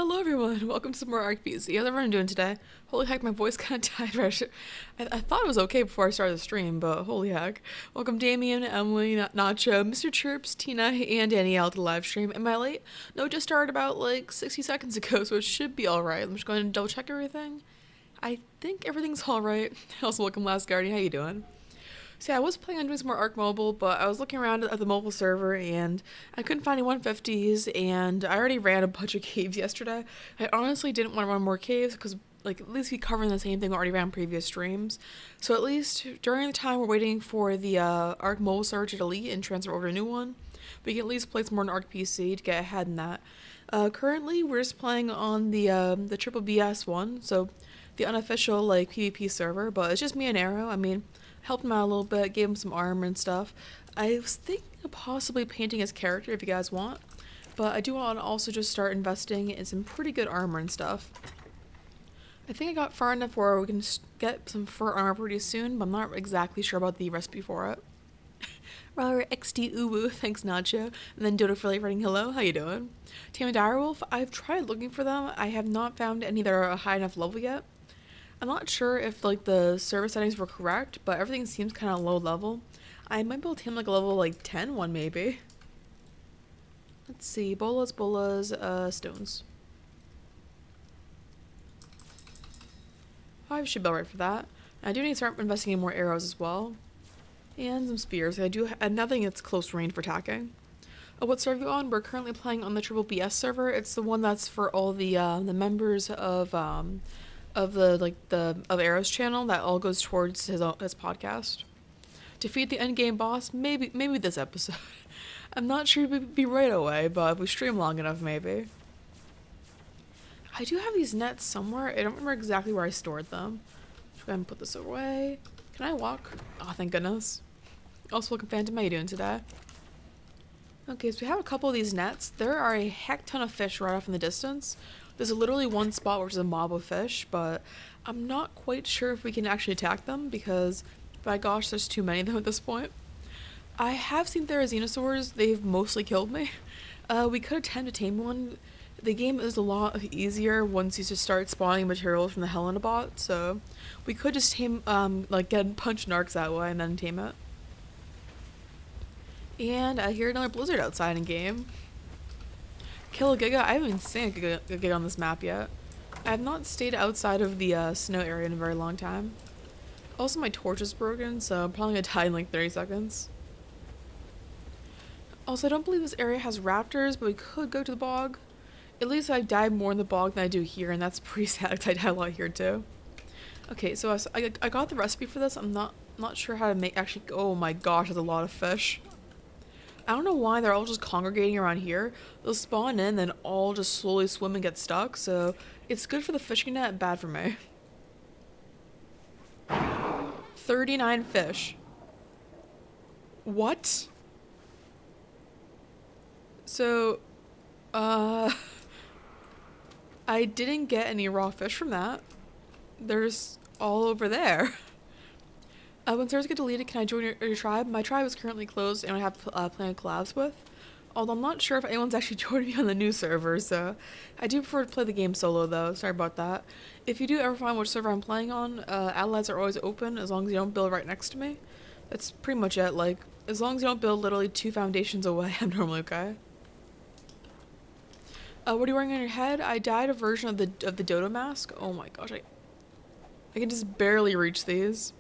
Hello everyone, welcome to some more ARK PC. How's everyone doing today? Holy heck, my voice kind of died right. I thought it was okay before I started the stream, but holy heck. Welcome Damien, Emily, Nacho, Mr. Chirps, Tina, and Danielle to the live stream. Am I late? No, it just started about like 60 seconds ago, so it should be alright. I'm just going to double check everything. I think everything's alright. Also, welcome Last Guardian, how you doing? So yeah, I was planning on doing some more ARK Mobile, but I was looking around at the mobile server and I couldn't find any 150s, and I already ran a bunch of caves yesterday. I honestly didn't want to run more caves because like at least be covering the same thing we already ran previous streams. So at least during the time we're waiting for the ARK Mobile server to delete and transfer over to a new one, we can at least play some more on ARK PC to get ahead in that. Currently, we're just playing on the triple BS one, so the unofficial like PvP server, but it's just me and Arrow. I mean, helped him out a little bit, gave him some armor and stuff. I was thinking of possibly painting his character if you guys want, but I do want to also just start investing in some pretty good armor and stuff. I think I got far enough where we can get some fur armor pretty soon, but I'm not exactly sure about the recipe for it. Rather XD Uwu, thanks Nacho. And then Dodo for late writing hello, how you doing? Tame and Direwolf, I've tried looking for them. I have not found any that are a high enough level yet. I'm not sure if like the server settings were correct, but everything seems kind of low level. I might be able to tame like a level like 10 one maybe. Let's see, bolas, stones. 5 should be alright for that. I do need to start investing in more arrows as well. And some spears. I do have nothing that's close range for attacking. What server are you on? We're currently playing on the triple BS server. It's the one that's for all the members of Arrow's channel that all goes towards his podcast. Defeat the endgame boss, maybe this episode. I'm not sure it would be right away, but if we stream long enough, maybe. I do have these nets somewhere. I don't remember exactly where I stored them. Let's go ahead and put this away. Can I walk? Oh, thank goodness. Also, welcome Phantom, how you doing today? Okay, so we have a couple of these nets. There are a heck ton of fish right off in the distance. There's literally one spot where there's a mob of fish, but I'm not quite sure if we can actually attack them because, by gosh, there's too many of them at this point. I have seen there are dinosaurs. They've mostly killed me. We could attempt to tame one. The game is a lot easier once you just start spawning materials from the Helena bot, so we could just tame, get punch narcs that way and then tame it. And I hear another blizzard outside in game. Kill a Giga? I haven't even seen a Giga on this map yet. I have not stayed outside of the snow area in a very long time. Also, my torch is broken, so I'm probably gonna die in like 30 seconds. Also, I don't believe this area has raptors, but we could go to the bog. At least I died more in the bog than I do here, and that's pretty sad because I die a lot here too. Okay, so I got the recipe for this. I'm not sure how to make actually. Oh my gosh, there's a lot of fish. I don't know why they're all just congregating around here. They'll spawn in, then all just slowly swim and get stuck, so it's good for the fishing net, bad for me. 39 fish. What? So, I didn't get any raw fish from that. There's all over there. When servers get deleted, can I join your tribe? My tribe is currently closed and I have planned collabs with. Although I'm not sure if anyone's actually joining me on the new server, so I do prefer to play the game solo though. Sorry about that. If you do ever find which server I'm playing on, allies are always open as long as you don't build right next to me. That's pretty much it. Like, as long as you don't build literally 2 foundations away, I'm normally okay. What are you wearing on your head? I dyed a version of the dodo mask. Oh my gosh, I can just barely reach these.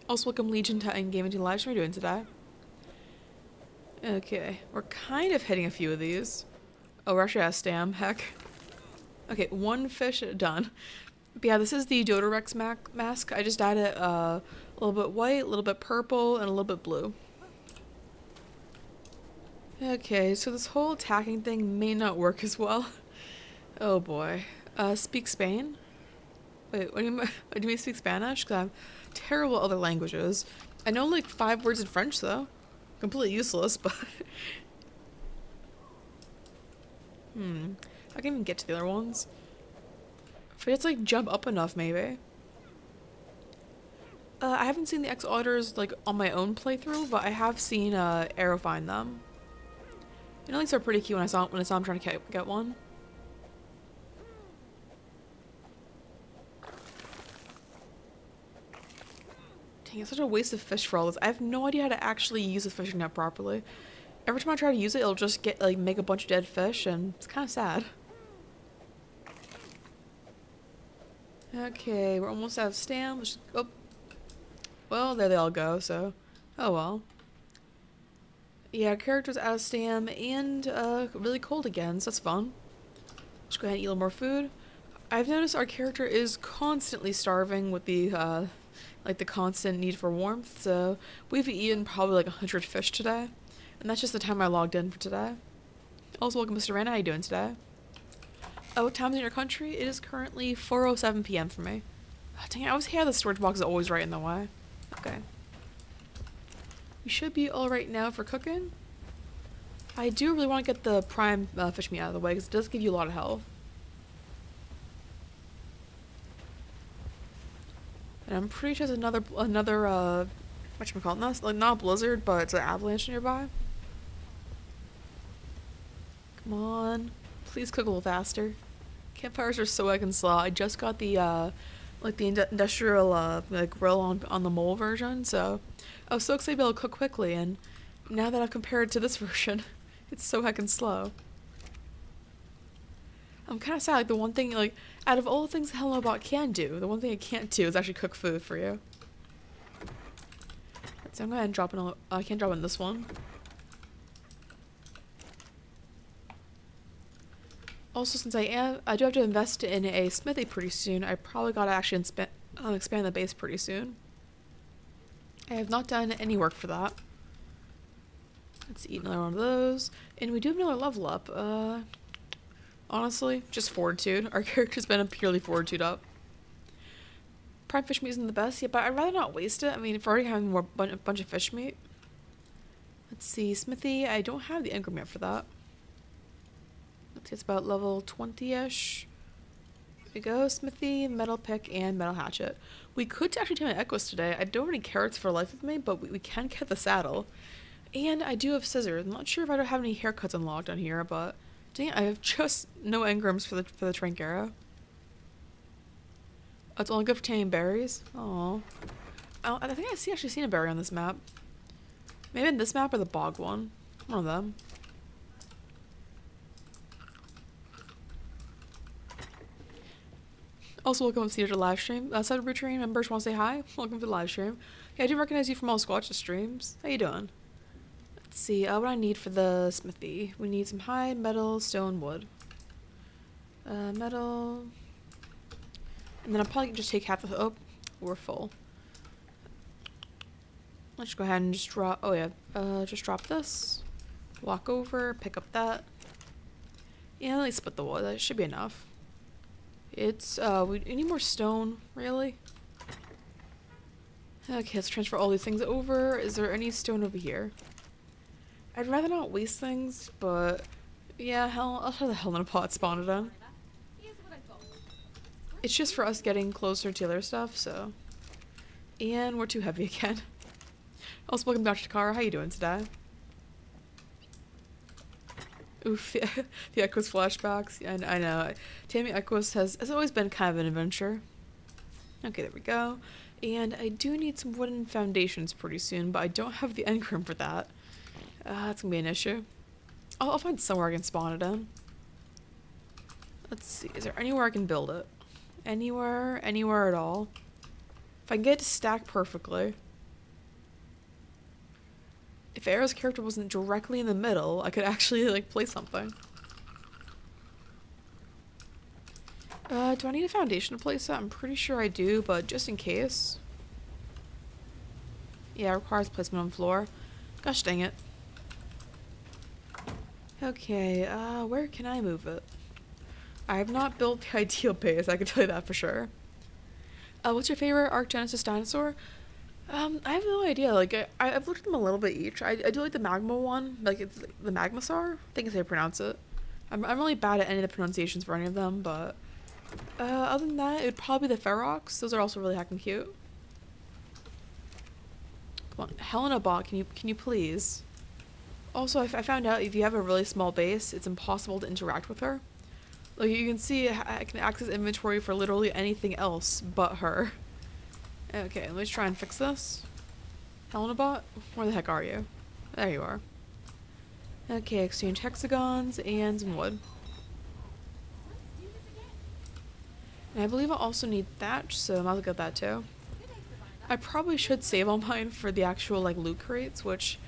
Also, welcome Legion to Gaming to Live. How are you doing today? Okay, we're kind of hitting a few of these. Oh, we're actually at a stam. Heck. Okay, 1 fish done. But yeah, this is the Dodorex mask. I just dyed it a little bit white, a little bit purple, and a little bit blue. Okay, so this whole attacking thing may not work as well. Oh boy. Speak Spain? Wait, what do you mean speak Spanish? Because I'm terrible at other languages. I know like 5 words in French though. Completely useless, but I can even get to the other ones. If I just like jump up enough, maybe. I haven't seen the X auditors like on my own playthrough, but I have seen Arrow find them. And at least they're pretty cute when I saw them trying to get one. Dang, it's such a waste of fish for all this. I have no idea how to actually use a fishing net properly. Every time I try to use it, it'll just get like make a bunch of dead fish, and it's kind of sad. Okay, we're almost out of stamps. Oh, well, there they all go. So, oh well. Yeah, characters out of stam and really cold again, so that's fun. Let's go ahead and eat a little more food. I've noticed our character is constantly starving with the like the constant need for warmth. So we've eaten probably like 100 fish today, and that's just the time I logged in for today. Also, welcome, Mr. Rana. How you doing today? Oh, what time is in your country? It is currently 4:07 p.m. for me. Oh, dang it, I always hear the storage box is always right in the way. Okay. We should be alright now for cooking. I do really want to get the prime fish meat out of the way because it does give you a lot of health. And I'm pretty sure there's another whatchamacallit, like not a blizzard, but it's an avalanche nearby. Come on. Please cook a little faster. Campfires are so egg and slaw. I just got the like the industrial like grill on the mole version, so I was so excited to be able to cook quickly, and now that I've compared it to this version, it's so heckin' slow. I'm kind of sad, like the one thing, like, out of all the things Hello Bot can do, the one thing it can't do is actually cook food for you. So I'm gonna drop in I can't drop in this one. Also, since I do have to invest in a smithy pretty soon, I probably gotta actually expand the base pretty soon. I have not done any work for that. Let's eat another one of those. And we do have another level up. Honestly, just fortitude. Our character's been purely fortitude up. Prime fish meat isn't the best yet, but I'd rather not waste it. I mean, if we're already having a bunch of fish meat. Let's see, smithy. I don't have the engram yet for that. Let's see, it's about level 20-ish. Here we go, smithy, metal pick, and metal hatchet. We could actually tame an Equus today. I don't have any carrots for life with me, but we can get the saddle. And I do have scissors. I'm not sure if I don't have any haircuts unlocked on here, but dang it, I have just no engrams for the trank arrow. Oh, it's only good for taming berries. Oh, I think I've actually seen a berry on this map. Maybe in this map or the bog one. One of them. Also, welcome to the live stream. Sub rutrine members want to say hi. Welcome to the live stream. Yeah, I do recognize you from all Squatch streams. How you doing? Let's see. What I need for the smithy. We need some hide, metal, stone, wood. Metal. And then I'll probably just take half of the. Oh, we're full. Let's go ahead and just drop. Oh yeah. Just drop this. Walk over. Pick up that. Yeah, let me split the wood. That should be enough. It's, we need more stone, really? Okay, let's transfer all these things over. Is there any stone over here? I'd rather not waste things, but yeah, I'll have the hell in a pot spawn it in. It's just for us getting closer to other stuff, so. And we're too heavy again. Also, welcome Dr. Takara. How you doing today? Oof, the Equus flashbacks. Yeah, I know. Taming Equus has always been kind of an adventure. Okay, there we go. And I do need some wooden foundations pretty soon, but I don't have the engram for that. That's gonna be an issue. I'll find somewhere I can spawn it in. Let's see. Is there anywhere I can build it? Anywhere at all? If I can get it to stack perfectly. If Arrow's character wasn't directly in the middle, I could actually, like, play something. Do I need a foundation to place that? I'm pretty sure I do, but just in case. Yeah, it requires placement on floor. Gosh dang it. Okay, where can I move it? I have not built the ideal base, I can tell you that for sure. What's your favorite ARK Genesis dinosaur? I have no idea. Like, I've looked at them a little bit each. I do like the magma one. Like, it's the Magmasaur? I think is how you pronounce it. I'm really bad at any of the pronunciations for any of them, but other than that, it would probably be the Ferox. Those are also really heckin' cute. Come on, Helena Bot, can you please? Also, I found out if you have a really small base, it's impossible to interact with her. Like, you can see I can access inventory for literally anything else but her. Okay, let's try and fix this. Helenabot? Where the heck are you? There you are. Okay, exchange hexagons and some wood. And I believe I also need thatch, so I might as well get that too. I probably should save all mine for the actual like loot crates, which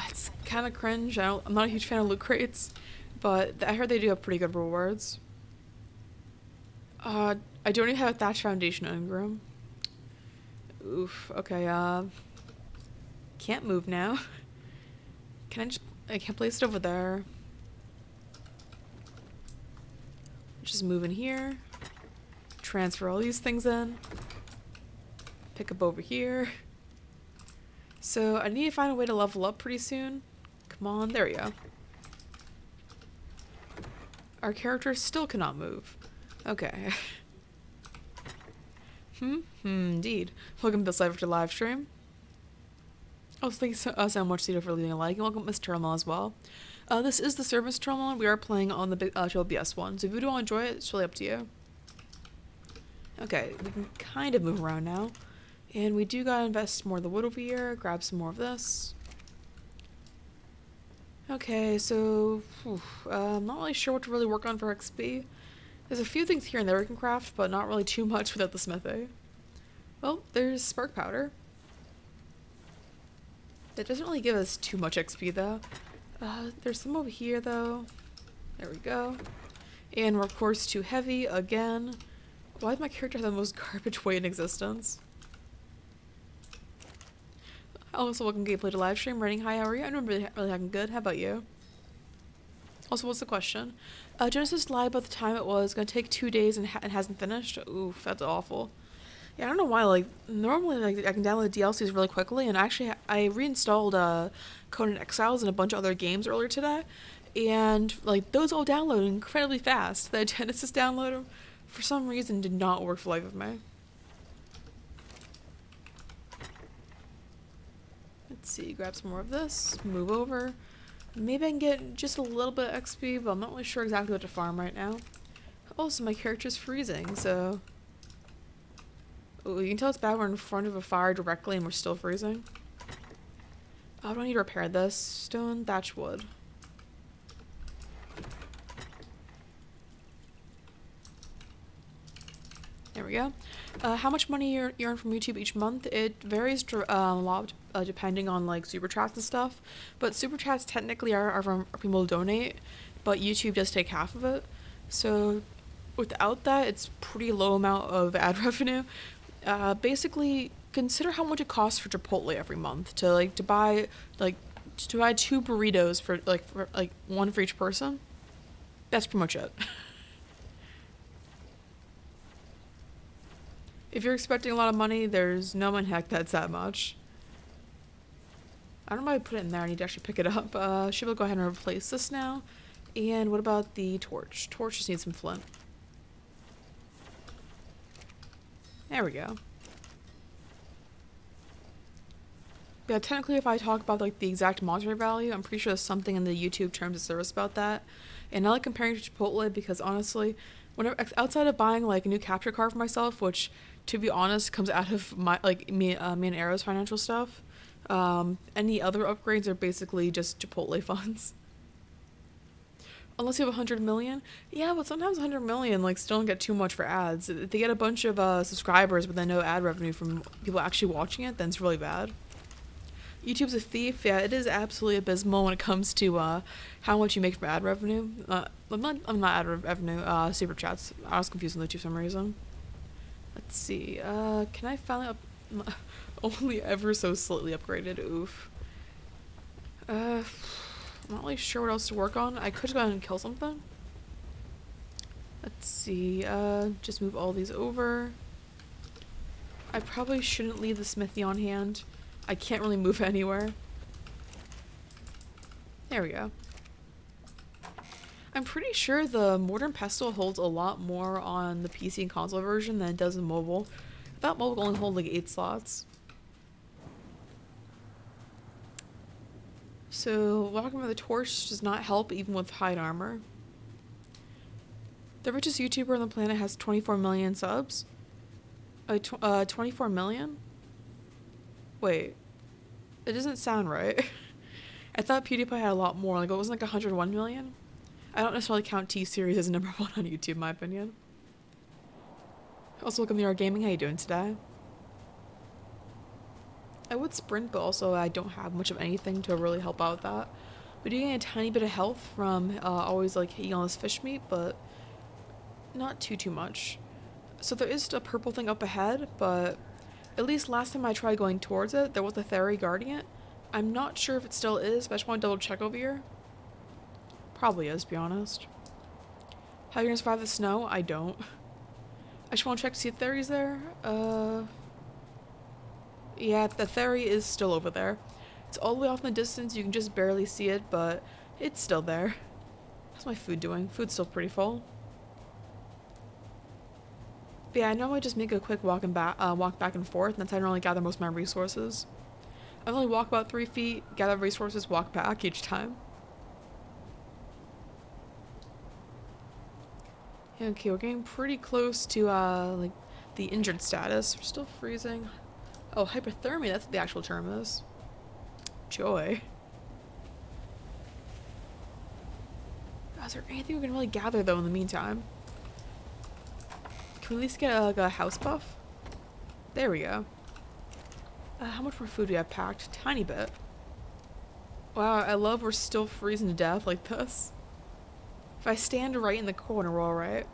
it's kind of cringe. I'm not a huge fan of loot crates, but I heard they do have pretty good rewards. I don't even have a thatch foundation engram. Oof. Okay. Can't move now. I can't place it over there. Just move in here. Transfer all these things in. Pick up over here. So I need to find a way to level up pretty soon. Come on, there we go. Our character still cannot move. Okay. Indeed. Welcome to Cypher to live stream. Oh, thanks so much, Cedar, for leaving a like, and welcome Miss Terminal as well. This is the service terminal. We are playing on the big BS one, so if you do want to enjoy it, it's really up to you. Okay, we can kind of move around now. And we do gotta invest more of the wood over here, grab some more of this. Okay, so I'm not really sure what to really work on for XP. There's a few things here and there we can craft, but not really too much without the smithy. Well, there's spark powder. That doesn't really give us too much XP though. There's some over here though. There we go. And we're of course too heavy again. Why does my character have the most garbage weight in existence? Also, welcome gameplay to live stream. Writing hi, how are you? I'm really having good. How about you? Also, what's the question? Genesis lied about the time it was going to take 2 days and hasn't finished. Oof, that's awful. Yeah, I don't know why. Like normally, like I can download the DLCs really quickly, and actually, I reinstalled Conan Exiles and a bunch of other games earlier today, and like those all downloaded incredibly fast. The Genesis downloader, for some reason, did not work for life of me. Let's see, grab some more of this, move over. Maybe I can get just a little bit of XP, but I'm not really sure exactly what to farm right now. Also, my character's freezing, so... Ooh, you can tell it's bad we're in front of a fire directly and we're still freezing. Oh, do I need to repair this? Stone, thatch wood. There we go. How much money you earn from YouTube each month? It varies a lot depending on like super chats and stuff. But super chats technically are from people who donate, but YouTube does take half of it. So without that, it's pretty low amount of ad revenue. Basically, consider how much it costs for Chipotle every month to buy 2 burritos for one for each person. That's pretty much it. If you're expecting a lot of money, there's no one heck that's that much. I don't know why I put it in there. I need to actually pick it up. Should we go ahead and replace this now? And what about the torch? Torch just needs some flint. There we go. Yeah, technically if I talk about like the exact monetary value, I'm pretty sure there's something in the YouTube terms of service about that. And I like comparing it to Chipotle because honestly, whenever outside of buying like a new capture card for myself, which to be honest comes out of my me and Arrow's financial stuff, any other upgrades are basically just Chipotle funds. Unless you have 100 million. Yeah, but sometimes 100 million like still don't get too much for ads. If they get a bunch of subscribers but then no ad revenue from people actually watching it, then it's really bad. YouTube's a thief. Yeah, it is absolutely abysmal when it comes to how much you make from ad revenue. I'm not ad revenue, super chats. I was confused on the two for some reason. Let's see. Can I finally only ever so slightly upgraded? Oof. I'm not really sure what else to work on. I could go ahead and kill something. Let's see. Just move all these over. I probably shouldn't leave the smithy on hand. I can't really move anywhere. There we go. I'm pretty sure the mortar and pestle holds a lot more on the PC and console version than it does in mobile. I thought mobile only hold like 8 slots. So, walking with the torch does not help even with hide armor. The richest YouTuber on the planet has 24 million subs. Oh, 24 million? Wait, it doesn't sound right. I thought PewDiePie had a lot more. Like, it wasn't like 101 million? I don't necessarily count T-Series as number one on YouTube, in my opinion. Also, welcome to ARK Gaming. How you doing today? I would sprint, but also I don't have much of anything to really help out with that. We do get a tiny bit of health from always like eating all this fish meat, but not too much. So there is a purple thing up ahead, but at least last time I tried going towards it, there was a Theory Guardian. I'm not sure if it still is, but I just want to double check over here. Probably is, to be honest. How are you gonna survive the snow? I don't. I just want to check to see if Theory's there. Yeah, the Theory is still over there. It's all the way off in the distance, you can just barely see it, but it's still there. How's my food doing? Food's still pretty full. But yeah, I normally just make a quick walk back and forth, and that's how I normally gather most of my resources. I only walk about 3 feet, gather resources, walk back each time. Okay, we're getting pretty close to like the injured status. We're still freezing. Oh, hypothermia, that's what the actual term is. Joy. Is there anything we can really gather though in the meantime? Can we at least get like a house buff? There we go. How much more food do we have packed? Tiny bit. Wow, I love we're still freezing to death like this. If I stand right in the corner, we're alright.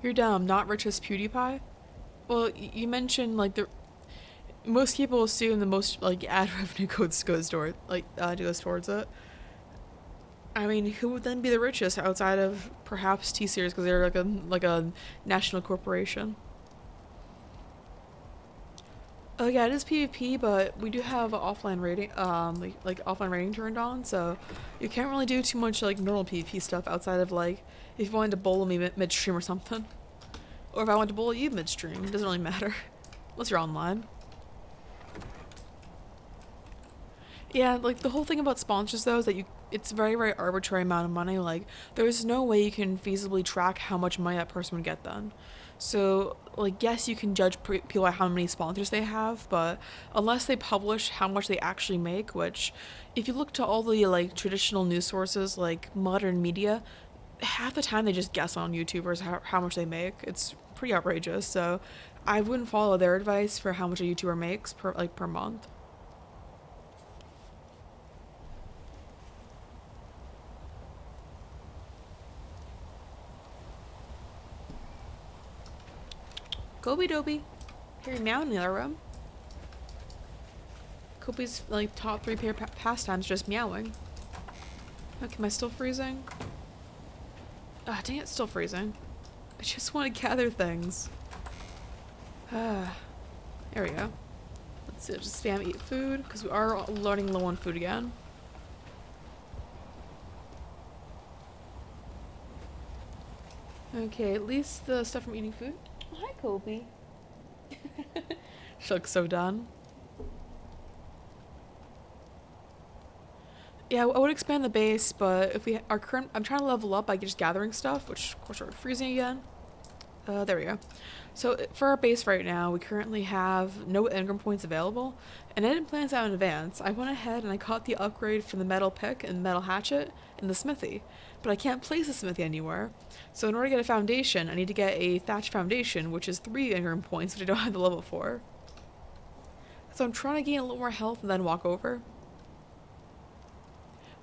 You're dumb, not rich as PewDiePie? Well, you mentioned like most people assume the most like ad revenue goes toward goes towards it. I mean, who would then be the richest outside of perhaps T-Series because they're like a national corporation? Oh yeah, it is PvP, but we do have offline rating, like offline rating turned on, so you can't really do too much like normal PvP stuff outside of like if you wanted to bowl me midstream or something, or if I wanted to bowl you midstream. It doesn't really matter unless you're online. Yeah, like the whole thing about sponsors though is that it's a very arbitrary amount of money. Like there's no way you can feasibly track how much money that person would get then. So like yes, you can judge people by how many sponsors they have, but unless they publish how much they actually make, which if you look to all the like traditional news sources like modern media, half the time they just guess on YouTubers how much they make. It's pretty outrageous. So I wouldn't follow their advice for how much a YouTuber makes per month. Kobe Dobie. Hear you meow in the other room. Kobe's like top 3 pastimes just meowing. Okay, am I still freezing? Ah, dang it, it's still freezing. I just want to gather things. There we go. Let's just spam eat food, because we are running low on food again. Okay, at least the stuff from eating food. Hi, Kobe. She looks so done. Yeah, I would expand the base, but if I'm trying to level up by just gathering stuff, which of course we're freezing again. There we go. So for our base right now, we currently have no engram points available, and I didn't plan this out in advance. I went ahead and I caught the upgrade from the metal pick and metal hatchet in the smithy, but I can't place the smithy anywhere. So in order to get a foundation, I need to get a thatch foundation, which is 3 engram points, which I don't have the level for. So I'm trying to gain a little more health and then walk over.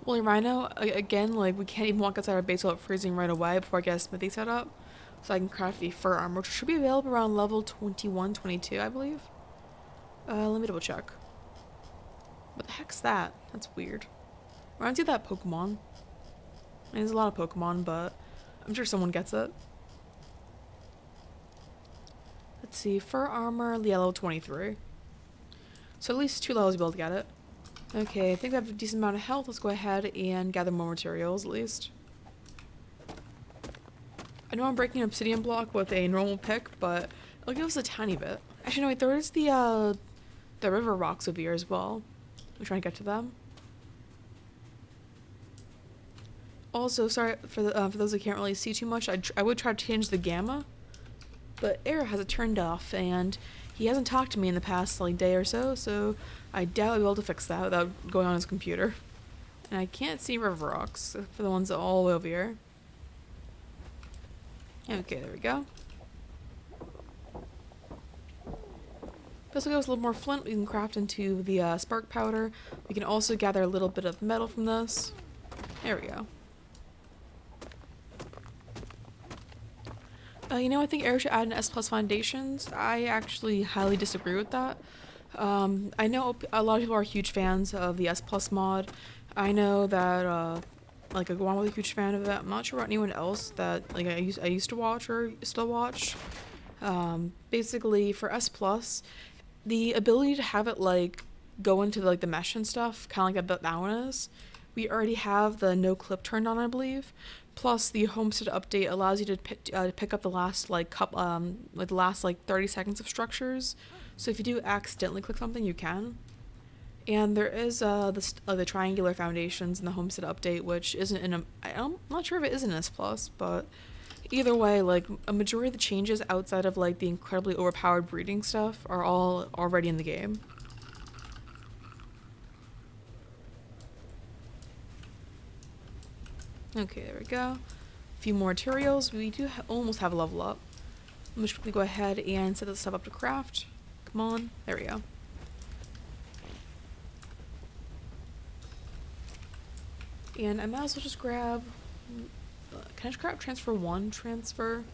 Woolly Rhino, again, like we can't even walk outside our base without freezing right away before I get a smithy set up. So I can craft the fur armor, which should be available around level 21, 22, I believe. Let me double check. What the heck's that? That's weird. Reminds you of that Pokemon. I mean, there's a lot of Pokemon, but I'm sure someone gets it. Let's see, fur armor, level 23. So at least 2 levels to be able to get it. Okay, I think I have a decent amount of health. Let's go ahead and gather more materials at least. I know I'm breaking an obsidian block with a normal pick, but it'll give us a tiny bit. Actually, no, wait, there is the river rocks over here as well. I'm trying to get to them. Also, sorry for those who can't really see too much. I would try to change the gamma, but Arrow has it turned off, and he hasn't talked to me in the past like day or so. So I doubt I'll be able to fix that without going on his computer. And I can't see river rocks for the ones all the way over here. Okay, there we go. This will give us a little more flint we can craft into the spark powder. We can also gather a little bit of metal from this. There we go. You know, I think Arrow should add an S plus foundations. I actually highly disagree with that. I know a lot of people are huge fans of the S plus mod. I know that like Aguan was a huge fan of it. I'm not sure about anyone else that like I used to watch or still watch. Basically for S plus, the ability to have it like go into like the mesh and stuff, kind of like that one is. We already have the no clip turned on, I believe. Plus, the Homestead update allows you to pick up the last like the last like 30 seconds of structures. So if you do accidentally click something, you can. And there is the triangular foundations in the Homestead update, which isn't in a. I'm not sure if it is in S plus, but either way, like a majority of the changes outside of like the incredibly overpowered breeding stuff are all already in the game. Okay, there we go. A few more materials. We do almost have a level up. I'm just quickly go ahead and set this stuff up to craft. Come on. There we go. And I might as well just grab... can I just grab transfer 1? Transfer...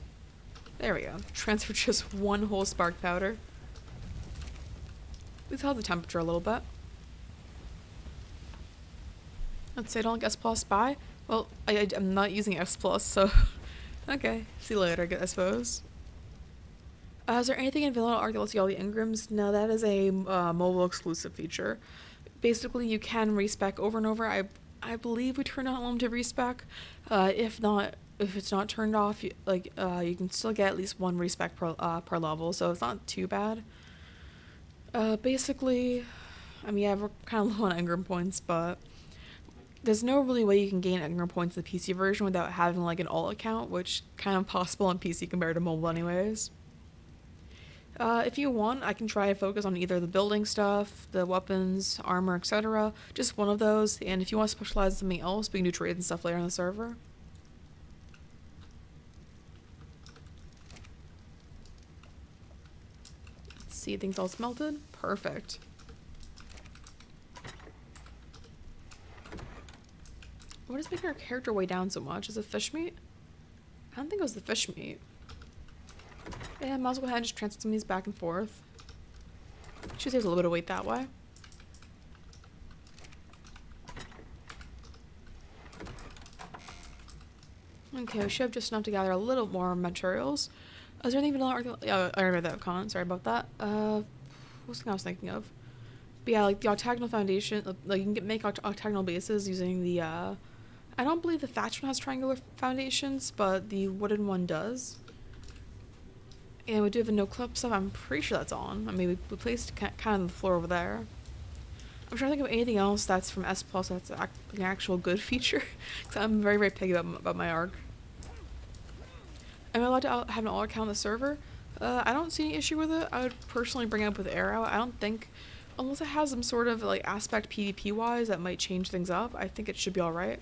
There we go. Transfer just 1 whole spark powder. Let's hold the temperature a little bit. Let's say I don't like S plus buy. Well, I'm not using S plus, so okay. See you later, I suppose. Is there anything in vanilla ARK that lets you all the engrams? No, that is a mobile exclusive feature. Basically, you can respec over and over. I believe we turned on limited respec. If it's not turned off, you can still get at least 1 respec per level, so it's not too bad. Basically, I mean, yeah, we're kind of low on engram points, but there's no really way you can gain engram points in the PC version without having like an alt account, which kind of impossible on PC compared to mobile anyways. If you want, I can try to focus on either the building stuff, the weapons, armor, etc. Just one of those, and if you want to specialize in something else, we can do trades and stuff later on the server. Let's see, things all smelted? Perfect. What is making our character weigh down so much? Is it fish meat? I don't think it was the fish meat. Yeah, I might as well go ahead and just transfer some of these back and forth. Should save a little bit of weight that way. Okay, we should have just enough to gather a little more materials. Is there anything vanilla? Yeah, I read that comment. Sorry about that. What's the thing I was thinking of? But yeah, like the octagonal foundation, like you can make octagonal bases using the. I don't believe the thatched one has triangular foundations, but the wooden one does. And we do have a no clip stuff. I'm pretty sure that's on. I mean, we placed kind of on the floor over there. I'm trying to think of anything else that's from S plus that's an actual good feature, because I'm very, very picky about my ARK. Am I allowed to have an alt account on the server? I don't see any issue with it. I would personally bring it up with Arrow. I don't think, unless it has some sort of like aspect PvP wise that might change things up, I think it should be alright.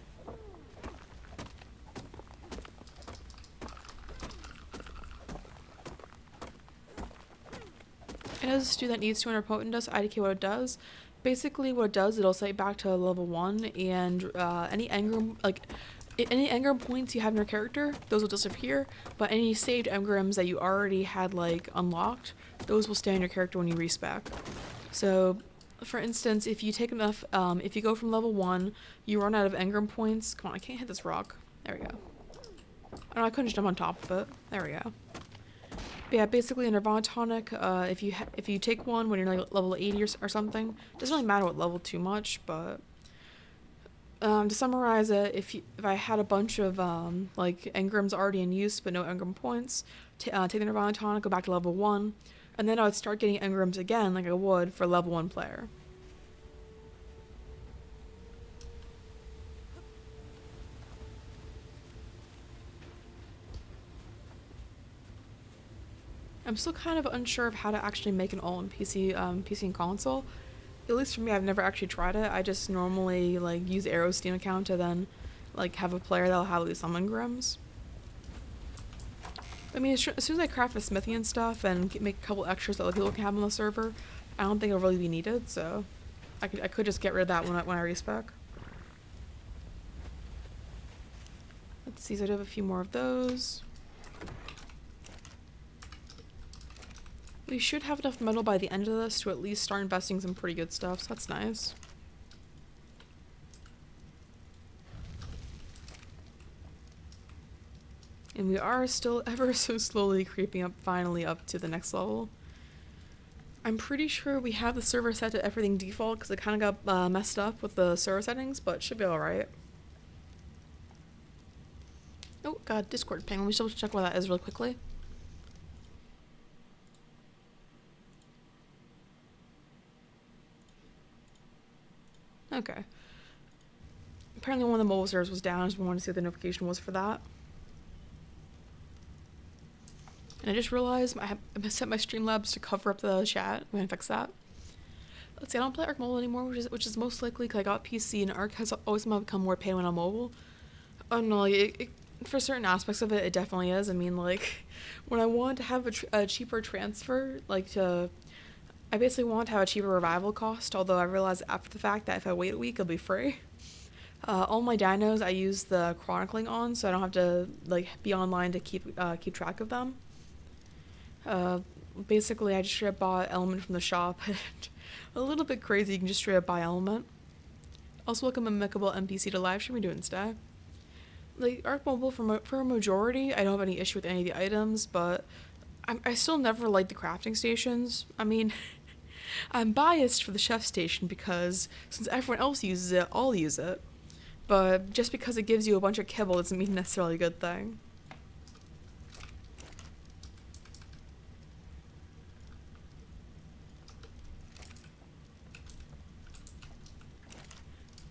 And as a student that needs 200 potent dust, IDK what it does. Basically what it does, it'll set you back to level 1, and any engram points you have in your character, those will disappear, but any saved engrams that you already had like unlocked, those will stay on your character when you respec. So for instance, if you take enough, if you go from level 1, you run out of engram points. Come on, I can't hit this rock. There we go. Oh, I couldn't jump on top of it. There we go. But yeah, basically a Nirvana tonic, if you take one when you're like level 80 or something, it doesn't really matter what level too much, but to summarize it, if I had a bunch of like engrams already in use but no engram points, take the Nirvana tonic, go back to level 1, and then I would start getting engrams again like I would for level 1 player. I'm still kind of unsure of how to actually make an all-in PC and console. At least for me, I've never actually tried it. I just normally like use Arrow's Steam account to then like have a player that'll have at least some engrams. I mean, as soon as I craft a smithy and stuff and make a couple extras that other people can have on the server, I don't think it'll really be needed. So I could just get rid of that when I respec. Let's see, so I do have a few more of those. We should have enough metal by the end of this to at least start investing some pretty good stuff, so that's nice. And we are still ever so slowly creeping up, finally up to the next level. I'm pretty sure we have the server set to everything default because it kind of got messed up with the server settings, but it should be alright. Oh god, Discord ping. Let me just check what that is really quickly. Okay. Apparently one of the mobile servers was down. I just wanted to see what the notification was for that. And I just realized I set my Streamlabs to cover up the chat. I'm gonna fix that. Let's see, I don't play ARK Mobile anymore, which is most likely because I got PC and ARK has always become more pain when I'm mobile. Oh no, for certain aspects of it, it definitely is. I mean, like, when I want to have a cheaper transfer, I basically want to have a cheaper revival cost, although I realized after the fact that if I wait a week, it'll be free. All my dinos I use the chronicling on, so I don't have to, like, be online to keep track of them. Basically, I just straight up bought element from the shop. A little bit crazy, you can just straight up buy element. Also, welcome Amicable NPC to live stream. We're doing today. Like, ARK Mobile, for a majority, I don't have any issue with any of the items, but I still never liked the crafting stations. I mean, I'm biased for the chef station because since everyone else uses it, I'll use it. But just because it gives you a bunch of kibble doesn't mean necessarily a good thing.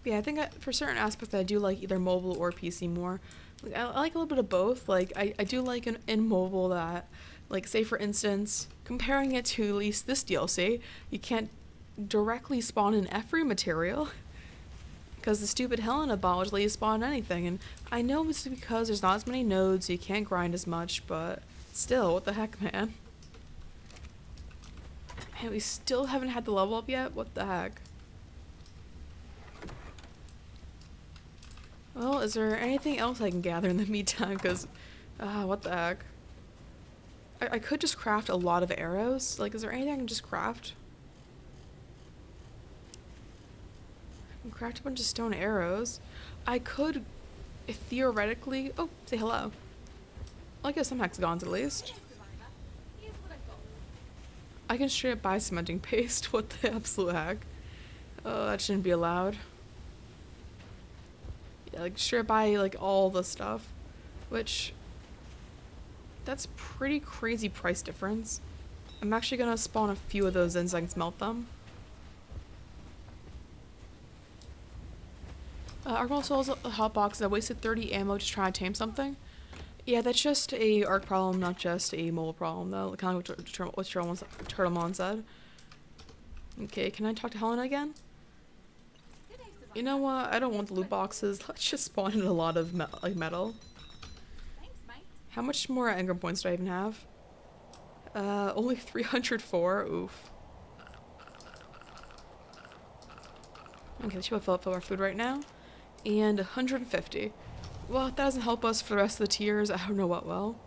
Yeah, I think for certain aspects I do like either mobile or PC more. Like, I like a little bit of both. Like, I do like in mobile that, like, say for instance, comparing it to at least this DLC, you can't directly spawn in every material because the stupid Helena bot would let you spawn anything. And I know it's because there's not as many nodes, so you can't grind as much, but still, what the heck, man? Man, we still haven't had the level up yet? What the heck? Well, is there anything else I can gather in the meantime? Because, what the heck? I could just craft a lot of arrows. Like, is there anything I can just craft? I can craft a bunch of stone arrows. I could, theoretically... Oh, say hello. I'll get some hexagons at least. I can straight up buy cementing paste. What the absolute heck? Oh, that shouldn't be allowed. Yeah, like, straight up buy, like, all the stuff. Which... that's pretty crazy price difference. I'm actually gonna spawn a few of those in so I can smelt them. ARK also has a hot box. I wasted 30 ammo just trying to tame something. Yeah, that's just a ARK problem, not just a mobile problem, though. Kind of what Turtlemon said. Okay, can I talk to Helena again? You know what? I don't want the loot boxes. Let's just spawn in a lot of metal. How much more engram points do I even have? Only 304. Oof. Okay, let's fill up our food right now. And 150. Well, if that doesn't help us for the rest of the tiers, I don't know what will.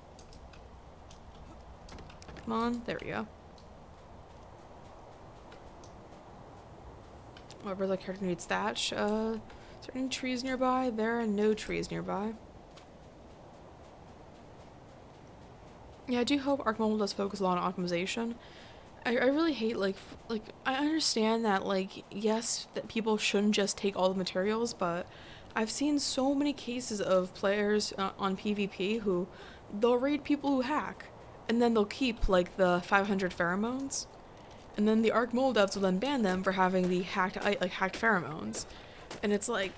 Come on, there we go. Whatever the character needs thatch. Is there any trees nearby? There are no trees nearby. Yeah, I do hope ARK Mobile does focus a lot on optimization. I really hate, like, I understand that, like, yes, that people shouldn't just take all the materials, but I've seen so many cases of players on PvP who, they'll raid people who hack, and then they'll keep, like, the 500 pheromones, and then the ARK Mobile devs will then ban them for having the hacked pheromones. And it's like,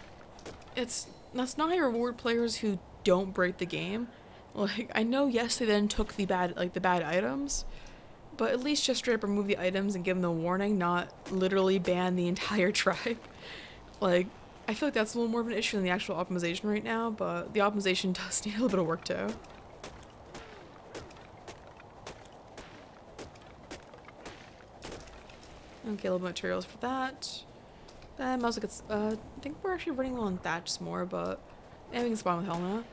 that's not how you reward players who don't break the game. Like, I know, yes, they then took the bad items, But at least just straight up remove the items and give them the warning, not literally ban the entire tribe. Like, I feel like that's a little more of an issue than the actual optimization right now, but the optimization does need a little bit of work too. Okay, a little bit of materials for that. That mouse gets, I think we're actually running low on thatch more, but yeah, we can spawn with hell now.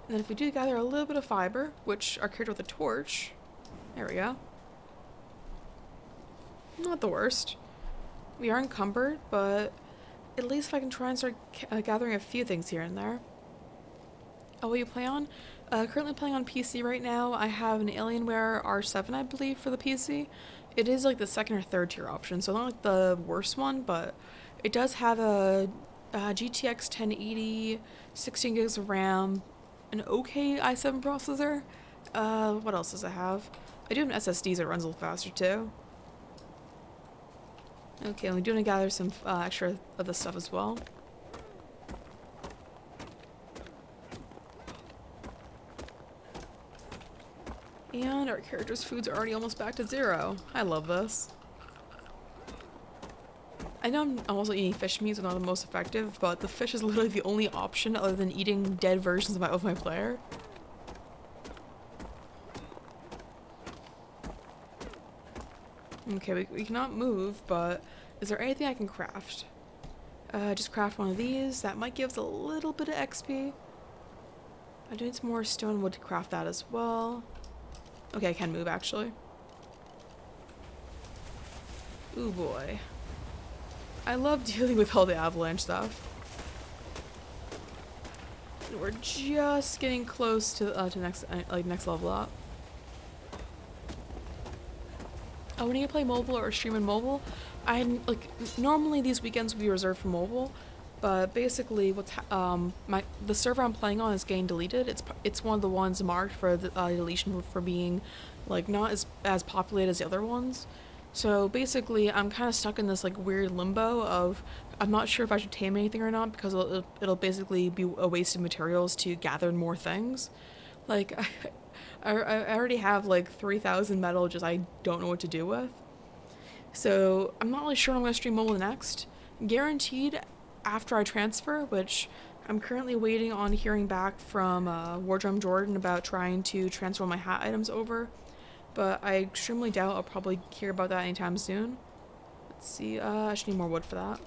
And then if we do gather a little bit of fiber, which our character with a torch, there we go. Not the worst. We are encumbered, but at least if I can try and start gathering a few things here and there. Oh, what you play on? Currently playing on PC right now. I have an Alienware R7, I believe, for the PC. It is like the second or third tier option, so not like the worst one, but it does have a GTX 1080, 16 gigs of RAM, an okay i7 processor. What else does it have? I do have an SSD, so it runs a little faster too. Okay, we do want to gather some extra of this stuff as well. And our character's foods are already almost back to 0. I love this. I know I'm also eating fish meat, so not the most effective, but the fish is literally the only option other than eating dead versions of my player. Okay, we cannot move, but is there anything I can craft? Just craft one of these. That might give us a little bit of XP. I do need some more stone wood to craft that as well. Okay, I can move actually. Ooh boy. I love dealing with all the avalanche stuff. And we're just getting close to next level up. Oh, when you play mobile or stream in mobile, normally these weekends will be reserved for mobile, but basically the server I'm playing on is getting deleted. It's one of the ones marked for the deletion for being like not as populated as the other ones. So basically I'm kind of stuck in this like weird limbo of I'm not sure if I should tame anything or not because it'll basically be a waste of materials to gather more things. Like I already have like 3,000 metal, just I don't know what to do with. So I'm not really sure when I'm going to stream mobile next. Guaranteed after I transfer, which I'm currently waiting on hearing back from Wardrum Jordan about trying to transfer my hat items over. But I extremely doubt I'll probably hear about that anytime soon. Let's see, I should need more wood for that.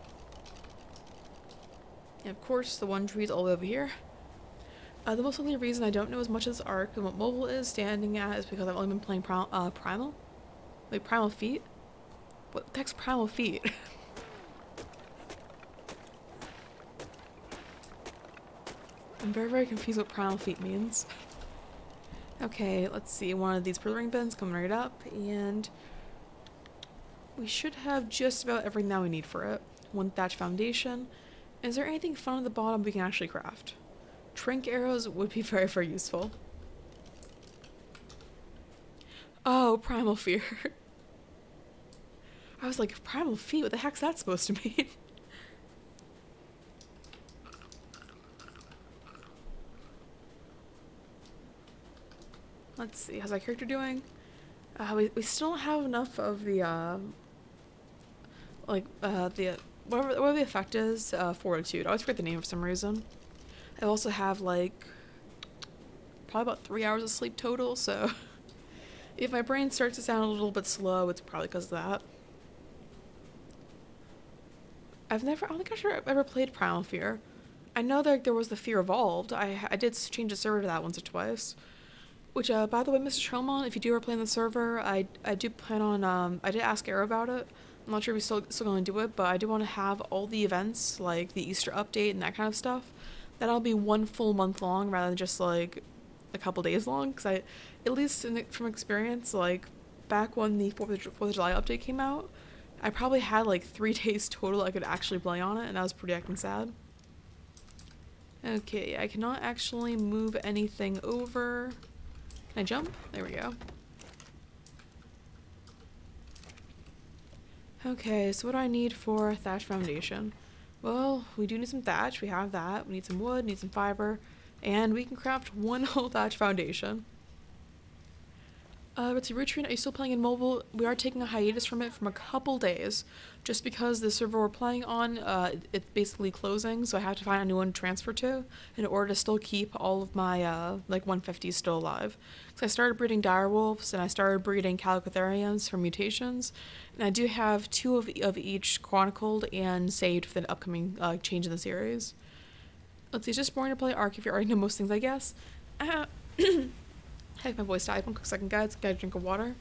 And of course, the one tree's all the way over here. The most likely reason I don't know as much as ARK and what mobile is standing at is because I've only been playing Primal? Wait, Primal Feet? What the heck's Primal Feet? I'm very, very confused what Primal Feet means. Okay, let's see. One of these preserving bins coming right up, and we should have just about everything that we need for it. One thatch foundation. Is there anything fun at the bottom we can actually craft? Trink arrows would be very, very useful. Oh, Primal Fear. I was like, Primal Feet? What the heck's that supposed to mean? Let's see, how's our character doing? We still don't have enough of the, whatever the effect is, fortitude. I always forget the name for some reason. I also have, like, probably about 3 hours of sleep total, so if my brain starts to sound a little bit slow, it's probably because of that. I don't think I've ever played Primal Fear. I know that there was the Fear Evolved. I did change the server to that once or twice. Which, by the way, Mr. Chelmon, if you do ever play on the server, I do plan on, I did ask Arrow about it. I'm not sure if he's still going to do it, but I do want to have all the events, like the Easter update and that kind of stuff. That'll be 1 full month long rather than just, like, a couple days long. Because at least from experience, like, back when the 4th of July update came out, I probably had, like, 3 days total I could actually play on it, and that was pretty acting sad. Okay, I cannot actually move anything over. Can I jump? There we go. Okay, so what do I need for thatch foundation? Well, we do need some thatch. We have that. We need some wood, need some fiber. And we can craft one whole thatch foundation. Let's see, rutrine, are you still playing in mobile? We are taking a hiatus from it from a couple days, just because the server we're playing on, it's basically closing, so I have to find a new one to transfer to in order to still keep all of my, like, 150s still alive. So I started breeding direwolves, and I started breeding calicotherians for mutations, and I do have two of each chronicled and saved for the upcoming change in the series. Let's see, it's just boring to play ARK if you already know most things, I guess. Heck, my voice died. One quick second, guys. Got a drink of water.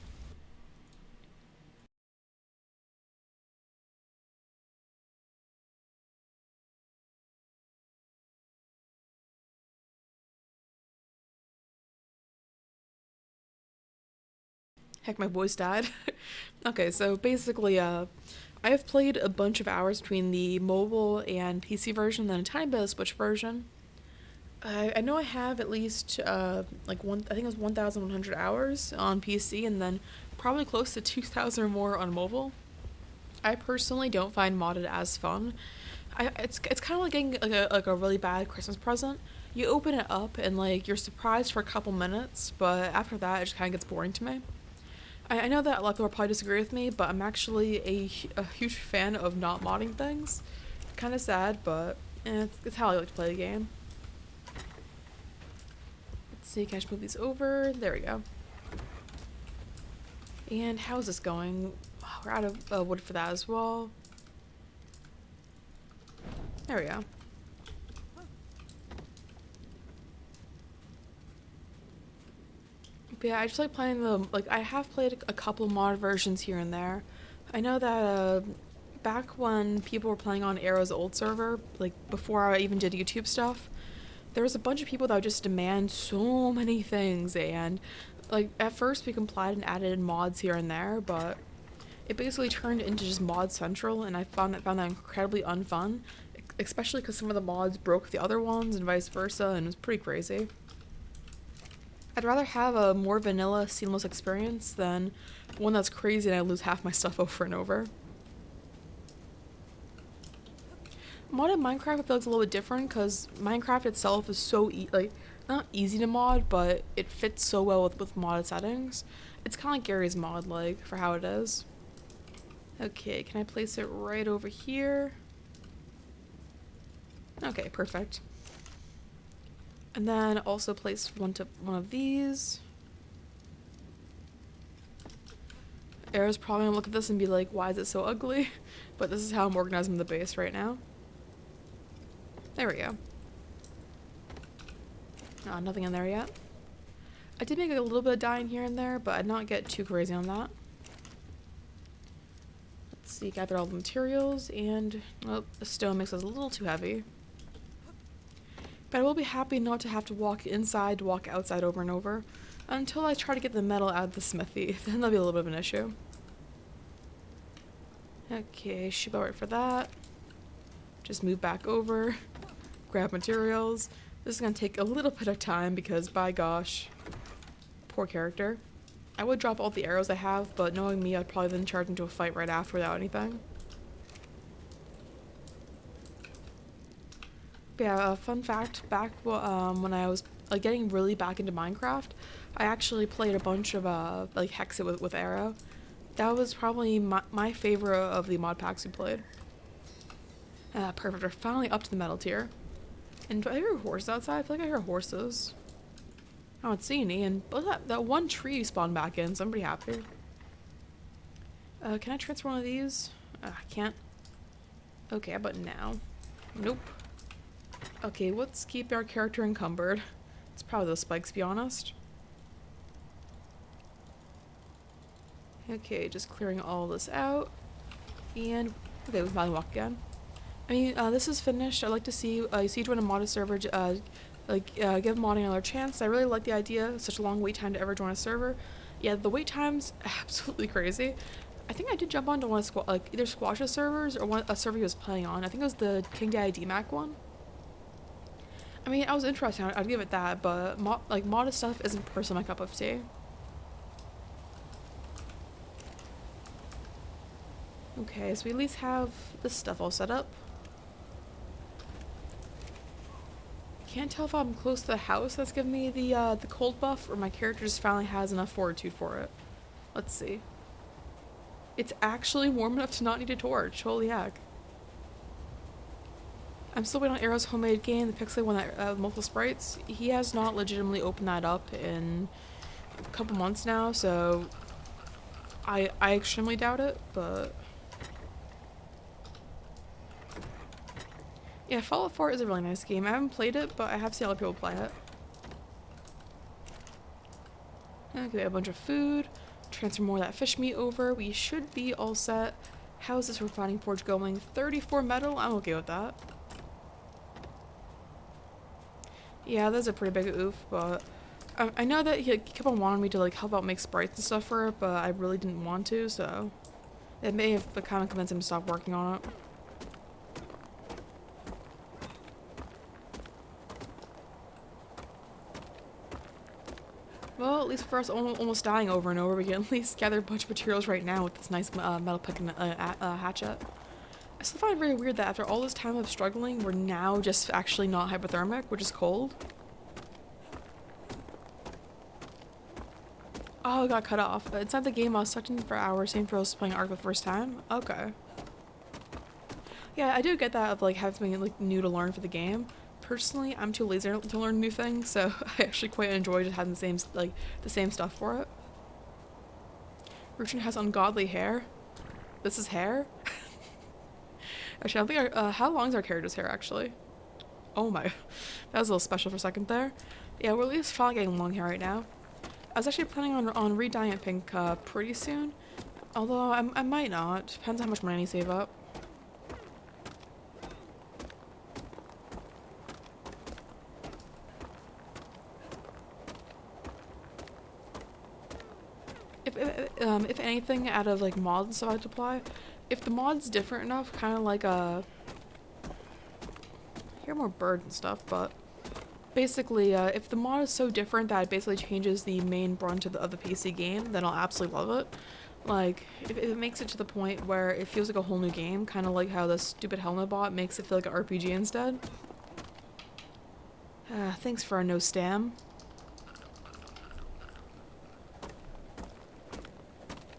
Heck, my voice died. Okay, so basically, I have played a bunch of hours between the mobile and PC version, then a tiny bit of Switch version. I know I have at least like I think it was 1,100 hours on PC, and then probably close to 2,000 or more on mobile. I personally don't find modded as fun. It's kind of like getting like a really bad Christmas present. You open it up and like you're surprised for a couple minutes, but after that it just kind of gets boring to me. I know that a lot of people will probably disagree with me, but I'm actually a huge fan of not modding things. Kind of sad, but it's how I like to play the game. Let's see, can I just move these over? There we go. And how's this going? We're out of wood for that as well. There we go. But yeah, I just like playing like, I have played a couple mod versions here and there. I know that, back when people were playing on Arrow's old server, like, before I even did YouTube stuff, there was a bunch of people that would just demand so many things, and, like, at first we complied and added in mods here and there, but it basically turned into just mod central, and I found that incredibly unfun, especially because some of the mods broke the other ones and vice versa, and it was pretty crazy. I'd rather have a more vanilla, seamless experience than one that's crazy and I lose half my stuff over and over. Modded Minecraft I feel like it's a little bit different because Minecraft itself is so like, not easy to mod, but it fits so well with modded settings. It's kind of like Gary's mod, like, for how it is. Okay, can I place it right over here? Okay, perfect. And then also place one of these. Arrow's probably gonna look at this and be like, why is it so ugly? But this is how I'm organizing the base right now. There we go. Nothing in there yet. I did make a little bit of dyeing here and there, but I'd not get too crazy on that. Let's see, gather all the materials, and oh, the stone mix is a little too heavy. But I will be happy not to have to walk inside, walk outside over and over, until I try to get the metal out of the smithy. Then that'll be a little bit of an issue. Okay, should be alright for that. Just move back over, grab materials. This is gonna take a little bit of time because, by gosh, poor character. I would drop all the arrows I have, but knowing me, I'd probably then charge into a fight right after without anything. But yeah, fun fact, back when I was like getting really back into Minecraft, I actually played a bunch of like Hexit with Arrow. That was probably my favorite of the mod packs we played. Perfect, we're finally up to the metal tier. And do I hear a horse outside? I feel like I hear horses. I don't see any, and that one tree spawned back in, so I'm pretty happy. Can I transfer one of these? I can't. Okay, how about now? Nope. Okay, let's keep our character encumbered. It's probably those spikes, to be honest. Okay, just clearing all this out. And, okay, we can walk again. I mean, this is finished. I'd like to see you join a modded server, give modding another chance. I really like the idea, such a long wait time to ever join a server. Yeah, the wait time's absolutely crazy. I think I did jump onto one of either Squash's servers or a server he was playing on. I think it was the King Daddy DMAC one. I mean, I was interested. I'd give it that, but modded stuff isn't personally my cup of tea. Okay, so we at least have this stuff all set up. Can't tell if I'm close to the house that's giving me the cold buff, or my character just finally has enough fortitude for it. Let's see. It's actually warm enough to not need a torch. Holy heck. I'm still waiting on Arrow's homemade game, the Pixel one that with multiple sprites. He has not legitimately opened that up in a couple months now, so I extremely doubt it, but yeah, Fallout 4 is a really nice game. I haven't played it, but I have seen other people play it. Okay, a bunch of food. Transfer more of that fish meat over. We should be all set. How's this refining forge going? 34 metal? I'm okay with that. Yeah, that's a pretty big oof, but I know that he kept on wanting me to like help out make sprites and stuff for it, but I really didn't want to, so it may have kind of convinced him to stop working on it. Well, at least for us almost dying over and over, we can at least gather a bunch of materials right now with this nice metal pick and hatchet. I still find it very weird that after all this time of struggling, we're now just actually not hypothermic, which is cold. Oh, it got cut off. Inside the game, I was sucked in for hours, same for us playing ARK the first time. Okay. Yeah, I do get that of like having something like new to learn for the game. Personally, I'm too lazy to learn new things, so I actually quite enjoy just having the same stuff for it. Rutrine has ungodly hair. This is hair? Actually, I don't think how long is our character's hair actually? Oh my, that was a little special for a second there. Yeah, we're at least finally getting long hair right now. I was actually planning on re-dyeing it pink pretty soon, although I might not. Depends on how much money I save up. If anything, out of like mods and stuff I'd apply, if the mod's different enough, kind of like I hear more bird and stuff, but basically, if the mod is so different that it basically changes the main brunt of the PC game, then I'll absolutely love it. Like, if it makes it to the point where it feels like a whole new game, kind of like how the stupid helmet bot makes it feel like an RPG instead. Thanks for our no stam.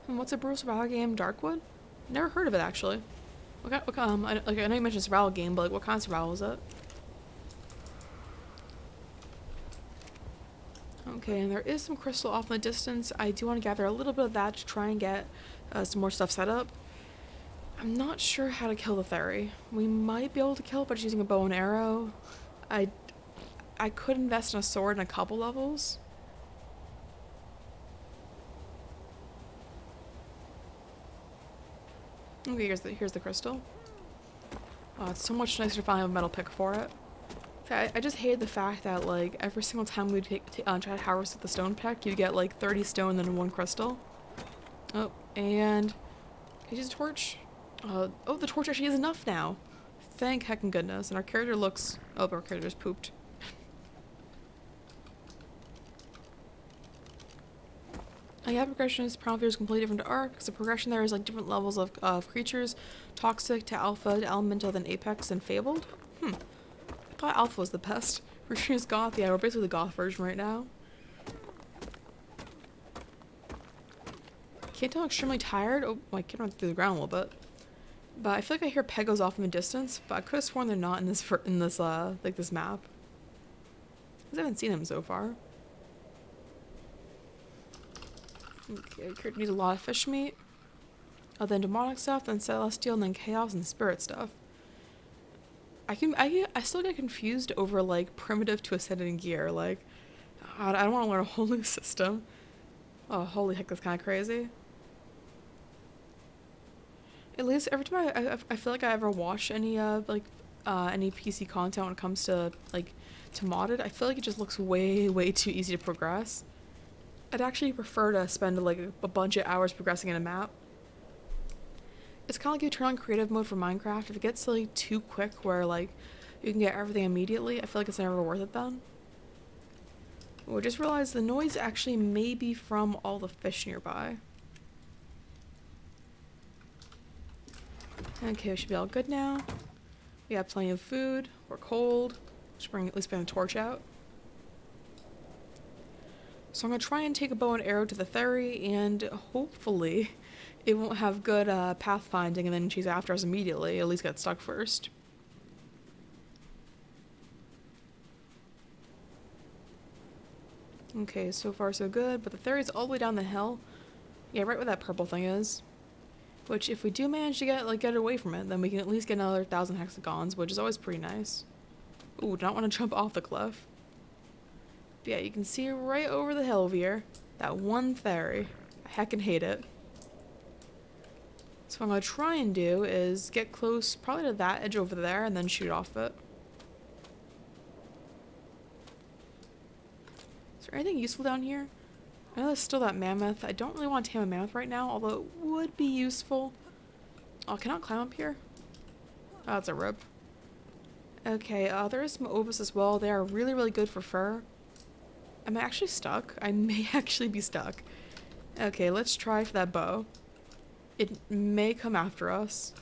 And what's a brutal survival game? Darkwood? Never heard of it actually. I know you mentioned survival game, but like, what kind of survival is it? Okay, and there is some crystal off in the distance. I do want to gather a little bit of that to try and get some more stuff set up. I'm not sure how to kill the fairy. We might be able to kill it by just using a bow and arrow. I could invest in a sword in a couple levels. Okay, here's the crystal. Oh, it's so much nicer to find a metal pick for it. I just hated the fact that like every single time we try to harvest the stone pick, you get like 30 stone and 1 crystal. Oh, and can you use a torch? Oh, the torch actually is enough now. Thank heckin' goodness. And our character looks. Oh, our character's pooped. Yeah, progression is probably is completely different to ARK, because the progression there is like different levels of creatures, toxic to alpha to elemental, then apex and fabled. I thought alpha was the best. Rutrine is goth. Yeah, we're basically the goth version right now. Can't tell I'm extremely tired. Oh, I can't run through the ground a little bit. But I feel like I hear pegos off in the distance, but I could have sworn they're not in this this map. Because I haven't seen them so far. Okay, character needs a lot of fish meat. Then demonic stuff, then celestial, and then chaos and spirit stuff. I still get confused over like primitive to ascending gear. Like, God, I don't want to learn a whole new system. Oh, holy heck, that's kind of crazy. At least every time I feel like I ever watch any any PC content when it comes to to modded, I feel like it just looks way too easy to progress. I'd actually prefer to spend like a bunch of hours progressing in a map. It's kind of like you turn on creative mode for Minecraft. If it gets like too quick where like you can get everything immediately, I feel like it's never worth it then. Oh, I just realized the noise actually may be from all the fish nearby. Okay, we should be all good now. We have plenty of food. We're cold. Just at least bring the torch out. So I'm going to try and take a bow and arrow to the ferry, and hopefully it won't have good pathfinding and then chase after us immediately. At least get stuck first. Okay, so far so good, but the ferry's all the way down the hill. Yeah, right where that purple thing is. Which, if we do manage to get away from it, then we can at least get another 1,000 hexagons, which is always pretty nice. Ooh, do not want to jump off the cliff. But yeah, you can see right over the hill here, that one ferry. I heckin' hate it. So what I'm going to try and do is get close, probably to that edge over there, and then shoot off it. Is there anything useful down here? I know there's still that mammoth. I don't really want to tame a mammoth right now, although it would be useful. Oh, can I climb up here? Oh, that's a rope. Okay, there is some ovis as well. They are really, really good for fur. Am I actually stuck? I may actually be stuck. Okay, let's try for that bow. It may come after us.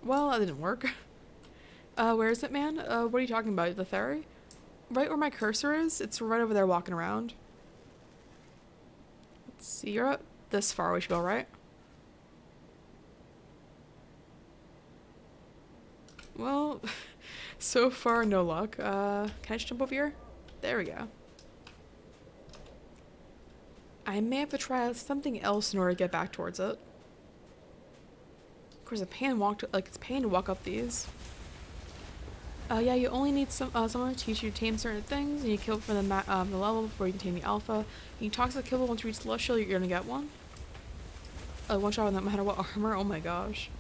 Well, that didn't work. Where is it, man? What are you talking about? The ferry? Right where my cursor is? It's right over there walking around. Let's see, you're up this far. We should go, right? Well, so far, no luck. Can I just jump over here? There we go. I may have to try something else in order to get back towards it. Of course, it's a pain to walk up these. Yeah, you only need someone to teach you to tame certain things, and you kill for the level before you can tame the alpha. You can talk to the killer once you reach Celestial, you're gonna get one. One shot no matter what armor. Oh my gosh.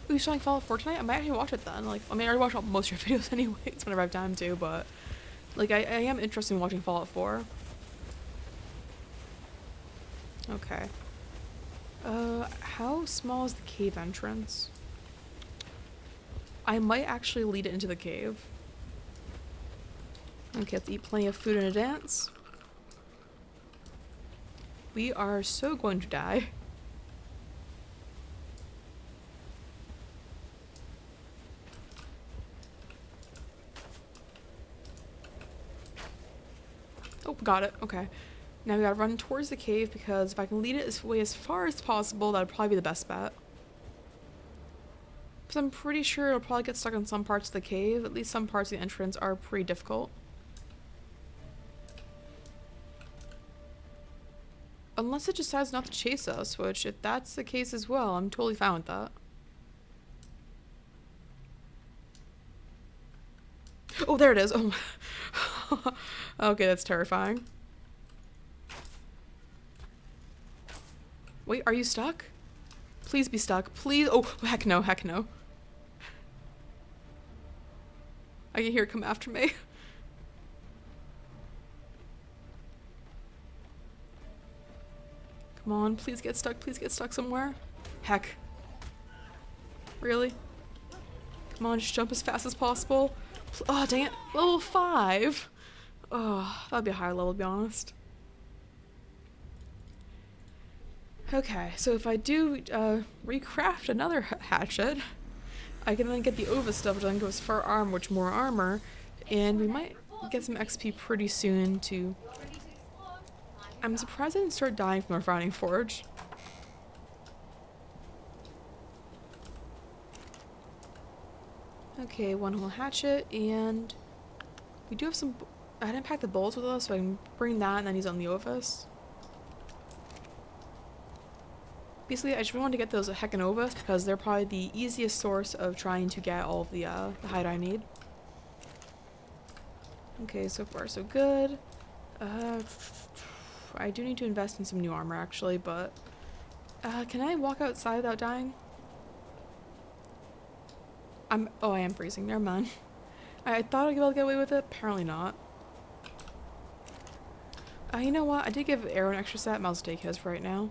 Ooh, you showing Fallout 4 tonight? I might actually watch it then. Like, I mean, I already watch most of your videos anyways whenever I have time to, but like, I am interested in watching Fallout 4. Okay. How small is the cave entrance? I might actually lead it into the cave. Okay, let's eat plenty of food in advance. We are so going to die. Oh, got it. Okay. Now we gotta run towards the cave because if I can lead it away as far as possible, that would probably be the best bet. Because I'm pretty sure it'll probably get stuck in some parts of the cave. At least some parts of the entrance are pretty difficult. Unless it decides not to chase us, which if that's the case as well, I'm totally fine with that. Oh, there it is. Oh. Okay, that's terrifying. Wait, are you stuck? Please be stuck. Please. Oh, heck no, heck no. I can hear it come after me. Come on, please get stuck somewhere. Heck. Really? Come on, just jump as fast as possible. Oh, dang it. Level 5. Oh, that'd be a higher level, to be honest. Okay, so if I do recraft another hatchet, I can then get the Ova stuff, which then goes for armor, which more armor, and we might get some XP pretty soon to... I'm surprised I didn't start dying from the Refining Forge. Okay, one whole hatchet, and we do have some... I didn't pack the bolts with us, so I can bring that and then use it on the Ovis. Basically, I just want to get those heckin' Ovis because they're probably the easiest source of trying to get all of the hide I need. Okay, so far so good. I do need to invest in some new armor actually, but can I walk outside without dying? Oh, I am freezing. Never mind. I thought I'd be able to get away with it. Apparently not. You know what? I did give Arrow an extra set. I'll just take his right now.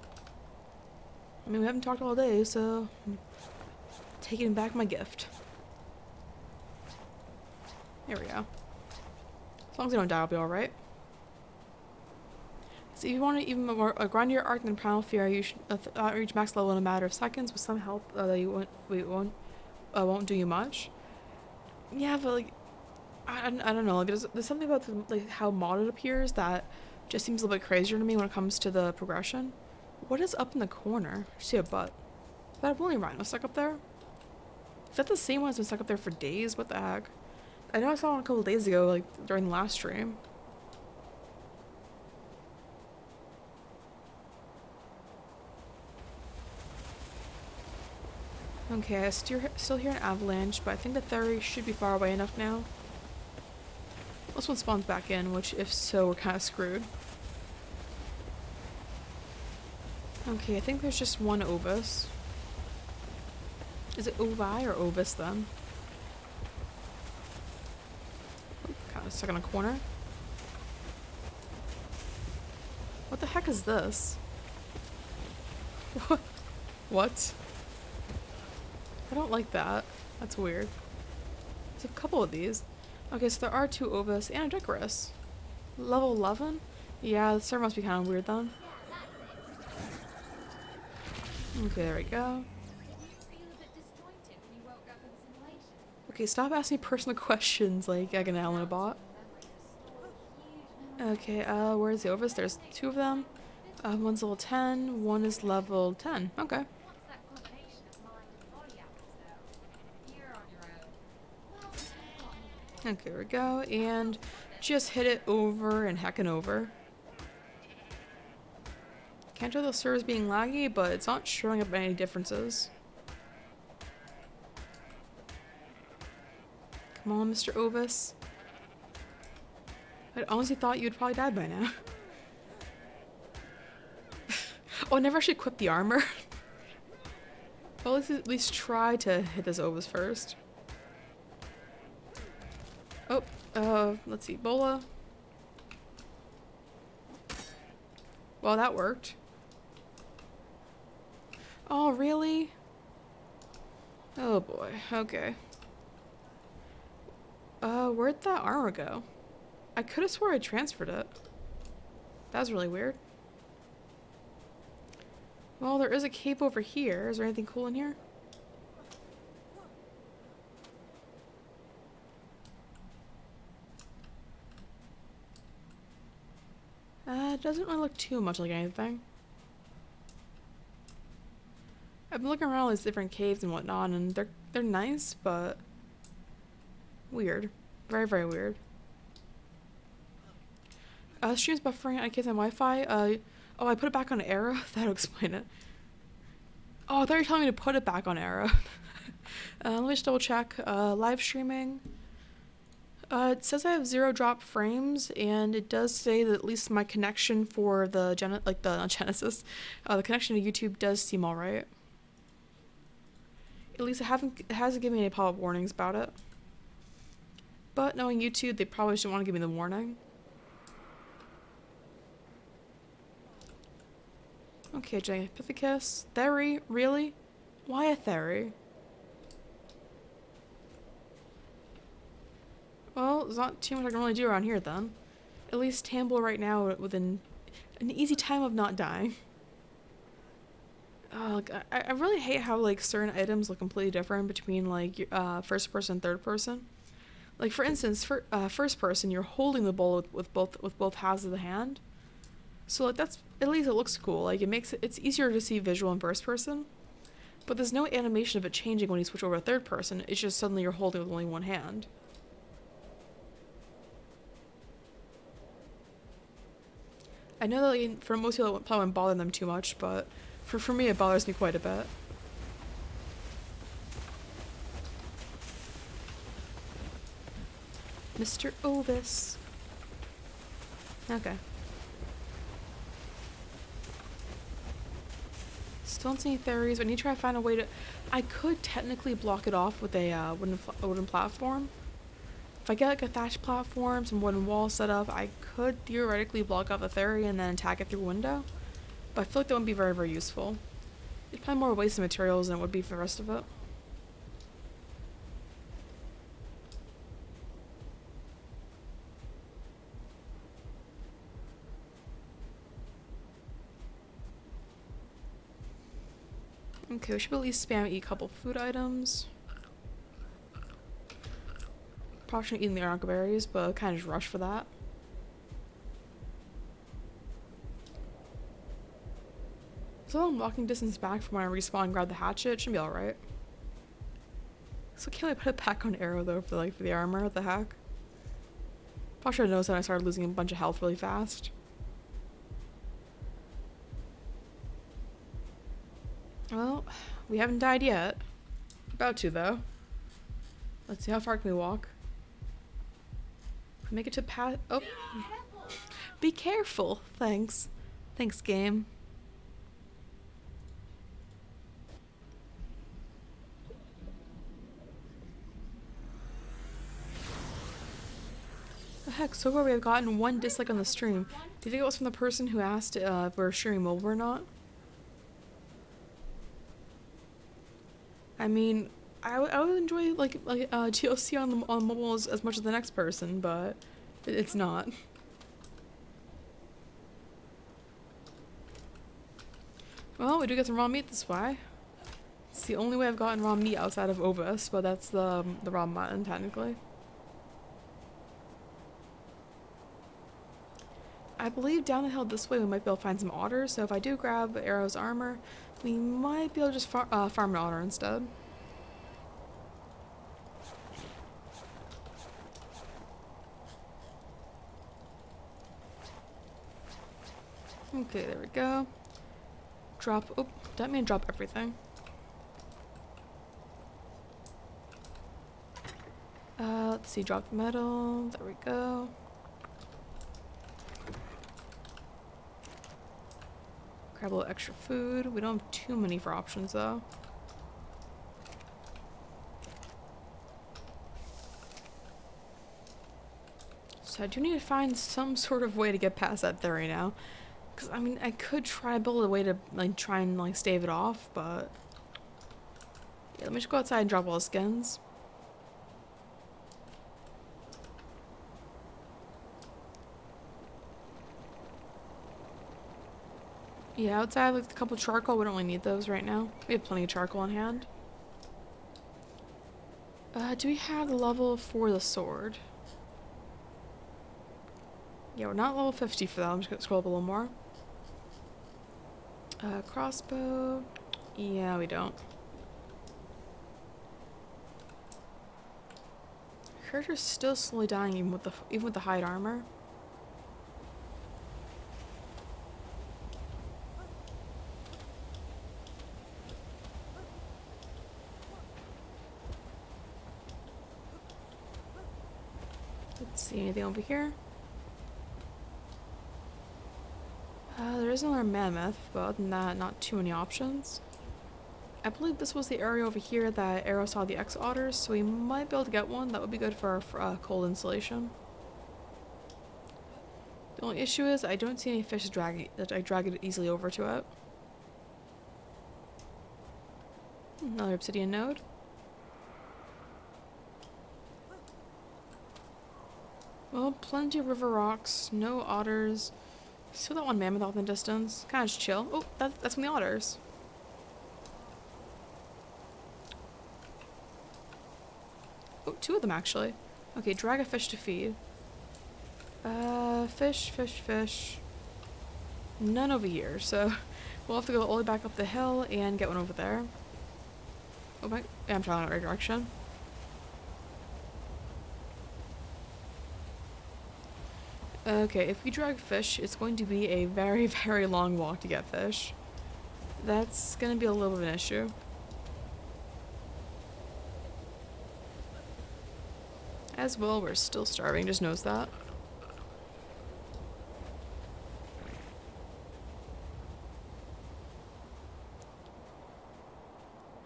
I mean, we haven't talked all day, so I'm taking back my gift. There we go. As long as I don't die, I'll be alright. So if you want to even more grind your arc than Primal Fear, you should reach max level in a matter of seconds with some help that you won't do you much. Yeah, but like I don't know. Like there's something about like how modded appears that just seems a little bit crazier to me when it comes to the progression. What is up in the corner? I see a butt. Is that a woolly rhino stuck up there? Is that the same one that's been stuck up there for days? What the heck? I know I saw one a couple days ago, like during the last stream. Okay, I still hear an avalanche, but I think the theory should be far away enough now. This one spawns back in, which if so, we're kind of screwed. Okay, I think there's just one Ovis. Is it Ovi or Ovis then? Kind of stuck in a corner. What the heck is this? What? I don't like that. That's weird. There's a couple of these. Okay, so there are two Ovis and a Dicarus. Level 11? Yeah, the server must be kind of weird then. Okay, there we go. Okay, stop asking me personal questions like I can Alan a bot. Okay, where's the Ovis? There's two of them. One's level 10, one is level 10. Okay. Okay, there we go. And just hit it over and heckin' over. Can't tell the server's being laggy, but it's not showing up any differences. Come on, Mr. Ovis. I honestly thought you'd probably died by now. Oh, I never actually equipped the armor. Well, let's at least try to hit this Ovis first. Oh, let's see, Bola. Well, that worked. Oh, really? Oh boy, okay. Where'd that armor go? I could have swore I transferred it. That was really weird. Well, there is a cape over here. Is there anything cool in here? It doesn't really look too much like anything. I've been looking around all these different caves and whatnot, and they're nice, but weird. Very, very weird. Stream's buffering. I can't on Wi-Fi. Oh, I put it back on Arrow. That'll explain it. Oh, I thought you were telling me to put it back on Arrow. Let me just double check. Live streaming. It says I have 0 drop frames, and it does say that at least my connection for the Genesis, the connection to YouTube does seem alright. At least it hasn't given me any pop-up warnings about it. But knowing YouTube, they probably shouldn't want to give me the warning. Okay, Gigantopithecus. Theory? Really? Why a theory? Well, there's not too much I can really do around here then. At least Tamble right now within an easy time of not dying. Like, I really hate how like certain items look completely different between like first person and third person. Like for instance, for first person, you're holding the bowl with both halves of the hand. So like that's at least it looks cool. Like it's easier to see visual in first person. But there's no animation of it changing when you switch over to third person. It's just suddenly you're holding with only one hand. I know that like, for most people it probably wouldn't bother them too much, but for me it bothers me quite a bit. Mr. Ovis. Okay. Still don't see any theories. I need to try to find a way to... I could technically block it off with a wooden platform. If I get like a thatch platform, some wooden walls set up, I could theoretically block off the theory and then attack it through a window. But I feel like that wouldn't be very, very useful. It's probably more waste of materials than it would be for the rest of it. Okay, we should at least spam eat a couple food items. Probably shouldn't eat the ARK berries, but kind of just rush for that. So I'm walking distance back from when I respawn and grab the hatchet. Should be alright. So can't we put it back on arrow though for the armor? What the heck? Probably should have noticed that I started losing a bunch of health really fast. Well, we haven't died yet. About to though. Let's see, how far can we walk? Make it to path. Oh, be careful. Thanks. Thanks, game. The heck, so far we have gotten one dislike on the stream. Do you think it was from the person who asked if we're streaming mobile or not? I mean, I would enjoy TLC on mobile as much as the next person, but it's not. Well, we do get some raw meat this way. It's the only way I've gotten raw meat outside of Ovis, but that's the raw mutton technically. I believe down the hill this way we might be able to find some otters, so if I do grab Arrow's armor, we might be able to just farm an otter instead. Okay, there we go. Drop, oh, didn't mean to drop everything. Let's see, drop the metal, there we go. Grab a little extra food. We don't have too many for options though. So I do need to find some sort of way to get past that theory now. Because, I mean, I could try to build a way to, try and, stave it off, but... Yeah, let me just go outside and drop all the skins. Yeah, outside, a couple charcoal. We don't really need those right now. We have plenty of charcoal on hand. Do we have the level for the sword? Yeah, we're not level 50 for that. I'm just gonna scroll up a little more. Crossbow. Yeah, we don't. Character's still slowly dying even with the hide armor. Let's see, anything over here? There is another mammoth, but other than that, not too many options. I believe this was the area over here that Arrow saw the X-otters, so we might be able to get one. That would be good for our cold insulation. The only issue is I don't see any fish that I drag it easily over to it. Another obsidian node. Well, plenty of river rocks, no otters. Still that one mammoth off in the distance. Kind of just chill. Oh, that's from the otters. Oh, two of them actually. Okay, drag a fish to feed. Fish. None over here, so we'll have to go all the way back up the hill and get one over there. Oh my, yeah, I'm traveling in the right direction. Okay, if we drag fish, it's going to be a very, very long walk to get fish. That's gonna be a little bit of an issue. As well, we're still starving, just knows that.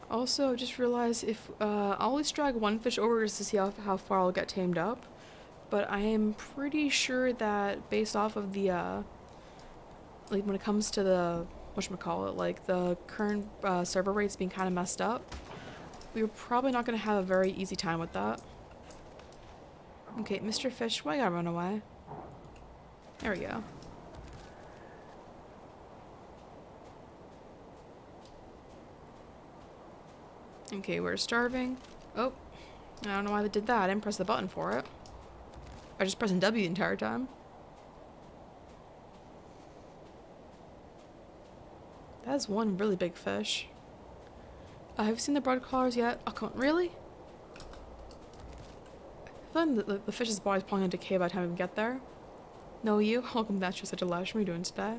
Also, just realized if I'll always drag one fish over just to see how far I'll get tamed up. But I am pretty sure that based off of the, when it comes to the, whatchamacallit, the current server rates being kind of messed up, we're probably not going to have a very easy time with that. Okay, Mr. Fish, why you gotta run away? There we go. Okay, we're starving. Oh, I don't know why they did that. I didn't press the button for it. I was just pressing W the entire time. That is one really big fish. Have you seen the broad crawlers yet? Oh, come on. Really? I feel like the fish's body's probably going to decay by the time we get there. No, you? Welcome back to such a lush. What are you doing today?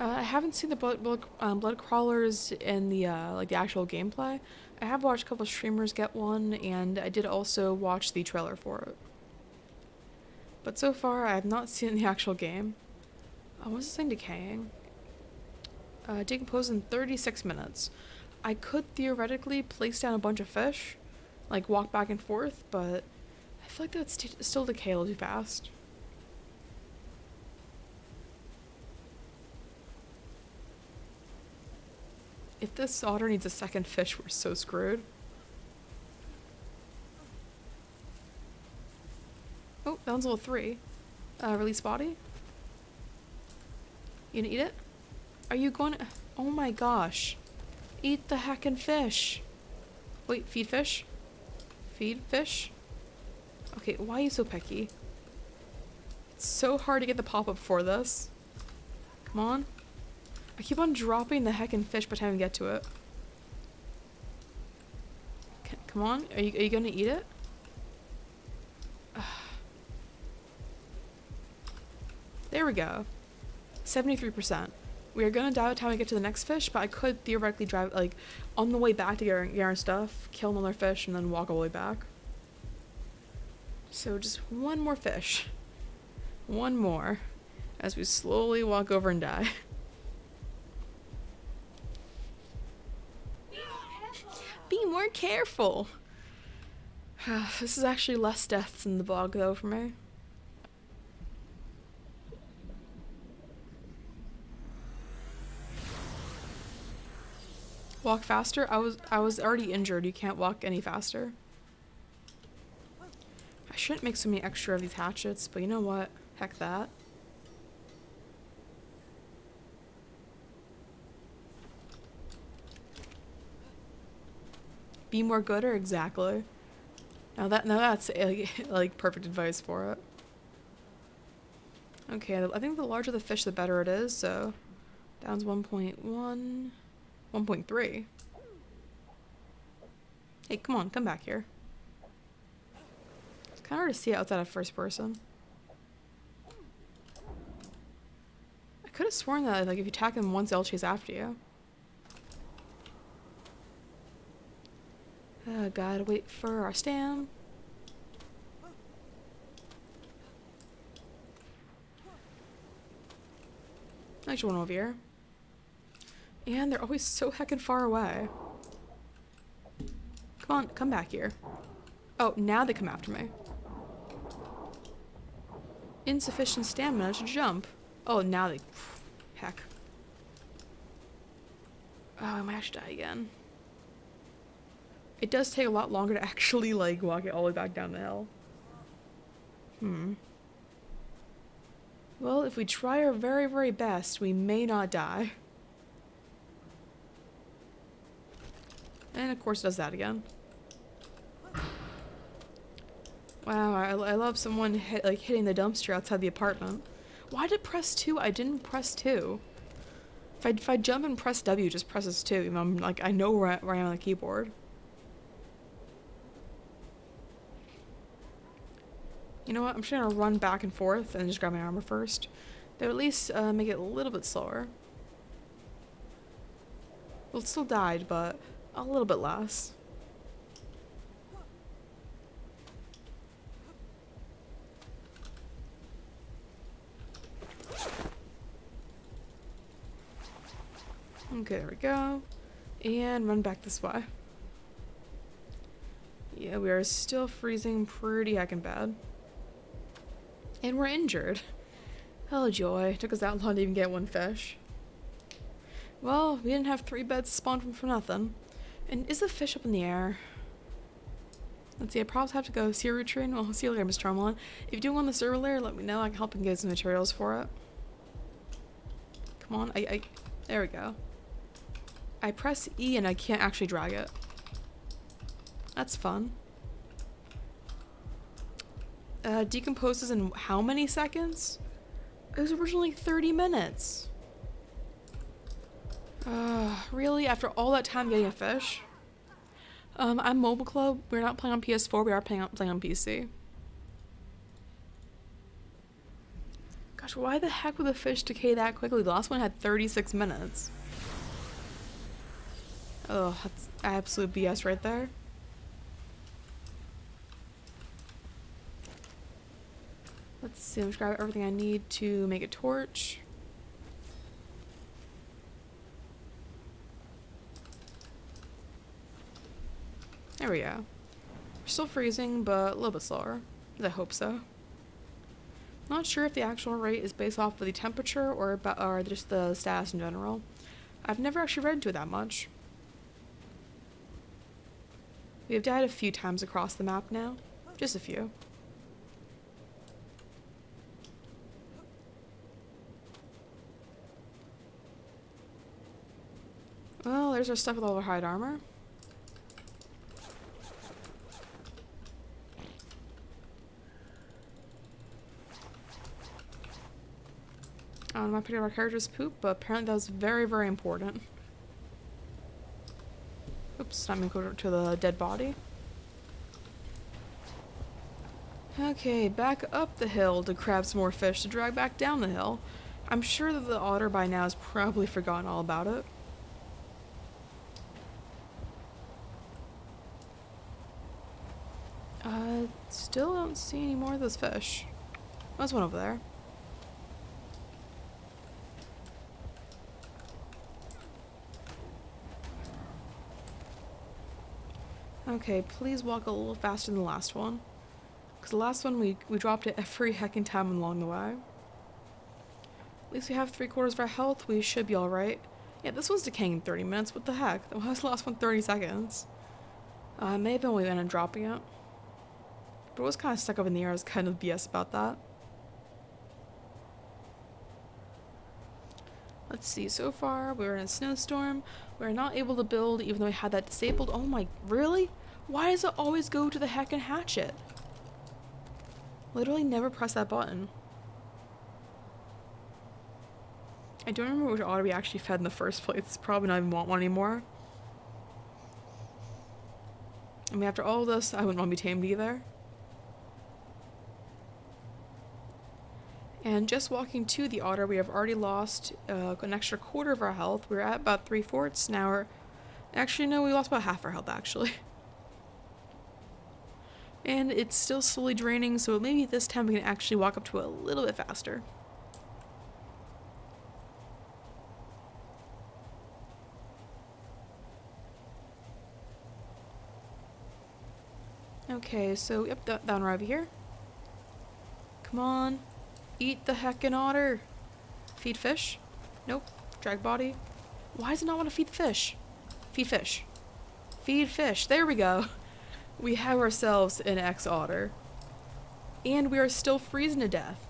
I haven't seen the blood crawlers in the like the actual gameplay. I have watched a couple of streamers get one, and I did also watch the trailer for it. But so far, I have not seen the actual game. What's this thing decaying? Decompose in 36 minutes. I could theoretically place down a bunch of fish, like walk back and forth, but I feel like that's still decay a little too fast. If this otter needs a second fish, we're so screwed. Oh, that one's level 3. Release body. You gonna eat it? Are you going to... Oh my gosh. Eat the heckin' fish. Wait, feed fish? Feed fish? Okay, why are you so picky? It's so hard to get the pop-up for this. Come on. I keep on dropping the heckin' fish by the time I get to it. Okay, come on. Are you gonna eat it? There we go. 73%. We are gonna die by the time we get to the next fish, but I could theoretically drive, like, on the way back to get our stuff, kill another fish, and then walk all the way back. So just one more fish. One more. As we slowly walk over and die. Be more careful! This is actually less deaths in the bog, though, for me. Walk faster? I was already injured. You can't walk any faster. I shouldn't make so many extra of these hatchets, but you know what? Heck that. Be more gooder? Exactly. Now that's like perfect advice for it. Okay, I think the larger the fish, the better it is, so... Down's 1.1... 1.3. Hey, come on, come back here. It's kind of hard to see it outside of first person. I could have sworn that, like, if you attack them once, they'll chase after you. Gotta wait for our stam. Actually, one over here. And they're always so heckin' far away. Come on, come back here. Oh, now they come after me. Insufficient stamina to jump. Oh, now they... Heck. Oh, I might actually die again. It does take a lot longer to actually, like, walk it all the way back down the hill. Well, if we try our very, very best, we may not die. And of course it does that again. Wow, I love someone hitting the dumpster outside the apartment. Why did it press 2? I didn't press 2. If I jump and press W, it just presses 2. Even though I'm like, I know where I am on the keyboard. You know what? I'm just gonna run back and forth and just grab my armor first. That would at least make it a little bit slower. Well, it still died, but a little bit less. Okay, there we go. And run back this way. Yeah, we are still freezing pretty heckin' bad. And we're injured. Oh joy, it took us that long to even get one fish. Well, we didn't have 3 beds spawned from for nothing. And is the fish up in the air? Let's see, I probably have to go see a rutrine. Well, see you later, Mr. Trumlin. If you do want the server layer, let me know. I can help and get some materials for it. Come on, there we go. I press E and I can't actually drag it. That's fun. Decomposes in how many seconds? It was originally 30 minutes. Really? After all that time getting a fish? I'm Mobile Club. We're not playing on PS4. We are playing on PC. Gosh, why the heck would the fish decay that quickly? The last one had 36 minutes. Oh, that's absolute BS right there. Let's see, I'm just grab everything I need to make a torch. There we go. We're still freezing, but a little bit slower. I hope so. Not sure if the actual rate is based off of the temperature or just the status in general. I've never actually read into it that much. We have died a few times across the map now. Just a few. Well, there's our stuff with all our hide armor. I don't know if I picked up our character's poop, but apparently that was very, very important. Oops, not me go to the dead body. Okay, back up the hill to grab some more fish to drag back down the hill. I'm sure that the otter by now has probably forgotten all about it. Still don't see any more of those fish. There's one over there. Okay, please walk a little faster than the last one. Because the last one we dropped it every heckin' time along the way. At least we have 3/4 of our health, we should be alright. Yeah, this one's decaying in 30 minutes, what the heck? Why was the last one 30 seconds? Maybe when we ended up dropping it. But it was kind of stuck up in the air, I was kind of BS about that. Let's see, so far we're in a snowstorm. We're not able to build even though we had that disabled. Oh my, really? Why does it always go to the heckin' hatchet? Literally never press that button. I don't remember which otter we actually fed in the first place. Probably not even want one anymore. I mean, after all of this, I wouldn't want to be tamed either. And just walking to the otter, we have already lost an extra 1/4 of our health. We're at about 3/4. Now we're... Actually, no, we lost about half our health, actually. And it's still slowly draining, so maybe this time we can actually walk up to it a little bit faster. Okay, so, yep, down right over here. Come on. Eat the heckin' otter. Feed fish? Nope. Drag body. Why does it not want to feed the fish? Feed fish. Feed fish. There we go. We have ourselves an ex-otter. And we are still freezing to death.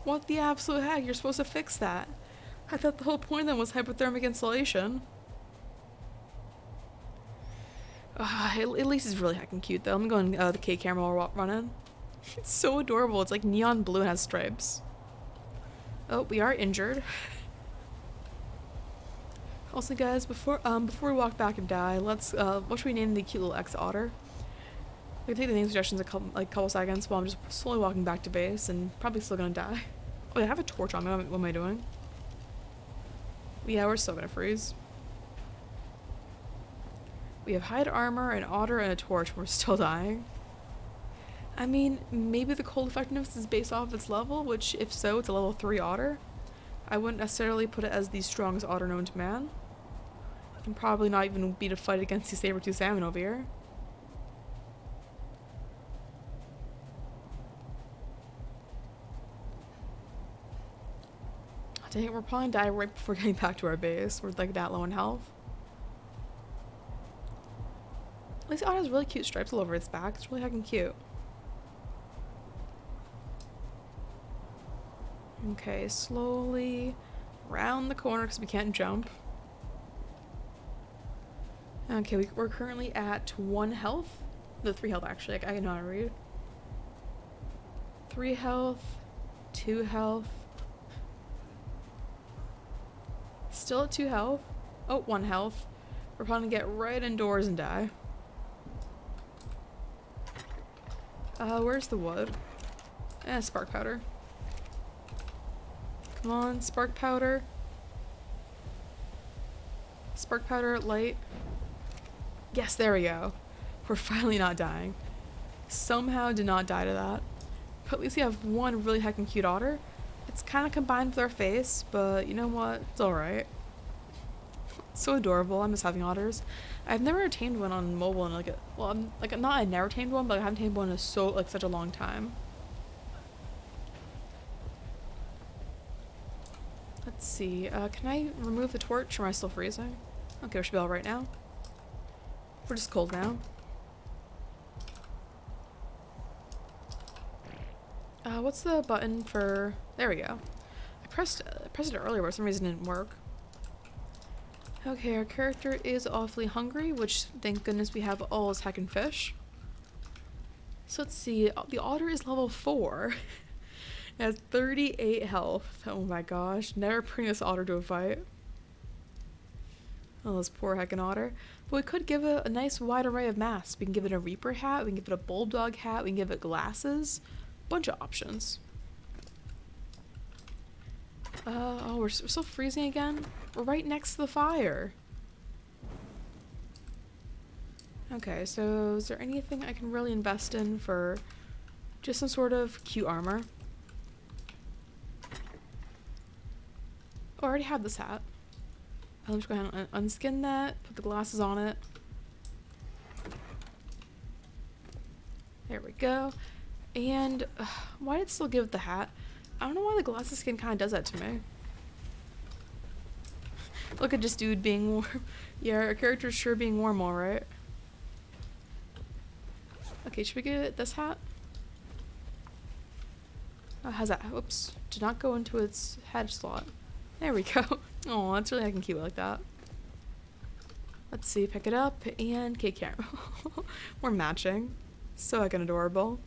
What the absolute heck? You're supposed to fix that. I thought the whole point of them was hypothermic insulation. At least it's really heckin' cute though. I'm going the K camera while running. It's so adorable. It's like neon blue and has stripes. Oh, we are injured. Also, guys, before we walk back and die, let's what should we name the cute little ex-otter? We can take the name suggestions a couple seconds while I'm just slowly walking back to base and probably still gonna die. Oh, I have a torch on me. What am I doing? Yeah, we're still gonna freeze. We have hide armor, an otter, and a torch. We're still dying. I mean, maybe the cold effectiveness is based off its level, which, if so, it's a level 3 otter. I wouldn't necessarily put it as the strongest otter known to man. And probably not even be to fight against the saber-tooth salmon over here. Dang it, we're probably gonna die right before getting back to our base. We're like that low in health. At least the otter has really cute stripes all over its back. It's really heckin' cute. Okay, slowly round the corner because we can't jump. Okay, we're currently at 1 health. No, 3 health actually. I know how to read. 3 health, 2 health. Still at 2 health. Oh, 1 health. We're planning to get right indoors and die. Where's the wood? Spark powder. Come on, spark powder. Spark powder, light. Yes, there we go. We're finally not dying. Somehow did not die to that. But at least we have one really heckin' cute otter. It's kind of combined with our face, but you know what? It's alright. It's so adorable. I miss having otters. I've never tamed one on mobile in I never tamed one, but I haven't tamed one in such a long time. Let's see. Can I remove the torch, or am I still freezing? Okay, we should be all right now. We're just cold now. What's the button for... There we go. I pressed it earlier, but for some reason it didn't work. Okay, our character is awfully hungry, which thank goodness we have all his heckin' fish. So let's see. The otter is level 4. It has 38 health. Oh my gosh. Never bring this otter to a fight. Oh, this poor heckin' otter. But we could give it a nice wide array of masks. We can give it a Reaper hat, we can give it a Bulldog hat, we can give it glasses. Bunch of options. Oh, we're still freezing again? We're right next to the fire. Okay, so is there anything I can really invest in for just some sort of cute armor? Oh, I already have this hat. I'll just go ahead and unskin that, put the glasses on it. There we go. And why did it still give it the hat? I don't know why the glasses skin kind of does that to me. Look at this dude being warm. Yeah, our character's sure being warm, alright. Okay, should we give it this hat? Oh, how's that? Oops. Did not go into its head slot. There we go. Oh, that's really heckin' cute like that. Let's see, pick it up, and okay, camera. We're matching. So heckin' adorable.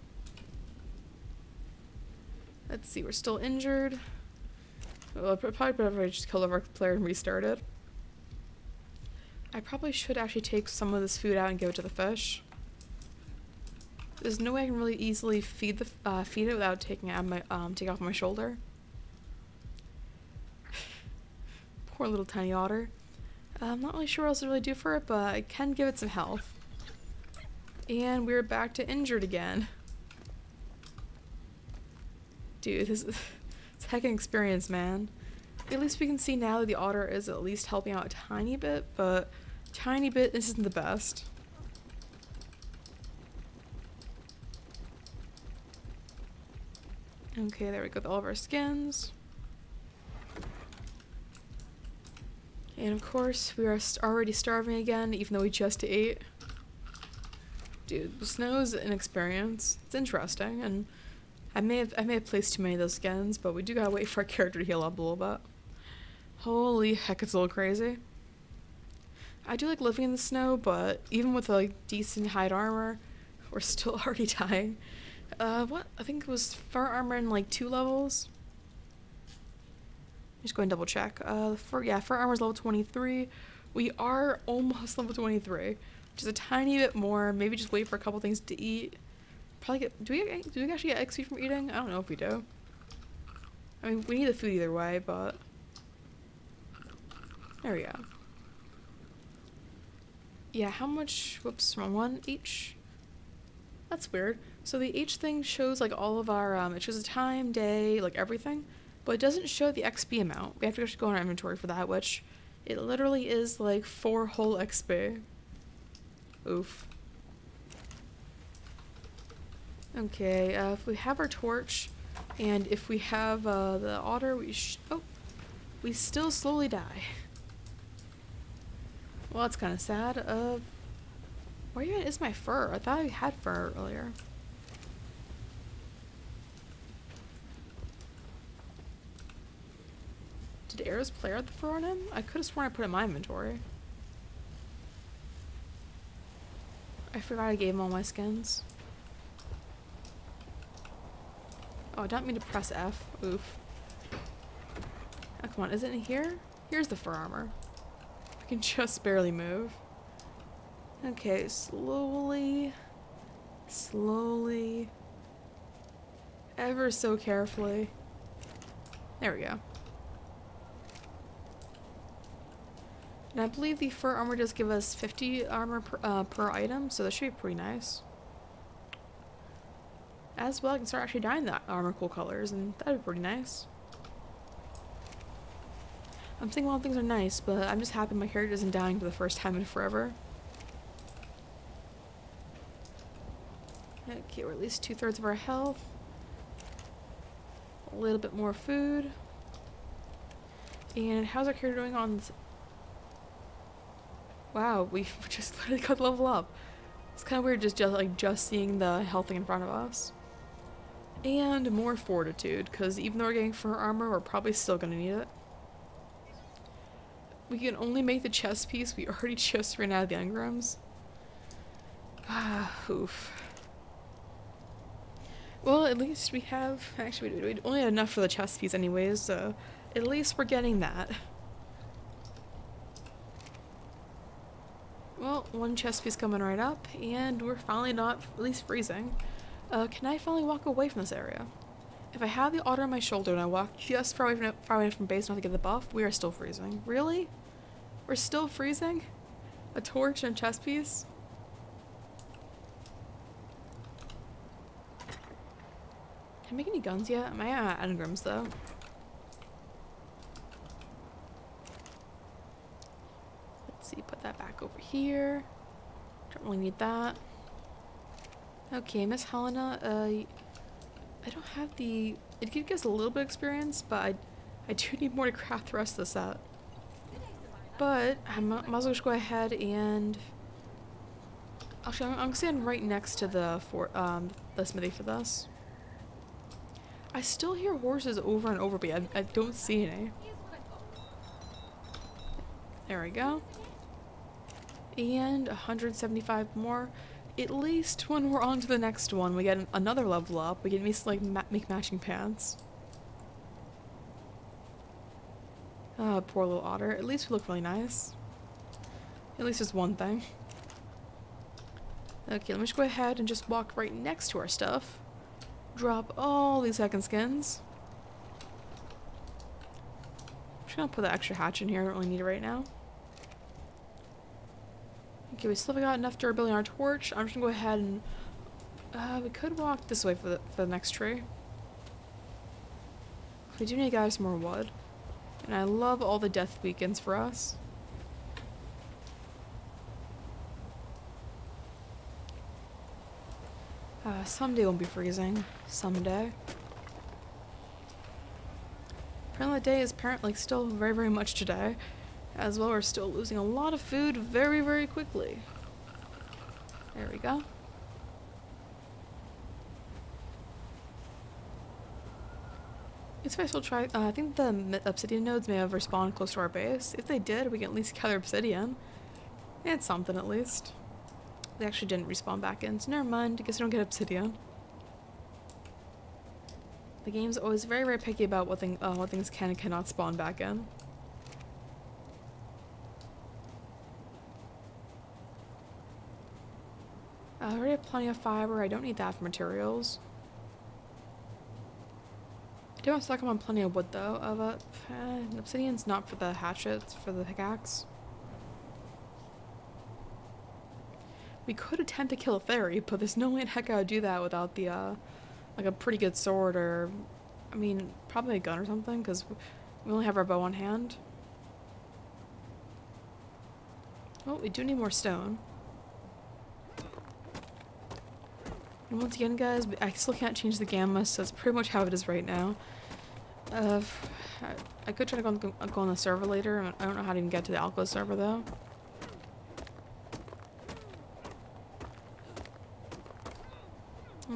Let's see, we're still injured. Well, probably better if I just killed our player and restarted. I probably should actually take some of this food out and give it to the fish. There's no way I can really easily feed it without taking it out take off my shoulder. Poor little tiny otter. I'm not really sure what else to really do for it, but I can give it some health. And we're back to injured again. Dude, this is it's a heckin' experience, man. At least we can see now that the otter is at least helping out a tiny bit, but tiny bit, this isn't the best. Okay, there we go with all of our skins. And of course, we are already starving again, even though we just ate. Dude, the snow is an experience. It's interesting, and I may have placed too many of those skins, but we do gotta wait for our character to heal up a little bit. Holy heck, it's a little crazy. I do like living in the snow, but even with like decent hide armor, we're still already dying. What? I think it was fur armor in like 2 levels. Just go and double check. Fur armor is level 23. We are almost level 23, which is a tiny bit more. Maybe just wait for a couple things to eat. Probably get. Do we actually get XP from eating? I don't know if we do. I mean, we need the food either way, but there we go. Yeah, how much? Whoops, wrong one. H. That's weird. So the H thing shows like all of our. It shows the time, day, like everything, but it doesn't show the XP amount. We have to actually go in our inventory for that, which it literally is like 4 whole XP. Oof. Okay, if we have our torch, and if we have the otter, we still slowly die. Well, that's kind of sad. Where even is my fur? I thought I had fur earlier. Did Ares play out the fur on him? I could have sworn I put it in my inventory. I forgot I gave him all my skins. Oh, I don't mean to press F. Oof. Oh, come on, isn't it here? Here's the fur armor. I can just barely move. Okay, slowly. Slowly. Ever so carefully. There we go. And I believe the fur armor does give us 50 armor per item, so that should be pretty nice. As well, I can start actually dyeing that armor cool colors, and that'd be pretty nice. I'm thinking a lot of things are nice, but I'm just happy my character isn't dying for the first time in forever. Okay, we're at least 2/3 of our health. A little bit more food. And how's our character doing on this? Wow, we just literally got level up. It's kind of weird just seeing the health thing in front of us. And more fortitude, because even though we're getting fur armor, we're probably still gonna need it. We can only make the chest piece. We already just ran out of the engrams. Ah, oof. Well, at least we have... Actually, we only had enough for the chest piece anyways, so at least we're getting that. Well, one chest piece coming right up, and we're finally not at least freezing. Can I finally walk away from this area? If I have the otter on my shoulder and I walk just far away from base not to get the buff, we are still freezing. Really? We're still freezing? A torch and a chest piece? Can I make any guns yet? Am I at engrams though? Let's see, put that back over here. Don't really need that. Okay, Miss Helena, I don't have the... It gives us a little bit of experience, but I do need more to craft the rest of the set. But I might as well just go ahead and... Actually, I'm gonna stand right next to the smithy for this. I still hear horses over and over, but I don't see any. There we go. And 175 more. At least when we're on to the next one, we get another level up. We can make matching pants. Poor little otter. At least we look really nice. At least it's one thing. Okay, let me just go ahead and just walk right next to our stuff. Drop all these second skins. I'm just gonna put the extra hatch in here. I don't really need it right now. Okay, we still got enough durability on our torch. I'm just gonna go ahead and... we could walk this way for the next tree. We do need to gather some more wood. And I love all the death beacons for us. Someday we'll be freezing. Someday. Apparently the day is still very, very much today. As well, we're still losing a lot of food very, very quickly. There we go. If I still try, I think the obsidian nodes may have respawned close to our base. If they did, we can at least gather obsidian. And something at least. They actually didn't respawn back in, so never mind. I guess we don't get obsidian. The game's always very, very picky about what things can and cannot spawn back in. I already have plenty of fiber. I don't need that for materials. I do want to stock up on plenty of wood though. Obsidian's not for the hatchet, it's for the pickaxe. We could attempt to kill a fairy, but there's no way in heck I would do that without the, like a pretty good sword or, I mean, probably a gun or something, because we only have our bow on hand. Oh, we do need more stone. And once again, guys, I still can't change the gamma, so that's pretty much how it is right now. I could try to go on the server later. I don't know how to even get to the Alco server, though.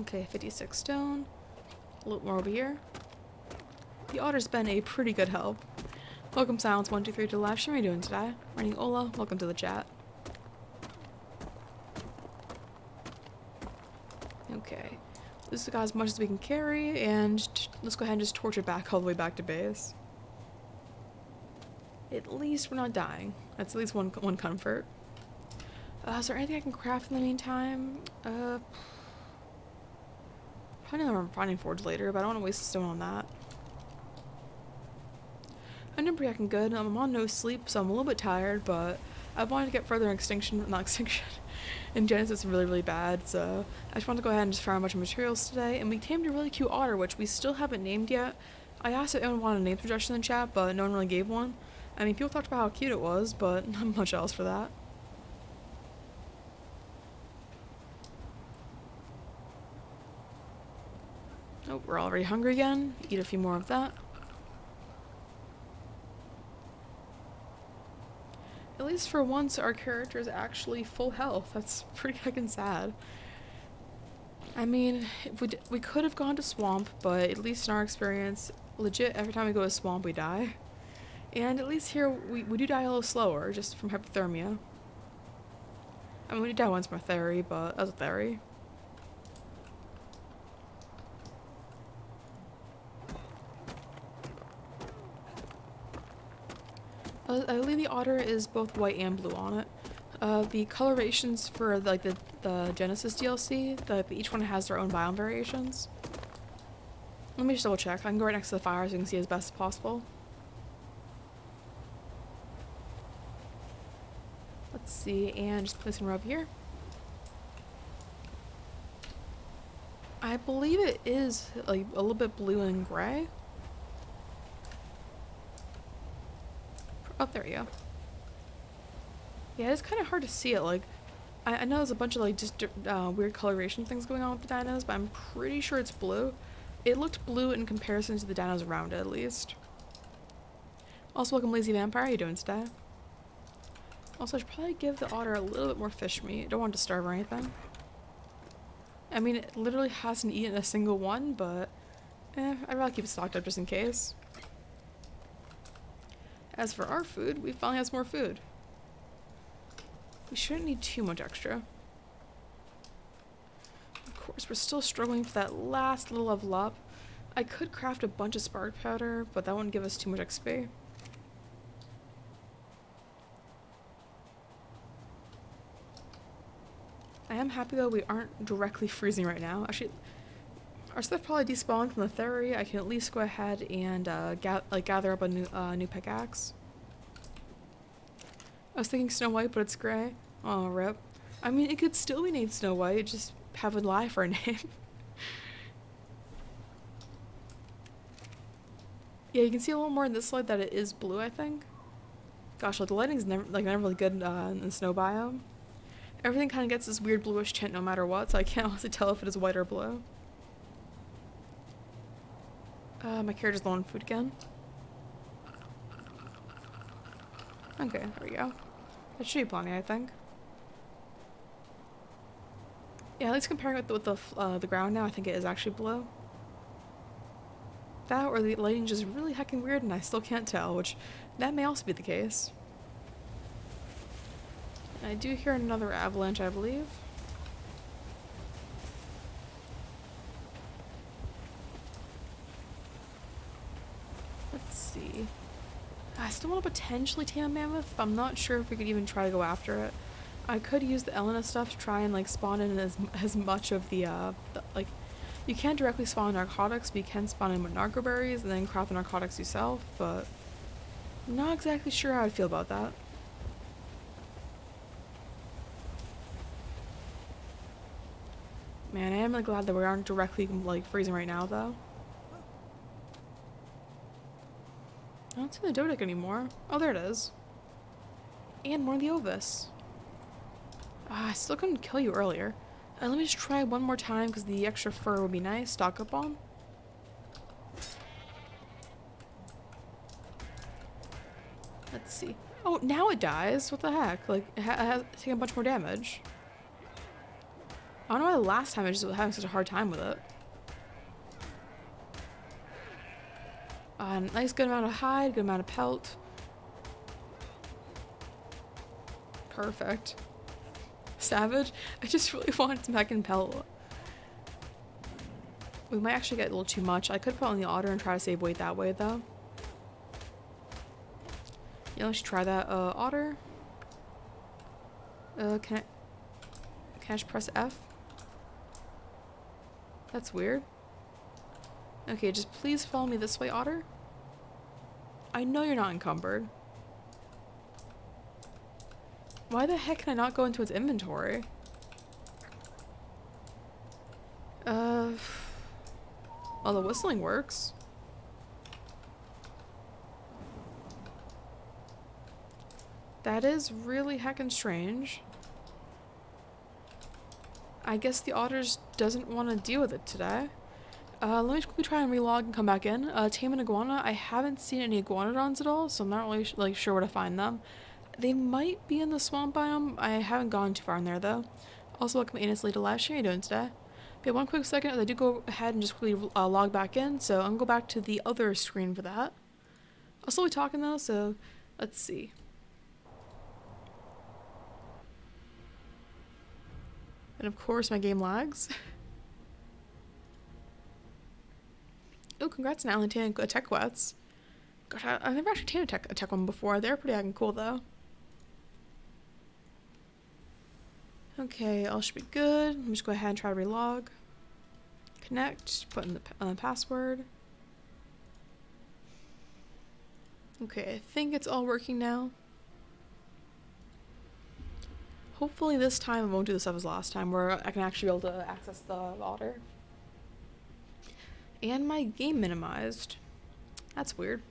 Okay, 56 stone. A little more over here. The otter's been a pretty good help. Welcome Silence123 to the live stream. How are you doing today? Running Ola, welcome to the chat. Okay. This has got as much as we can carry, and let's go ahead and just torch it back all the way back to base. At least we're not dying. That's at least one comfort. Is there anything I can craft in the meantime? Probably another refining forge later, but I don't want to waste the stone on that. I'm doing pretty fucking good. I'm on no sleep, so I'm a little bit tired, but I wanted to get further not extinction, in Genesis really, really bad, so I just wanted to go ahead and just farm a bunch of materials today, and we tamed a really cute otter, which we still haven't named yet. I asked if anyone wanted a name suggestion in the chat, but no one really gave one. I mean, people talked about how cute it was, but not much else for that. Oh, we're already hungry again. Eat a few more of that. At least for once, our character is actually full health. That's pretty fucking sad. I mean, we could have gone to swamp, but at least in our experience, legit, every time we go to swamp, we die. And at least here, we do die a little slower, just from hypothermia. I mean, we did die once from a theory, but that was a theory. I believe the otter is both white and blue on it. The colorations for the Genesis DLC, each one has their own biome variations. Let me just double check. I can go right next to the fire so you can see as best as possible. Let's see, and just placing her up here. I believe it is like a little bit blue and gray. Oh, there we go. Yeah, it's kind of hard to see it. Like, I know there's a bunch of like just weird coloration things going on with the dinos, but I'm pretty sure it's blue. It looked blue in comparison to the dinos around it, at least. Also, welcome Lazy Vampire. How you doing today? Also, I should probably give the otter a little bit more fish meat. I don't want to starve or anything. I mean, it literally hasn't eaten a single one, but I'd rather keep it stocked up just in case. As for our food, we finally have some more food. We shouldn't need too much extra. Of course, we're still struggling for that last little level up. I could craft a bunch of spark powder, but that wouldn't give us too much XP. I am happy though we aren't directly freezing right now. Actually, our stuff probably despawned from the theory. I can at least go ahead and gather up a new pickaxe. I was thinking Snow White, but it's gray. Oh, rip. I mean, it could still be named Snow White, just have a lie for a name. Yeah, you can see a little more in this light that it is blue, I think. Gosh, like, the lighting's never really good in the snow biome. Everything kind of gets this weird bluish tint no matter what, so I can't honestly tell if it is white or blue. My character's low on food again. Okay, there we go. That should be plenty, I think. Yeah, at least comparing it with the ground now, I think it is actually blue. That or the lighting's just really heckin' weird and I still can't tell, which that may also be the case. I do hear another avalanche, I believe. Let's see. I still want to potentially tame a mammoth, but I'm not sure if we could even try to go after it. I could use the Elena stuff to try and like spawn in as much of the like, you can't directly spawn narcotics, but you can spawn in with narco berries and then craft the narcotics yourself, but I'm not exactly sure how I'd feel about that. Man, I am really glad that we aren't directly like freezing right now though. I don't see the Dodic anymore. Oh, there it is. And more of the Ovis. I still couldn't kill you earlier. Let me just try one more time because the extra fur would be nice. Stock up on. Let's see. Oh, now it dies. What the heck? Like, it has taken a bunch more damage. I don't know why the last time I just was having such a hard time with it. Nice good amount of hide, good amount of pelt. Perfect. Savage. I just really wanted some heckin' pelt. We might actually get a little too much. I could put on the otter and try to save weight that way, though. Yeah, let's try that. Otter. Can I just press F? That's weird. Okay, just please follow me this way, otter. I know you're not encumbered. Why the heck can I not go into its inventory? Well, the whistling works. That is really heckin' strange. I guess the otter just doesn't want to deal with it today. Let me quickly try and relog and come back in. Tame an iguana. I haven't seen any iguanodons at all, so I'm not really sure where to find them. They might be in the swamp biome. I haven't gone too far in there though. Also, welcome Anus to Lash. How are you doing today? Okay, one quick second. I do go ahead and just quickly log back in, so I'm gonna go back to the other screen for that. I'll still be talking though, so let's see. And of course, my game lags. Oh, congrats on Alan taking a tech quets. Gosh, I've never actually tamed a tech one before. They're pretty heckin' cool though. Okay, all should be good. Let me just go ahead and try to relog. Connect, put in the password. Okay, I think it's all working now. Hopefully this time I won't do the stuff as last time where I can actually be able to access the otter. And my game minimized. That's weird.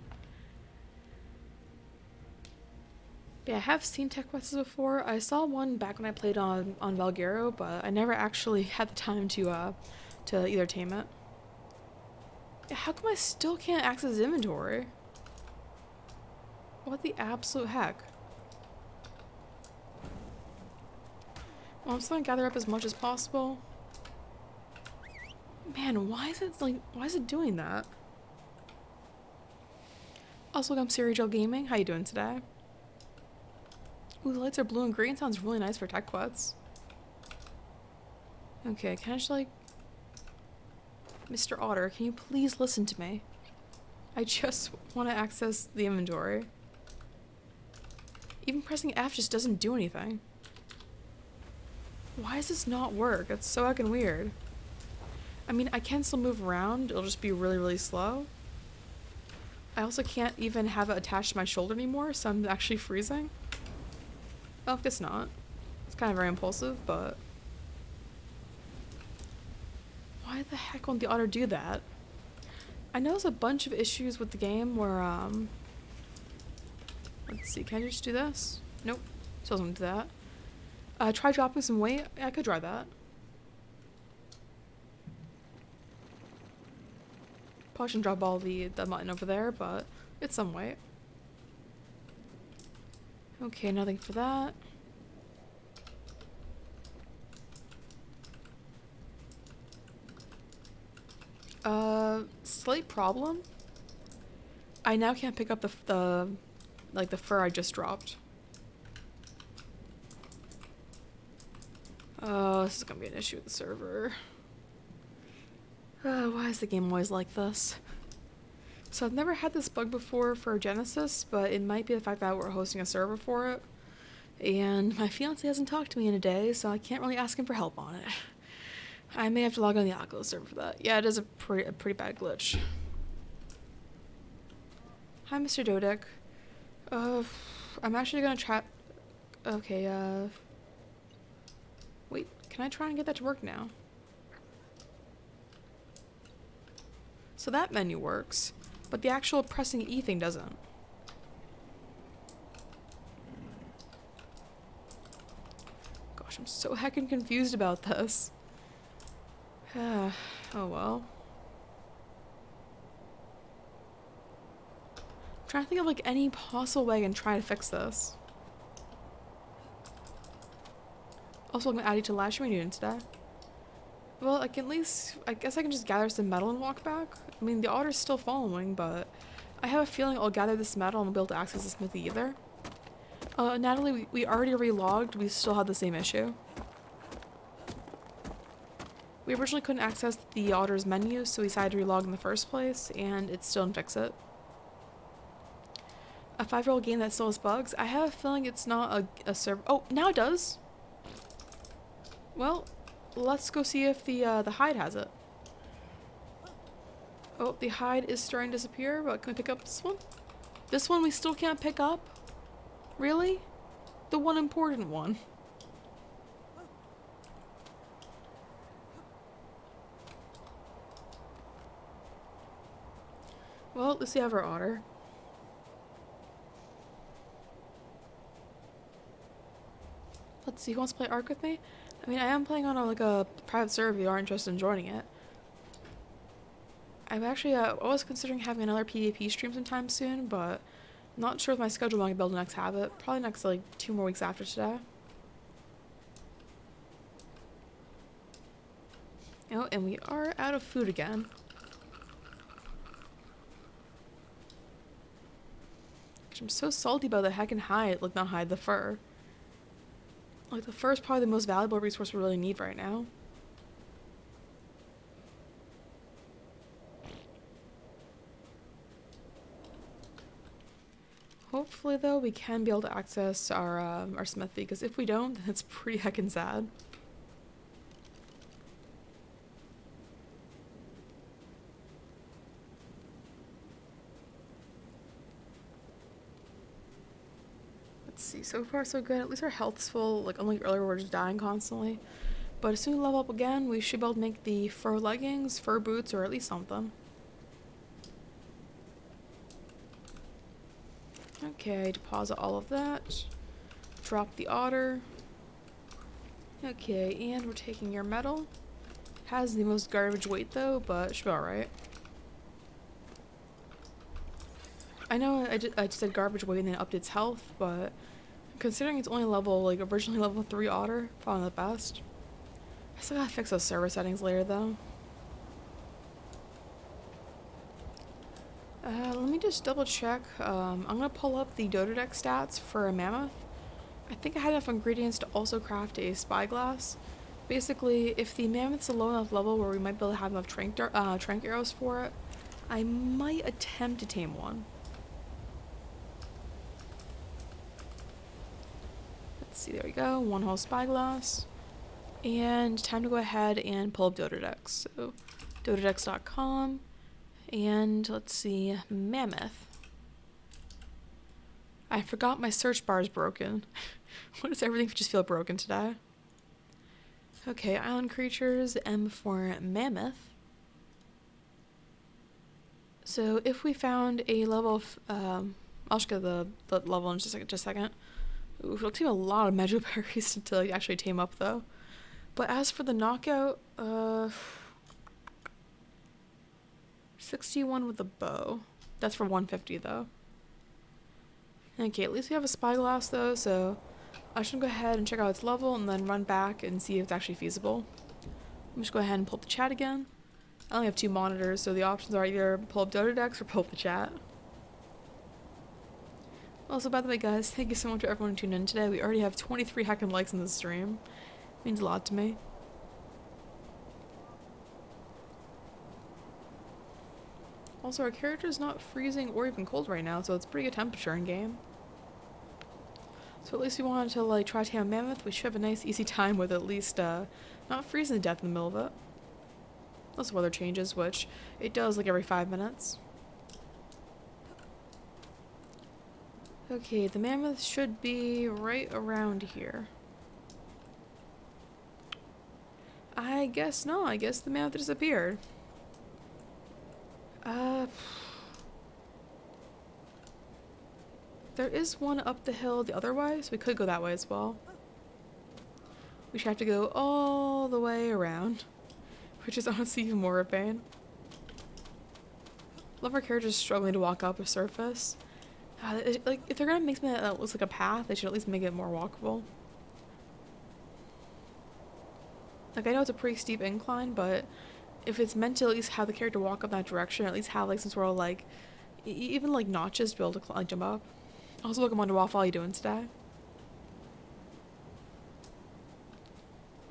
Yeah, I have seen tech quests before. I saw one back when I played on Valguero, but I never actually had the time to either tame it. Yeah, how come I still can't access inventory? What the absolute heck? Well, I'm still gonna gather up as much as possible. Man, why is it doing that? Also, welcome Siri Gel Gaming. How you doing today? Ooh, the lights are blue and green. Sounds really nice for tech quests. Okay, can I just Mr. Otter, can you please listen to me? I just want to access the inventory. Even pressing F just doesn't do anything. Why does this not work? It's so heckin' weird. I mean, I can still move around. It'll just be really, really slow. I also can't even have it attached to my shoulder anymore, so I'm actually freezing. Oh, I guess not. It's kind of very impulsive, but... Why the heck won't the otter do that? I know there's a bunch of issues with the game where, let's see, can I just do this? Nope. Still doesn't do that. Try dropping some weight. Yeah, I could try that. Probably shouldn't drop all the mutton over there, but it's some weight. Okay, nothing for that. Slight problem. I now can't pick up the fur I just dropped. Oh, this is gonna be an issue with the server. Why is the game always like this? So I've never had this bug before for Genesis, but it might be the fact that we're hosting a server for it. And my fiance hasn't talked to me in a day, so I can't really ask him for help on it. I may have to log on the Oculus server for that. Yeah, it is a pretty bad glitch. Hi, Mr. Dodek. I'm actually gonna try... Okay, wait, can I try and get that to work now? So that menu works, but the actual pressing E thing doesn't. Gosh, I'm so heckin' confused about this. Oh well. I'm trying to think of like any possible way I can try to fix this. Also, I'm gonna add you to Lash Reunion today. Well, I can at least, I guess I can just gather some metal and walk back. I mean, the otter's still following, but I have a feeling I'll gather this metal and won't be able to access the smithy either. Natalie, we already relogged. We still had the same issue. We originally couldn't access the otter's menu, so we decided to relog in the first place, and it still didn't fix it. A 5-year-old game that still has bugs? I have a feeling it's not a server. Oh, now it does! Well, let's go see if the hide has it. Oh, the hide is starting to disappear, but can we pick up this one? This one we still can't pick up? Really? The one important one. Well, at least we have our otter. Let's see, who wants to play ARK with me? I mean, I am playing on a private server if you are interested in joining it. I'm actually, I was considering having another PvP stream sometime soon, but not sure if my schedule when I can build next have it. Probably next, like, 2 more weeks after today. Oh, and we are out of food again. I'm so salty about the heckin' hide, like not hide, the fur. Like the fur is probably the most valuable resource we really need right now. Hopefully though we can be able to access our smithy, because if we don't, then it's pretty heckin' sad. Let's see, so far so good. At least our health's full. Like unlike earlier, we're just dying constantly. But as soon as we level up again, we should be able to make the fur leggings, fur boots, or at least something. Okay, deposit all of that. Drop the otter. Okay, and we're taking your metal. Has the most garbage weight though, but it should be alright. I know I just said garbage weight and then upped its health, but considering it's only level, like originally level 3 otter, probably the best. I still gotta fix those server settings later though. Let me just double check. I'm gonna pull up the Dododeck stats for a mammoth. I think I had enough ingredients to also craft a spyglass. Basically, if the mammoth's a low enough level where we might be able to have enough trank arrows for it, I might attempt to tame one. Let's see, there we go, 1 whole spyglass. And time to go ahead and pull up Dododeck. So, dododex.com. And let's see, mammoth. I forgot my search bar is broken. Why does everything just feel broken today? Okay, island creatures, M for mammoth. So if we found a level of, I'll just get the level in just a second. Ooh, it'll take a lot of meadow berries until you actually tame up though. But as for the knockout, 61 with a bow. That's for 150 though. Okay, at least we have a spyglass though, so I should go ahead and check out its level and then run back and see if it's actually feasible. I'm just go ahead and pull up the chat again. I only have 2 monitors, so the options are either pull up Dododex or pull up the chat. Also, by the way guys, thank you so much for everyone who tuned in today. We already have 23 heckin' likes in this stream. It means a lot to me. Also, our character's not freezing or even cold right now, so it's pretty good temperature in game. So at least we wanted to like try to tame a mammoth. We should have a nice easy time with at least not freezing to death in the middle of it. Unless the weather changes, which it does like every 5 minutes. Okay, the mammoth should be right around here. I guess not. I guess the mammoth disappeared. There is one up the hill the other way, so we could go that way as well. We should have to go all the way around, which is honestly even more of a pain. Love our characters struggling to walk up a surface. Like, if they're gonna make something that looks like a path, they should at least make it more walkable. Like, I know it's a pretty steep incline, but if it's meant to at least have the character walk up that direction, or at least have like some sort of like, even like notches to be able to like jump up. Also, welcome on to Waffle. How you doing today?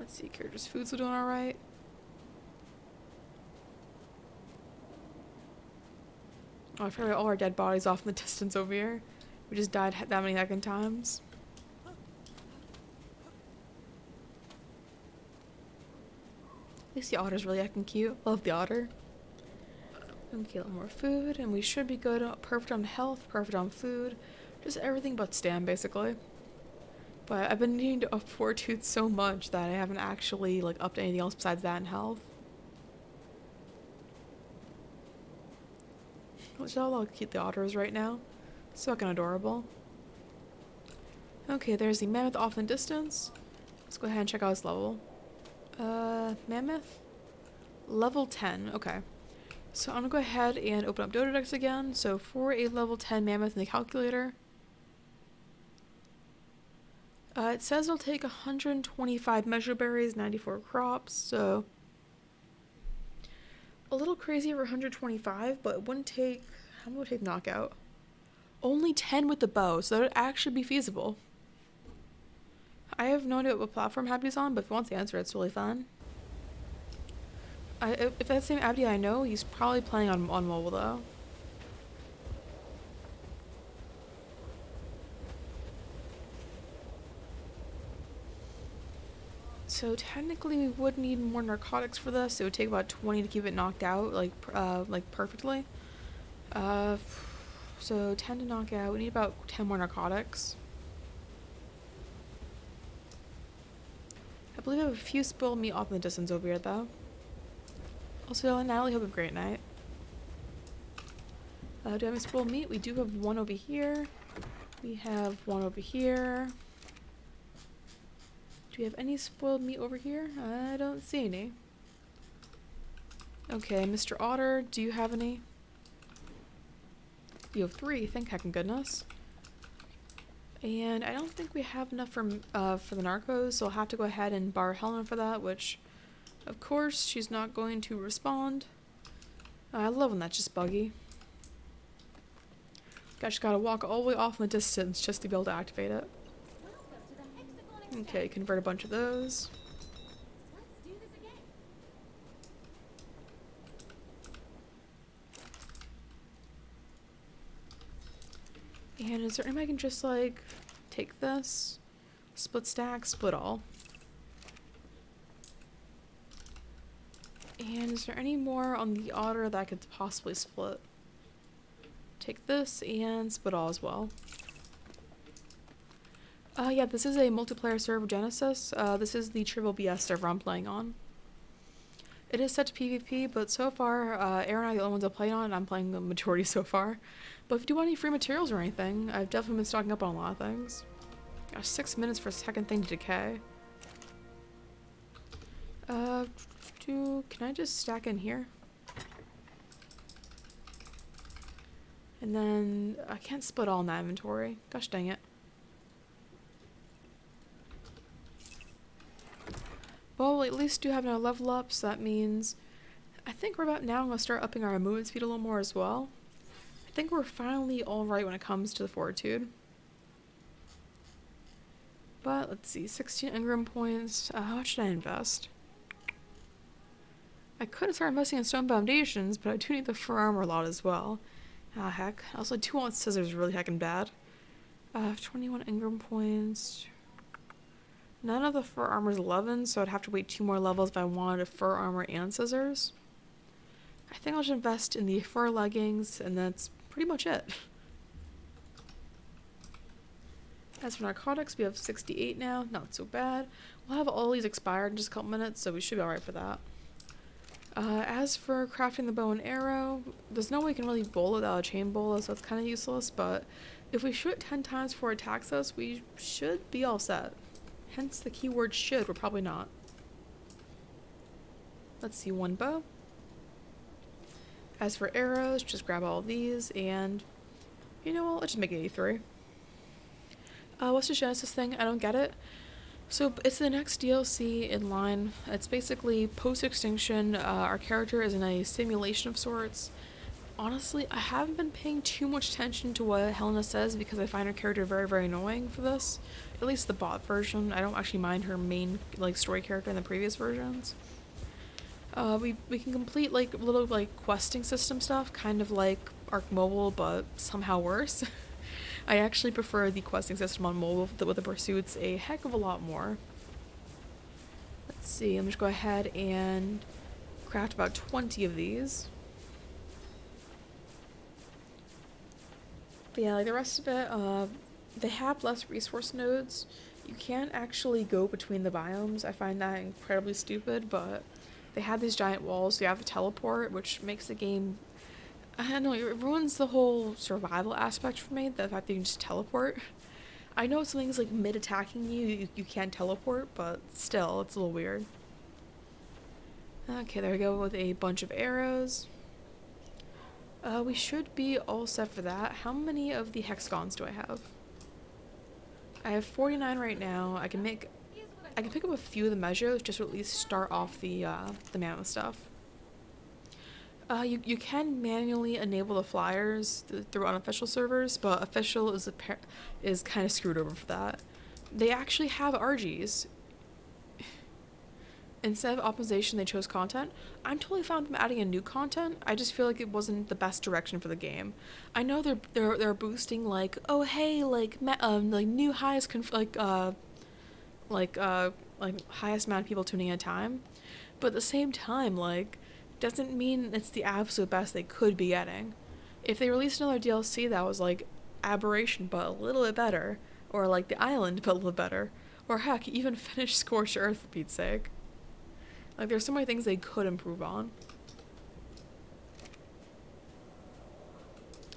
Let's see, characters' food's doing alright. Oh, I forgot all our dead bodies off in the distance over here. We just died that many heckin' times. At least the otter's really heckin' cute. Love the otter. Okay, a little more food, and we should be good. Perfect on health, perfect on food. Just everything but stam, basically. But I've been needing to up 4 tooth so much that I haven't actually like upped anything else besides that in health. Which I'll keep the otters right now. So fucking adorable. Okay, there's the mammoth off in the distance. Let's go ahead and check out his level. Mammoth? Level 10, okay. So I'm gonna go ahead and open up Dododex again. So for a level 10 mammoth in the calculator, it says it'll take 125 measure berries, 94 crops, so a little crazy for 125, but it wouldn't take, how much would it take knockout? Only 10 with the bow, so that would actually be feasible. I have no idea what platform Happy's on, but if he wants to answer, it's really fun. If that's the same Abdi I know, he's probably playing on mobile though. So technically we would need more narcotics for this. It would take about 20 to keep it knocked out, like perfectly. So 10 to knock out. We need about 10 more narcotics. I believe I have a few spoiled meat off in the distance over here though. Also, Natalie, hope you have a great night. Do I have any spoiled meat? We do have one over here. We have one over here. Do we have any spoiled meat over here? I don't see any. Okay, Mr. Otter, do you have any? You have 3, thank heckin' goodness. And I don't think we have enough for the narcos, so I'll have to go ahead and borrow Helen for that, which, of course, she's not going to respond. I love when that's just buggy. Just gotta walk all the way off in the distance just to be able to activate it. Okay, convert a bunch of those. And is there any way I can just like take this, split stack, split all? And is there any more on the otter that I could possibly split? Take this and split all as well. Yeah, this is a multiplayer server Genesis. This is the Triple BS server I'm playing on. It is set to PvP, but so far, Aaron and I are the only ones I'm playing on, and I'm playing the majority so far. But if you do want any free materials or anything, I've definitely been stocking up on a lot of things. Gosh, 6 minutes for a second thing to decay. Can I just stack in here? And then, I can't split all in that inventory. Gosh dang it. Well, we at least do have no level ups, so that means I think we're about now going to start upping our movement speed a little more as well. I think we're finally alright when it comes to the fortitude. But let's see, 16 engram points. How much should I invest? I could have started investing in stone foundations, but I do need the fur armor a lot as well. Ah, heck. Also, 2 ounce scissors is really heckin' bad. 21 engram points. None of the fur armor is 11, so I'd have to wait 2 more levels if I wanted a fur armor and scissors. I think I'll just invest in the fur leggings, and that's pretty much it. As for narcotics, we have 68 now, not so bad. We'll have all these expired in just a couple minutes, so we should be alright for that. As for crafting the bow and arrow, there's no way we can really bowl it without a chain bowler, so it's kind of useless, but if we shoot 10 times before it attacks us, we should be all set. Hence the keyword should, we're probably not. Let's see, 1 bow. As for arrows, just grab all of these, and you know what, let's just make 83. What's the Genesis thing? I don't get it. So it's the next DLC in line. It's basically post-extinction. Our character is in a simulation of sorts. Honestly, I haven't been paying too much attention to what Helena says because I find her character very, very annoying for this. At least the bot version. I don't actually mind her main like story character in the previous versions. We can complete like little like questing system stuff, kind of like Ark Mobile, but somehow worse. I actually prefer the questing system on mobile with the pursuits a heck of a lot more. Let's see, I'm just go ahead and craft about 20 of these. But yeah, like the rest of it, they have less resource nodes. You can't actually go between the biomes. I find that incredibly stupid, but they have these giant walls, so you have to teleport, which makes the game, I don't know, it ruins the whole survival aspect for me, the fact that you can just teleport. I know something's like mid-attacking you can't teleport, but still, it's a little weird. Okay, there we go with a bunch of arrows. We should be all set for that. How many of the hexagons do I have? I have 49 right now. I can pick up a few of the measures just to at least start off the mammoth stuff. You can manually enable the flyers through unofficial servers, but official is kind of screwed over for that. They actually have RGs. Instead of optimization, they chose content. I'm totally fine with them adding in new content. I just feel like it wasn't the best direction for the game. I know they're boosting like, oh hey, like new highest highest amount of people tuning in at a time, but at the same time, like, doesn't mean it's the absolute best they could be getting. If they released another DLC that was like Aberration but a little bit better, or like The Island but a little better, or heck, even finish Scorched Earth for Pete's sake. Like, there's so many things they could improve on.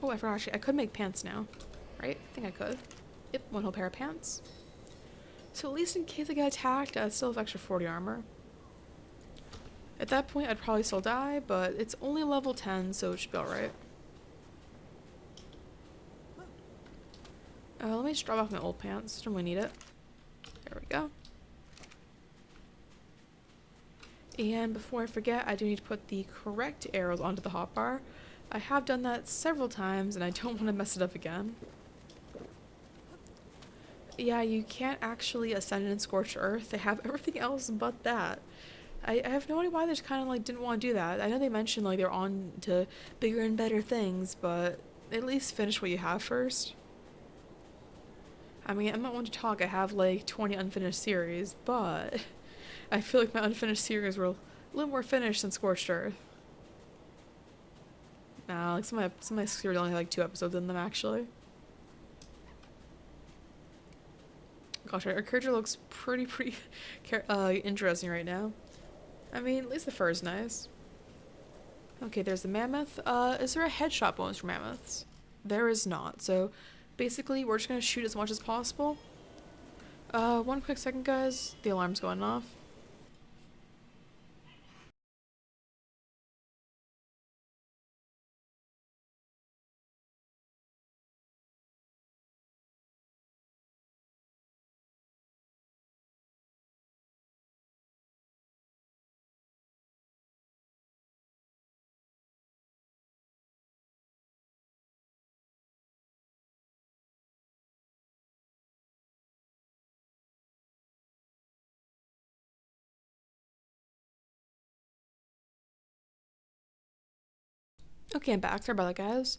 Oh, I forgot, actually, I could make pants now, right? I think I could. Yep, one whole pair of pants. So at least in case I get attacked, I still have extra 40 armor. At that point, I'd probably still die, but it's only level 10, so it should be alright. Let me just drop off my old pants. Don't really need it. There we go. And before I forget, I do need to put the correct arrows onto the hotbar. I have done that several times, and I don't want to mess it up again. Yeah, you can't actually ascend in Scorched Earth. They have everything else but that. I have no idea why they just kind of like didn't want to do that. I know they mentioned like they're on to bigger and better things, but at least finish what you have first. I mean, I'm not one to talk. I have like 20 unfinished series, but I feel like my unfinished series were a little more finished than Scorched Earth. Nah, like some of my series only have like 2 episodes in them actually. Gosh, our character looks pretty interesting right now. I mean, at least the fur is nice. Okay, there's the mammoth. Is there a headshot bonus for mammoths? There is not, so basically we're just gonna shoot as much as possible. One quick second, guys. The alarm's going off. Okay, I'm back. Sorry about that, guys.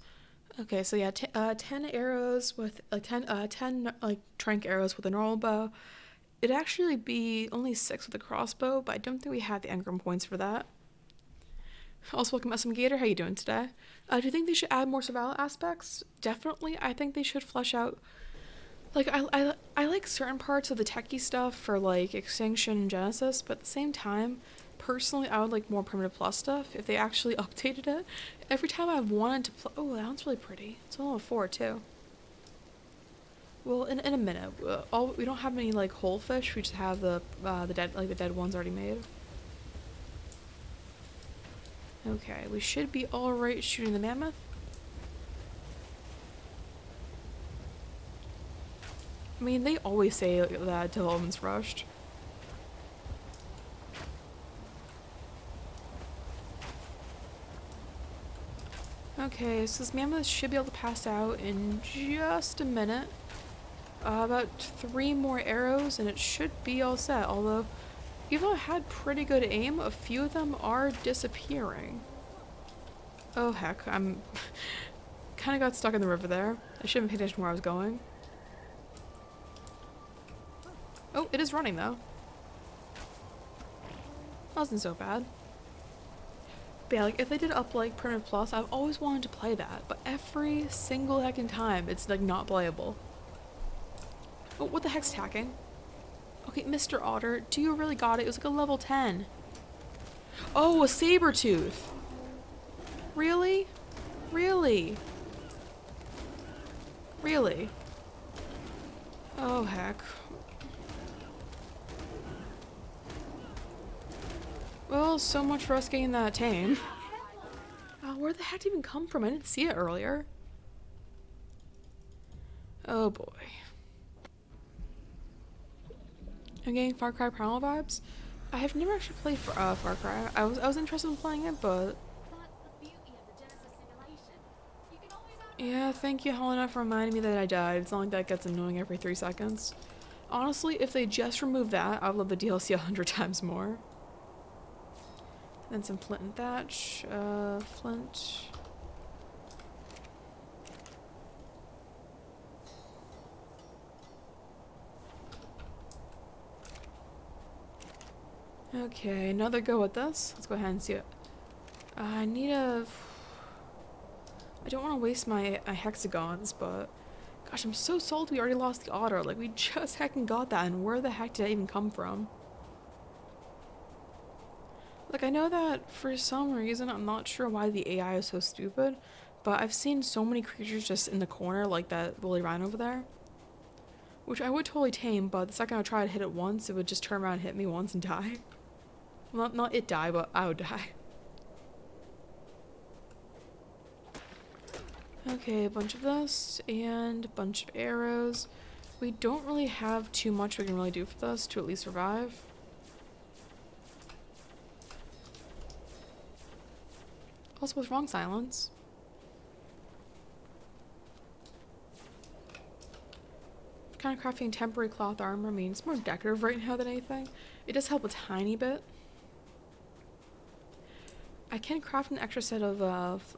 Okay, so yeah, 10 arrows with like 10 like trank arrows with a normal bow. It'd actually be only 6 with a crossbow, but I don't think we have the engram points for that. Also, welcome SM Gator. How you doing today? Do you think they should add more survival aspects? Definitely. I think they should flesh out. Like I like certain parts of the techie stuff for like Extinction and Genesis, but at the same time, personally, I would like more Primitive Plus stuff if they actually updated it. Every time I've wanted to play, oh, that one's really pretty. It's only level 4 too. Well, in a minute. We don't have any like whole fish. We just have the dead ones already made. Okay, we should be all right shooting the mammoth. I mean, they always say that development's rushed. Okay, so this mammoth should be able to pass out in just a minute. About 3 more arrows and it should be all set, although even though I had pretty good aim, a few of them are disappearing. Oh heck, kind of got stuck in the river there. I shouldn't have paid attention where I was going. Oh, it is running though. Wasn't so bad. But yeah, like if they did up like Primitive Plus, I've always wanted to play that, but every single heckin' time it's like not playable. Oh, what the heck's tacking? Okay, Mr. Otter, do you really got it? It was like a level 10. Oh, a saber tooth. Really? Really? Really? Oh, heck. Well, so much for us getting that tame. Where the heck did it even come from? I didn't see it earlier. Oh boy. I'm getting Far Cry Primal vibes. I have never actually played Far Cry. I was interested in playing it, but yeah, thank you, Helena, for reminding me that I died. It's not like that gets annoying every 3 seconds. Honestly, if they just remove that, I would love the DLC 100 times more. Then some flint and thatch. Flint. Okay, another go at this. Let's go ahead and see it. I need a... I don't want to waste my hexagons, but... Gosh, I'm so salty we already lost the otter. Like, we just heckin' got that, and where the heck did it even come from? Like, I know that for some reason, I'm not sure why the AI is so stupid, but I've seen so many creatures just in the corner, like that woolly rhino over there. Which I would totally tame, but the second I try to hit it once, it would just turn around and hit me once and die. Well, not it die, but I would die. Okay, a bunch of this, and a bunch of arrows. We don't really have too much we can really do for this to at least survive. Also, what's wrong, Silence? Kind of crafting temporary cloth armor. I mean, it's more decorative right now than anything. It does help a tiny bit. I can craft an extra set of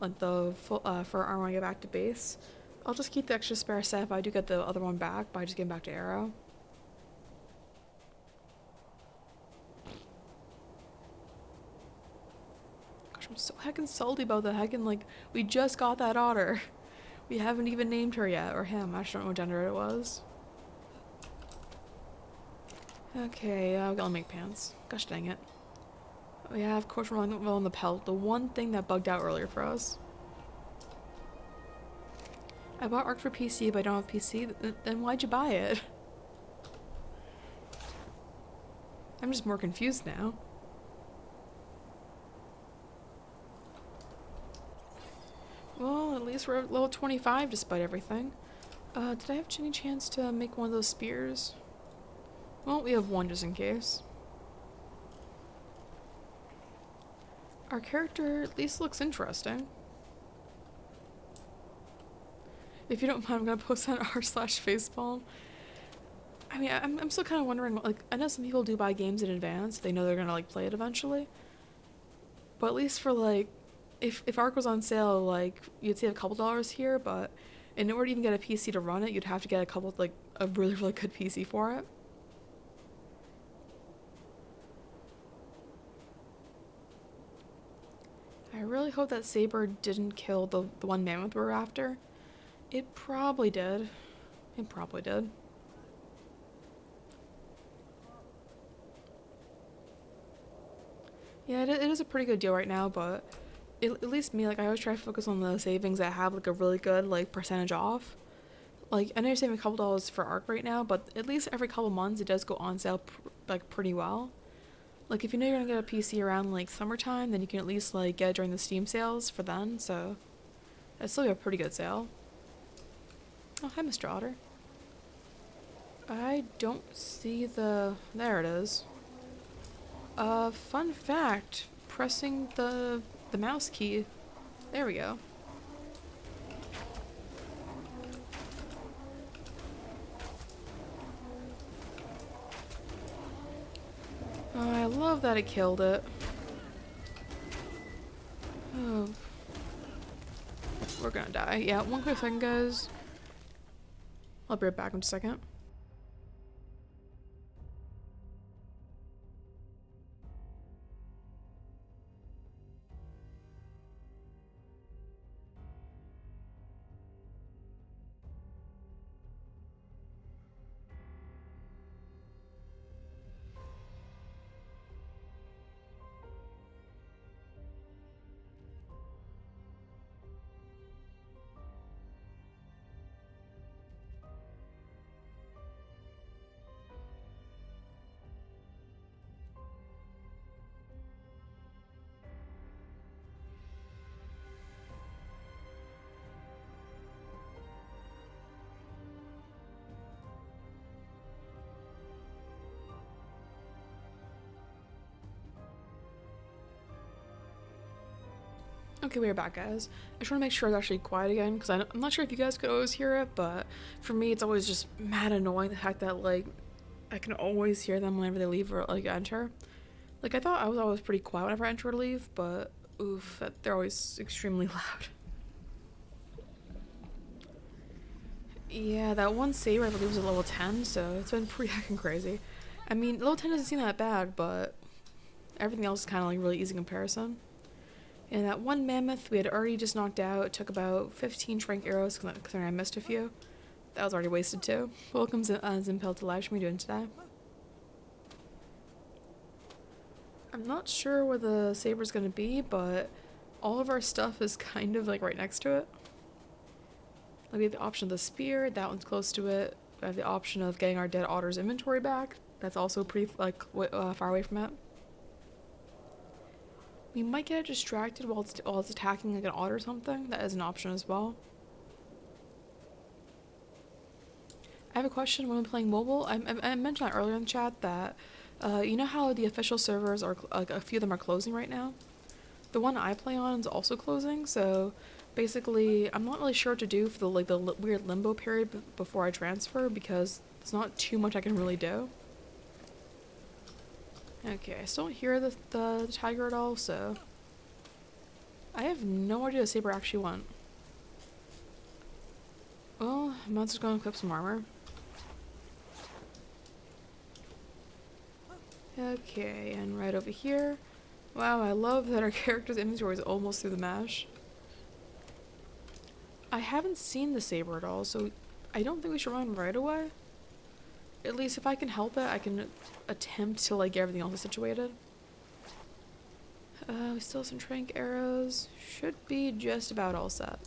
like the full fur armor when I get back to base. I'll just keep the extra spare set if I do get the other one back by just getting back to Arrow. Gosh, I'm so heckin' salty about the heckin' like we just got that otter. We haven't even named her yet, or him. I just don't know what gender it was. Okay, I'll go make pants. Gosh dang it. Oh yeah, of course we're on the pelt. The one thing that bugged out earlier for us. I bought ARK for PC, but I don't have PC. Then why'd you buy it? I'm just more confused now. Well, at least we're at level 25 despite everything. Did I have any chance to make one of those spears? Well, we have one just in case. Our character at least looks interesting. If you don't mind, I'm gonna post on r/facepalm. I mean, I'm still kind of wondering, like, I know some people do buy games in advance. They know they're gonna, like, play it eventually. But at least for, like, if ARK was on sale, like, you'd save a couple dollars here, but in order to even get a PC to run it, you'd have to get a couple, like, a really, really good PC for it. I really hope that Saber didn't kill the one mammoth we were after. It probably did. It probably did. Yeah, it is a pretty good deal right now, but at least me, like, I always try to focus on the savings that have, like, a really good, like, percentage off. Like, I know you're saving a couple dollars for ARK right now, but at least every couple months it does go on sale, like, pretty well. Like, if you know you're gonna get a PC around, like, summertime, then you can at least, like, get it during the Steam sales for then, so that'd still be a pretty good sale. Oh, hi, Mr. Otter. I don't see the... There it is. Fun fact. Pressing the mouse key. There we go. Oh, I love that it killed it. Oh. We're gonna die. Yeah, one quick second, guys. I'll be right back in a second. Okay, we're back, guys. I just want to make sure it's actually quiet again, because I'm not sure if you guys could always hear it, but for me, it's always just mad annoying the fact that, like, I can always hear them whenever they leave or, like, enter. Like, I thought I was always pretty quiet whenever I enter or leave, but, oof, they're always extremely loud. Yeah, that one saber, I believe, was a level 10, so it's been pretty heckin' crazy. I mean, level 10 doesn't seem that bad, but everything else is kind of, like, really easy comparison. And that one mammoth we had already just knocked out. It took about 15 shrink arrows, considering I missed a few. That was already wasted too. Welcome Zimpel to live. What are you doing today? I'm not sure where the saber's gonna be, but all of our stuff is kind of like right next to it. Like we have the option of the spear, that one's close to it. We have the option of getting our dead otter's inventory back. That's also pretty like far away from it. We might get distracted while it's attacking like an otter or something. That is an option as well. I have a question when I'm playing mobile. I mentioned that earlier in the chat that you know how the official servers are like a few of them are closing right now. The one I play on is also closing, so basically I'm not really sure what to do for the weird limbo period before I transfer because there's not too much I can really do. Okay, I still don't hear the tiger at all, so I have no idea the saber actually went. Well, I'm not just going to equip some armor. Okay, and right over here. Wow, I love that our character's inventory is almost through the mesh. I haven't seen the saber at all, so I don't think we should run right away. At least if I can help it, I can attempt to like get everything else situated. We still have some trank arrows. Should be just about all set.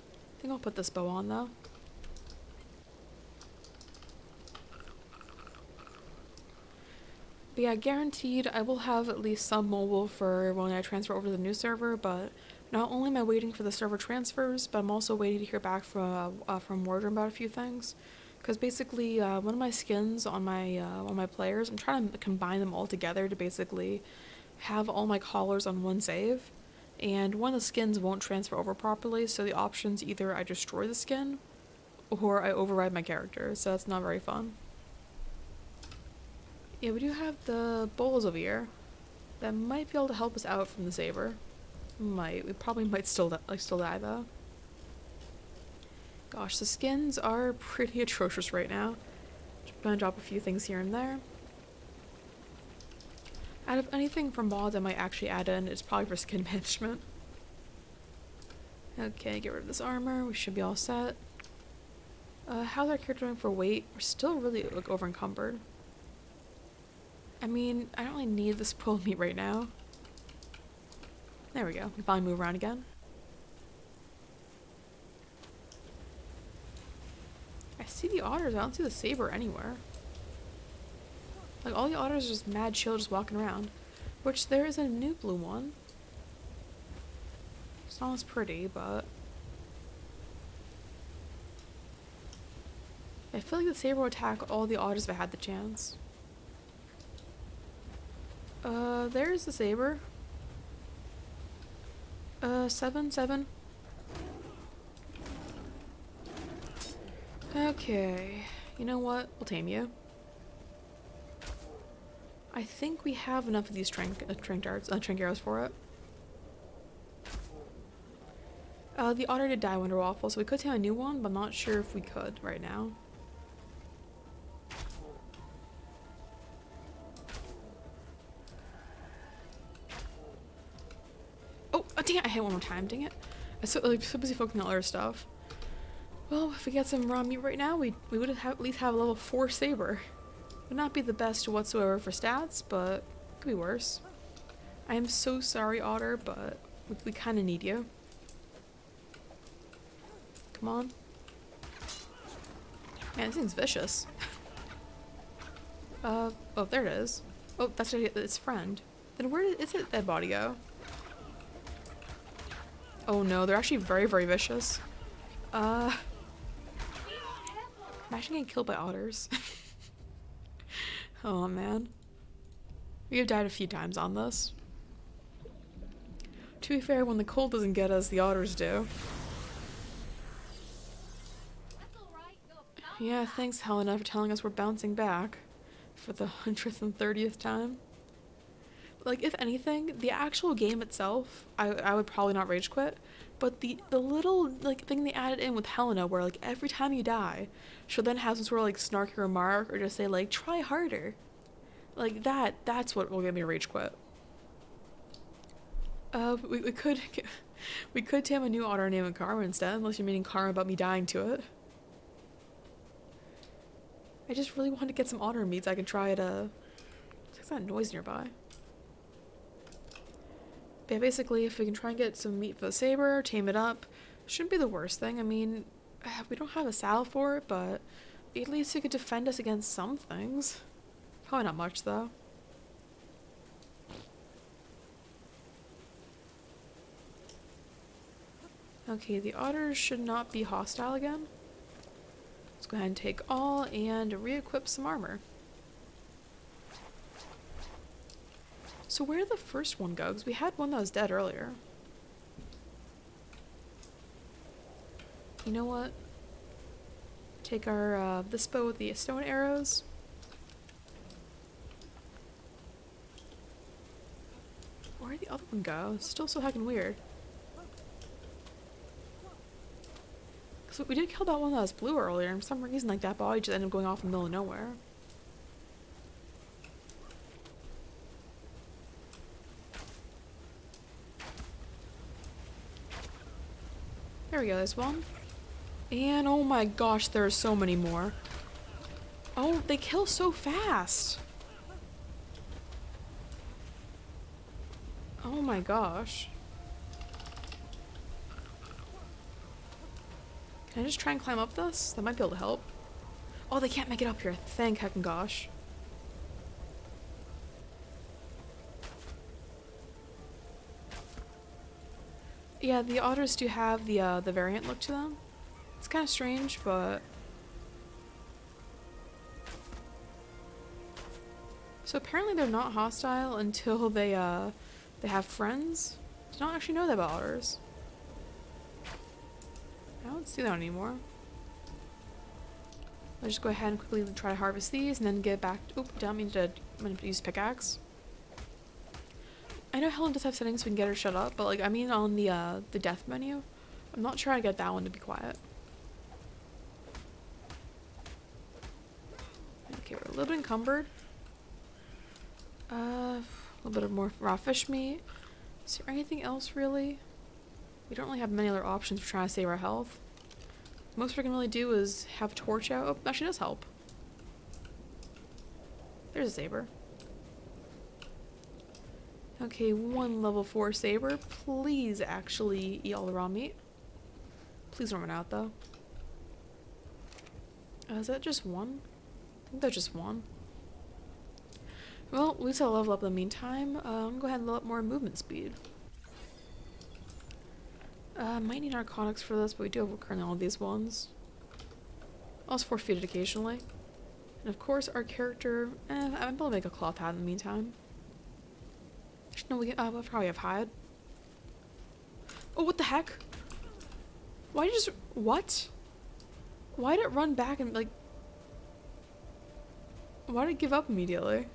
I think I'll put this bow on though. But yeah, guaranteed I will have at least some mobile for when I transfer over to the new server, but not only am I waiting for the server transfers, but I'm also waiting to hear back from Wardroom about a few things. Because basically, one of my skins on my players, I'm trying to combine them all together to basically have all my collars on one save. And one of the skins won't transfer over properly, so the options either I destroy the skin, or I override my character, so that's not very fun. Yeah, we do have the bowls over here that might be able to help us out from the saber. We probably might still die though. Gosh, the skins are pretty atrocious right now. Just gonna drop a few things here and there. Out of anything from mods I might actually add in, it's probably for skin management. Okay, get rid of this armor. We should be all set. How's our character doing for weight? We're still really like over encumbered. I mean, I don't really need this spoiled meat right now. There we go. We can finally move around again. I see the otters. I don't see the saber anywhere. Like, all the otters are just mad chill, just walking around. Which, there is a new blue one. It's not as pretty, but... I feel like the saber would attack all the otters if I had the chance. There's the saber. 7. Okay. You know what? We'll tame you. I think we have enough of these trank arrows for it. The otter did die Wonder Waffle, so we could tame a new one, but I'm not sure if we could right now. Oh, dang it, I hit one more time, dang it. I was so busy focusing on other stuff. Well, if we get some raw meat right now, we would at least have a level 4 saber. Would not be the best whatsoever for stats, but could be worse. I am so sorry, Otter, but we kind of need you. Come on. Man, this thing's vicious. Oh, there it is. Oh, that's its friend. Then where did its dead body go? Oh no, they're actually very, very vicious. I'm actually getting killed by otters. Oh man. We have died a few times on this. To be fair, when the cold doesn't get us, the otters do. Yeah, thanks Helena for telling us we're bouncing back for the 130th time. Like, if anything, the actual game itself, I would probably not rage quit, but the little, like, thing they added in with Helena where, like, every time you die, she'll then have some sort of, like, snarky remark or just say, like, try harder. Like, that's what will get me to rage quit. We could tame a new otter named Karma instead, unless you're meaning Karma about me dying to it. I just really wanted to get some otter meat so I can try to... There's that noise nearby. But yeah, basically, if we can try and get some meat for the saber, tame it up, shouldn't be the worst thing. I mean, we don't have a saddle for it, but at least it could defend us against some things. Probably not much, though. Okay, the otters should not be hostile again. Let's go ahead and take all and re-equip some armor. So where did the first one go? Because we had one that was dead earlier. You know what? Take our this bow with the stone arrows. Where did the other one go? It's still so heckin' weird. Because we did kill that one that was blue earlier, and for some reason, like, that body just ended up going off in the middle of nowhere. There we go, there's one. And oh my gosh, there are so many more. Oh, they kill so fast. Oh my gosh. Can I just try and climb up this? That might be able to help. Oh, they can't make it up here. Thank heckin' gosh. Yeah, the otters do have the variant look to them. It's kind of strange, but... So apparently they're not hostile until they have friends. I don't actually know that about otters. I don't see that anymore. I'll just go ahead and quickly try to harvest these and then get back. Oop, I'm going to use pickaxe. I know Helen does have settings so we can get her shut up, but like I mean on the death menu. I'm not sure how to get that one to be quiet. Okay, we're a little bit encumbered. A little bit of more raw fish meat. Is there anything else really? We don't really have many other options for trying to save our health. Most we can really do is have a torch out. Oh, actually does help. There's a saber. Okay, one level 4 saber. Please actually eat all the raw meat. Please don't run out though. Is that just one? I think that's just one. Well, at least I'll level up in the meantime. I'm gonna go ahead and level up more movement speed. Might need narcotics for this, but we do have currently all these ones. Also forfeited occasionally. And of course our character, I'm able to make a cloth hat in the meantime. No, we'll probably have hide. Oh, what the heck? Why did it just, what? Why did it run back and like, why did it give up immediately?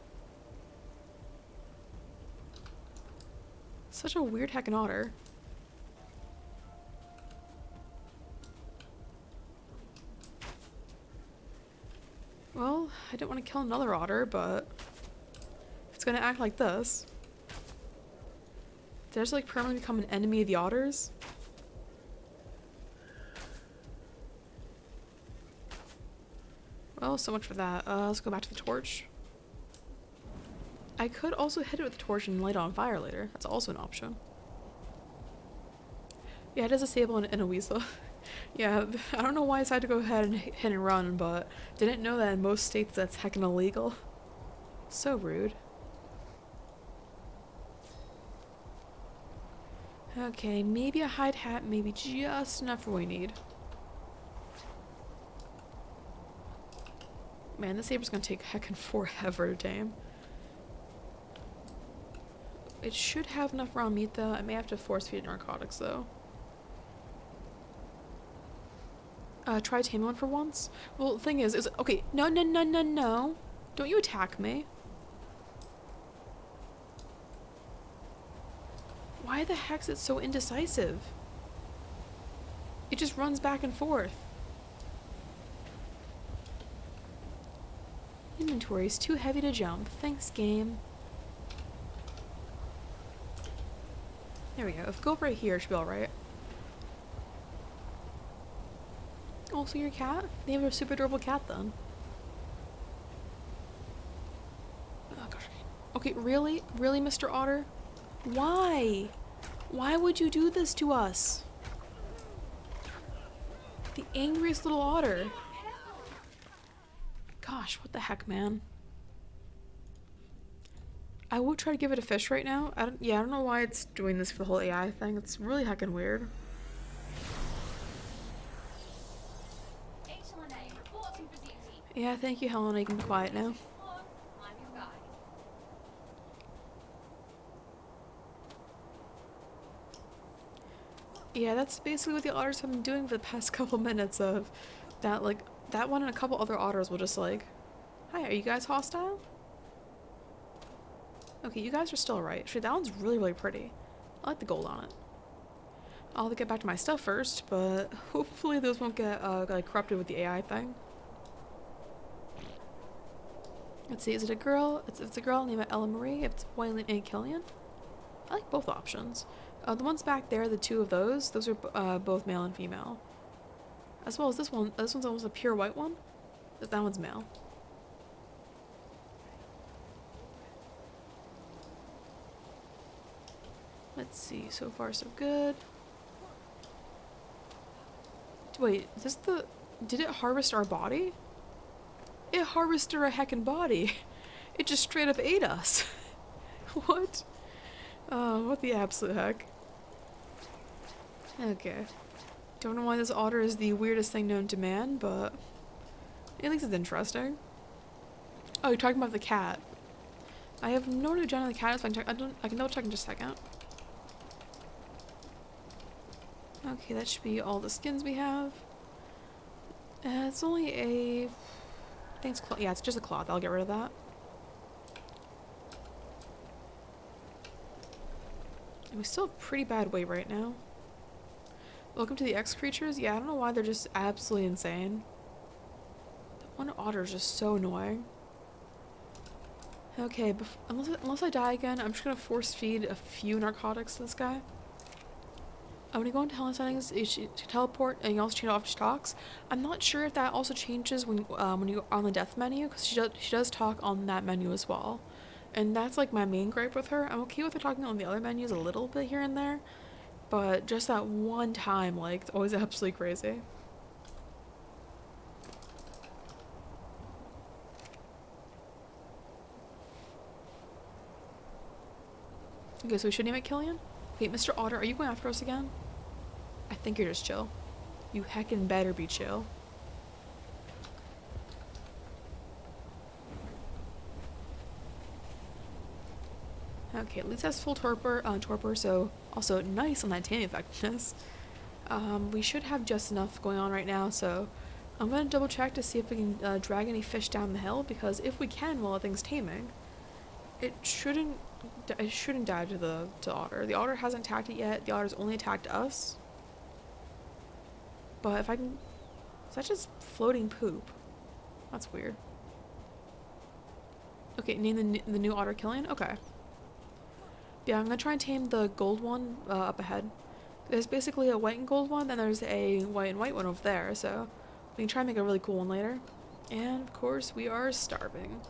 Such a weird heckin' otter. Well, I didn't want to kill another otter, but if it's gonna act like this. Did I just like permanently become an enemy of the otters? Well, so much for that. Let's go back to the torch. I could also hit it with the torch and light it on fire later. That's also an option. Yeah, it is a sable and a weasel. Yeah, I don't know why I decided to go ahead and hit and run, but didn't know that in most states that's heckin' illegal. So rude. Okay, maybe a hide hat, maybe just enough for what we need. Man, this saber's gonna take heckin' forever to tame. It should have enough raw meat though. I may have to force feed it narcotics though. Try taming one for once? Well, the thing is okay, no. Don't you attack me. Why the heck is it so indecisive? It just runs back and forth. Inventory is too heavy to jump. Thanks, game. There we go. If we go up right here, it should be alright. Also, your cat? They have a super adorable cat then. Oh gosh. Okay, really? Really, Mr. Otter? Why? Why would you do this to us? The angriest little otter. Gosh, what the heck, man? I would try to give it a fish right now. I don't know why it's doing this for the whole AI thing. It's really heckin' weird. Yeah, thank you, Helena. You can be quiet now. Yeah, that's basically what the otters have been doing for the past couple minutes of that, like, that one and a couple other otters will just like, hi, are you guys hostile? Okay, you guys are still right. Actually, that one's really, really pretty. I like the gold on it. I'll have to get back to my stuff first, but hopefully those won't get like corrupted with the AI thing. Let's see, is it a girl? If it's a girl, name it Ella Marie. If it's a boy, name it Killian. I like both options. The ones back there, the two of those are both male and female. As well as this one. This one's almost a pure white one. That one's male. Let's see, so far so good. Wait, is this the... Did it harvest our body? It harvested our heckin' body. It just straight up ate us. What? What the absolute heck? Okay. Don't know why this otter is the weirdest thing known to man, but at least it's interesting. Oh, you're talking about the cat. I have no idea what the cat is, but I can double check in just a second. Okay, that should be all the skins we have. It's only a... I think it's cloth. Yeah, it's just a cloth. I'll get rid of that. And we still have pretty bad weight right now. Welcome to the X creatures. Yeah, I don't know why they're just absolutely insane. That one otter is just so annoying. Okay, unless I die again, I'm just gonna force feed a few narcotics to this guy. When you go into Helen settings, you teleport, and you also change off talks. I'm not sure if that also changes when you on the death menu, because she does talk on that menu as well, and that's like my main gripe with her. I'm okay with her talking on the other menus a little bit here and there, but just that one time, like, it's always absolutely crazy. Okay, so we should name it Killian. Wait, Mr. Otter, are you going after us again? I think you're just chill. You heckin' better be chill. Okay, at least that's full torpor, so also nice on that tame effectiveness. We should have just enough going on right now, so I'm gonna double check to see if we can drag any fish down the hill, because if we can while the thing's taming, it shouldn't die to the otter. The otter hasn't attacked it yet. The otter's only attacked us. But if I can... Is that just floating poop? That's weird. Okay, name the new otter killing? Okay. Yeah, I'm gonna try and tame the gold one up ahead. There's basically a white and gold one, then there's a white and white one over there, so we can try and make a really cool one later. And, of course, we are starving.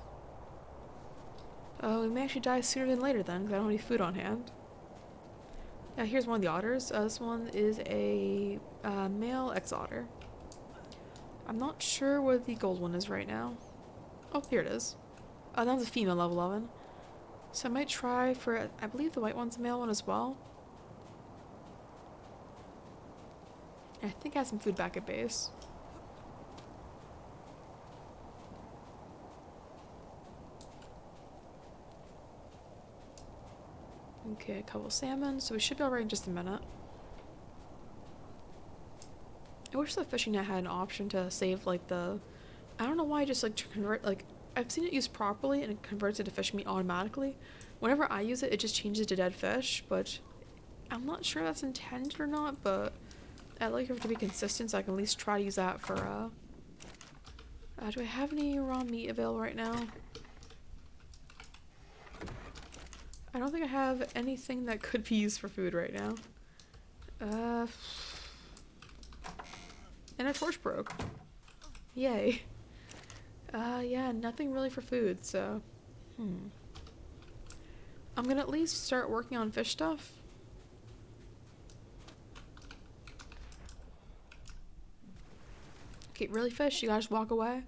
Oh, we may actually die sooner than later then, because I don't have any food on hand. Yeah, here's one of the otters. This one is a male ex-otter. I'm not sure where the gold one is right now. Oh, here it is. Oh, that was a female level 11. So I might try for, I believe the white one's a male one as well. I think I have some food back at base. Okay, a couple salmon, so we should be alright in just a minute. I wish the fishing net had an option to save, like, the... I don't know why I just, like, to convert, like... I've seen it used properly, and it converts it to fish meat automatically. Whenever I use it, it just changes to dead fish, but... I'm not sure that's intended or not, but... I'd like it to be consistent, so I can at least try to use that for, do I have any raw meat available right now? I don't think I have anything that could be used for food right now. And a torch broke. Yay. Yeah, nothing really for food, so... I'm gonna at least start working on fish stuff. Okay, really fish? You gotta just walk away?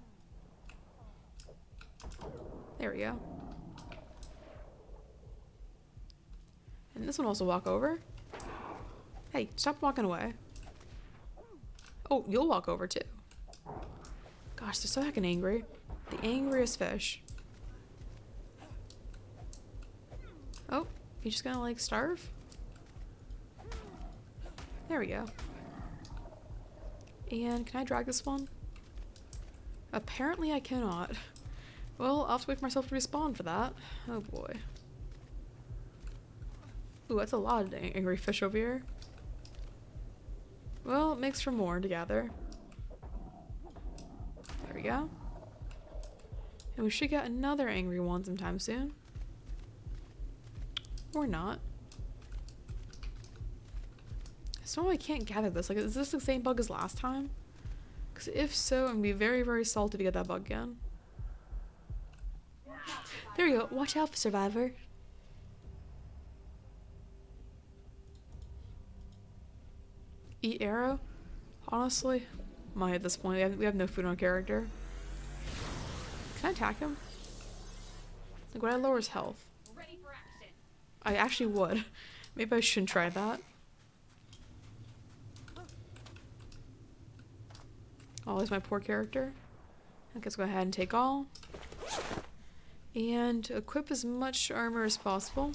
There we go. And this one also walk over. Hey, stop walking away. Oh, you'll walk over too. Gosh, they're so heckin' angry. The angriest fish. Oh, you just gonna like starve? There we go. And can I drag this one? Apparently I cannot. Well, I'll have to wait for myself to respawn for that. Oh boy. Ooh, that's a lot of angry fish over here. Well, it makes for more to gather. There we go. And we should get another angry one sometime soon. Or not. So I can't gather this. Like, is this the same bug as last time? Because if so, I'm gonna be very, very salty to get that bug again. There we go. Watch out, survivor. Eat arrow? Honestly, at this point, we have no food on character. Can I attack him? Like, would I lower his health? Ready for action. I actually would. Maybe I shouldn't try that. Oh, there's my poor character. Let's go ahead and take all. And equip as much armor as possible.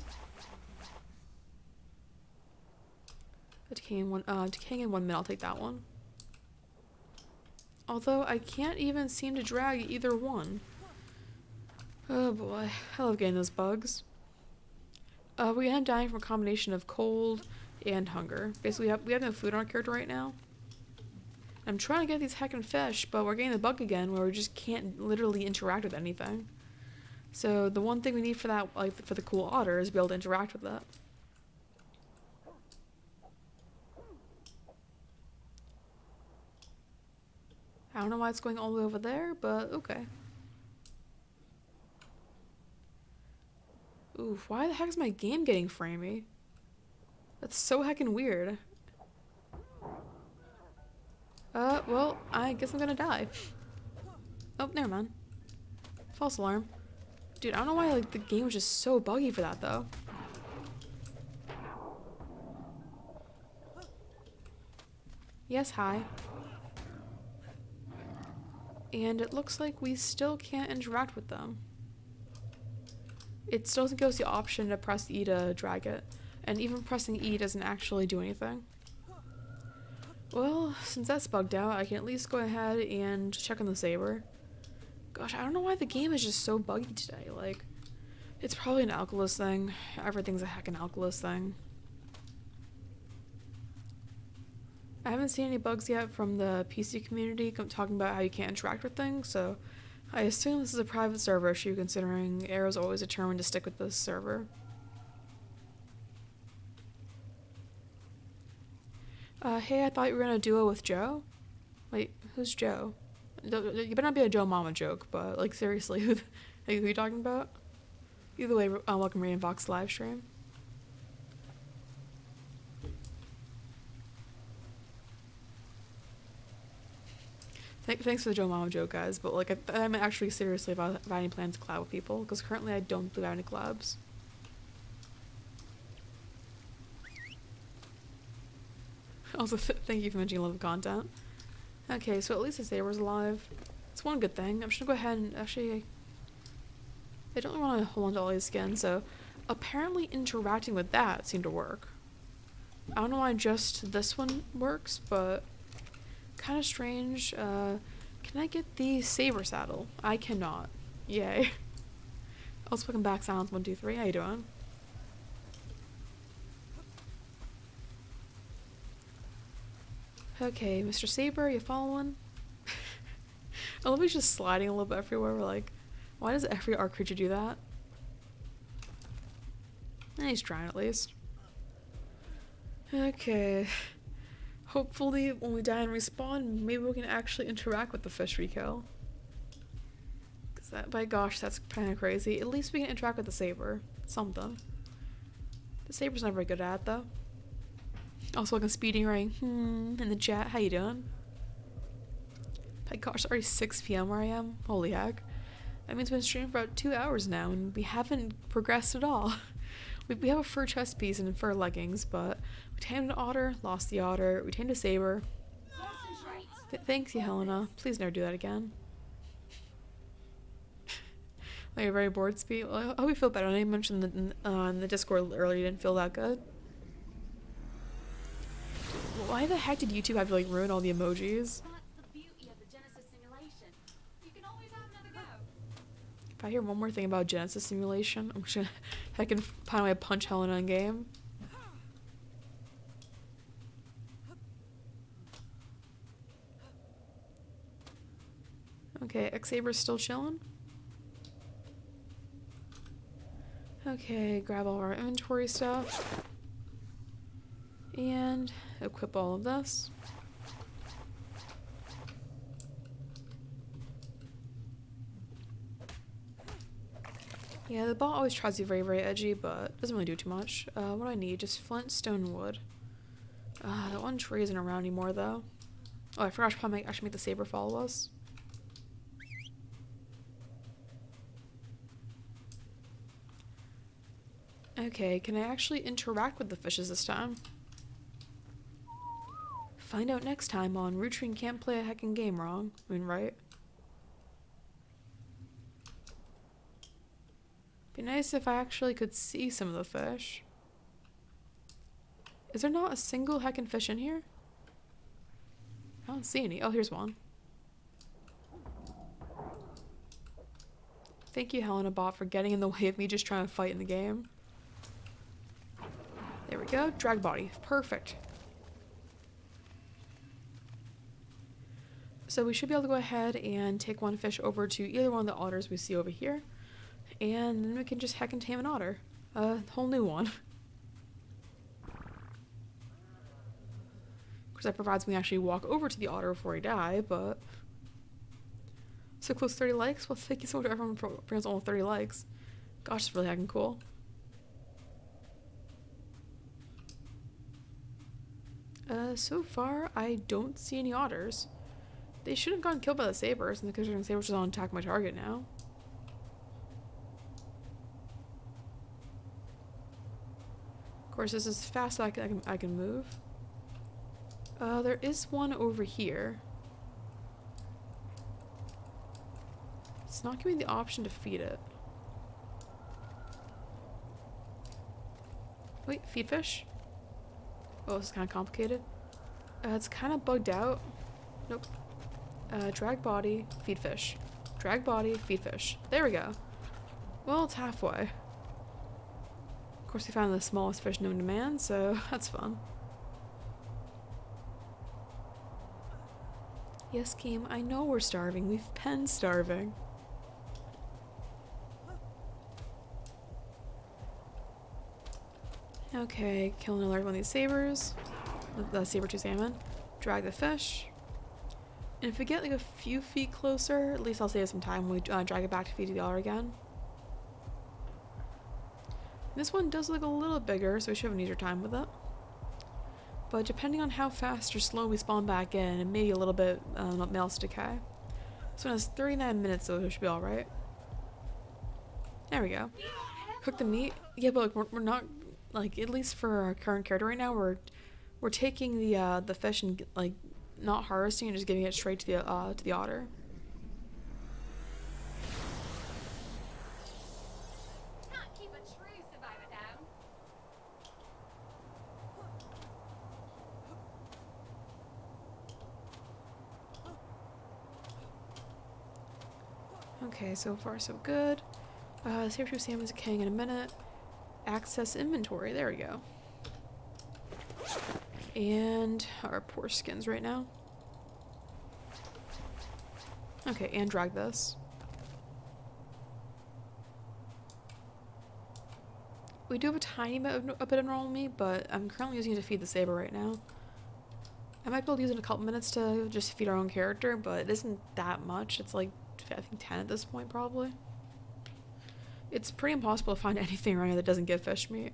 Decaying in 1 minute, I'll take that one. Although I can't even seem to drag either one. Oh boy, I love getting those bugs. We end up dying from a combination of cold and hunger. Basically, we have no food on our character right now. I'm trying to get these heckin' fish, but we're getting the bug again where we just can't literally interact with anything. So the one thing we need for that, like for the cool otter, is to be able to interact with that. I don't know why it's going all the way over there, but okay. Oof, why the heck is my game getting framey? That's so heckin' weird. Well, I guess I'm gonna die. Oh, never mind. False alarm. Dude, I don't know why, like, the game was just so buggy for that, though. Yes, hi. And it looks like we still can't interact with them. It still doesn't give us the option to press E to drag it. And even pressing E doesn't actually do anything. Well, since that's bugged out, I can at least go ahead and check on the saber. Gosh, I don't know why the game is just so buggy today. Like, it's probably an Alkalus thing. Everything's a heckin' Alkalus thing. I haven't seen any bugs yet from the PC community talking about how you can't interact with things, so I assume this is a private server issue considering Arrow's always determined to stick with this server. Hey, I thought you were gonna duo with Joe? Wait, who's Joe? You better not be a Joe Mama joke, but like seriously, who are you talking about? Either way, welcome to Rainbox live stream. Thanks for the Joe Mama joke, guys, but like I'm actually seriously about if I have any plans to collab with people, because currently I don't believe I have any collabs. Also, thank you for mentioning love of content. Okay, so at least the saber's alive. It's one good thing. I'm just gonna go ahead and actually... I don't really want to hold on to all these skins, so apparently interacting with that seemed to work. I don't know why just this one works, but kind of strange. Can I get the saber saddle? I cannot. Yay. Also, welcome back, Silence123. How you doing? Okay, Mr. Saber, you following? I love he's just sliding a little bit everywhere. We're like, why does every ARK creature do that? He's trying at least. Okay. Hopefully when we die and respawn, maybe we can actually interact with the fish we kill. Cause that, by gosh, that's kind of crazy. At least we can interact with the saber. Something. The saber's not very good at it though. Also, like a speeding ring. In the chat. How you doing? My gosh, it's already 6 p.m. where I am. Holy heck. That means we've been streaming for about 2 hours now, and we haven't progressed at all. We have a fur chest piece and fur leggings, but we tamed an otter, lost the otter. We tamed a saber. Thanks you, Helena. Please never do that again. Like, you're very bored, Speed. Well, I hope you feel better. I know you mentioned in the Discord earlier you didn't feel that good. Why the heck did YouTube have to like ruin all the emojis? If I hear one more thing about Genesis Simulation, I'm just gonna I can find a way to punch Helena in game. Okay, X-Saber's still chilling. Okay, grab all our inventory stuff. And equip all of this. Yeah, the bot always tries to be very, very edgy, but doesn't really do too much. What do I need? Just flint, stone, wood. That one tree isn't around anymore, though. Oh, I forgot I should probably actually make the saber follow us. Okay, can I actually interact with the fishes this time? Find out next time on Rutrine Can't Play a Heckin' Game Wrong. I mean, right? Be nice if I actually could see some of the fish. Is there not a single heckin' fish in here? I don't see any. Oh, here's one. Thank you, Helena Bot, for getting in the way of me just trying to fight in the game. There we go. Drag body. Perfect. So we should be able to go ahead and take one fish over to either one of the otters we see over here. And then we can just heckin' tame an otter. A whole new one. Of course, that provides me to actually walk over to the otter before I die, but... So close to 30 likes? Well, thank you so much to everyone for bringing us almost 30 likes. Gosh, it's really heckin' cool. So far, I don't see any otters. They shouldn't have gotten killed by the sabers, and the sabers are on attack my target now. Of course, this is fast, so I can move. There is one over here. It's not giving me the option to feed it. Wait, feed fish? Oh, this is kind of complicated. It's kind of bugged out. Nope. Drag body, feed fish. Drag body, feed fish. There we go. Well, it's halfway. Of course, we found the smallest fish known to man, so that's fun. Yes, Keem, I know we're starving. We've been starving. Okay, kill another one of these sabers. The saber-tooth salmon. Drag the fish. And if we get like a few feet closer, at least I'll save some time when we drag it back to feed the other again. This one does look a little bigger, so we should have an easier time with it. But depending on how fast or slow we spawn back in, and maybe a little bit else decay. This one has 39 minutes, so it should be alright. There we go. Cook the meat. Yeah, but like, we're not, like, at least for our current character right now, we're taking the fish and like not harvesting and just giving it straight to the otter. Okay, so far so good. Saber-tooth salmon's decaying in a minute. Access inventory, there we go. And our poor skins right now. Okay, and drag this. We do have a tiny bit of normal meat, but I'm currently using it to feed the saber right now. I might be able to use it in a couple minutes to just feed our own character, but it isn't that much. It's like, I think 10 at this point, probably. It's pretty impossible to find anything around here that doesn't give fish meat.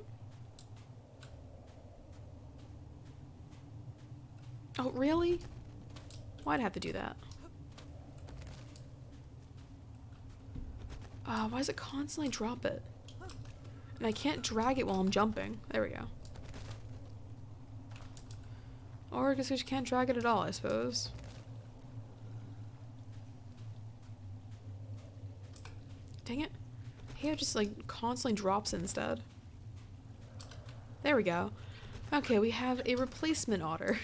Oh, really? Why'd I have to do that? Why does it constantly drop it? And I can't drag it while I'm jumping. There we go. Or I guess I just can't drag it at all, I suppose. Dang it. Here just like constantly drops instead. There we go. Okay, we have a replacement otter.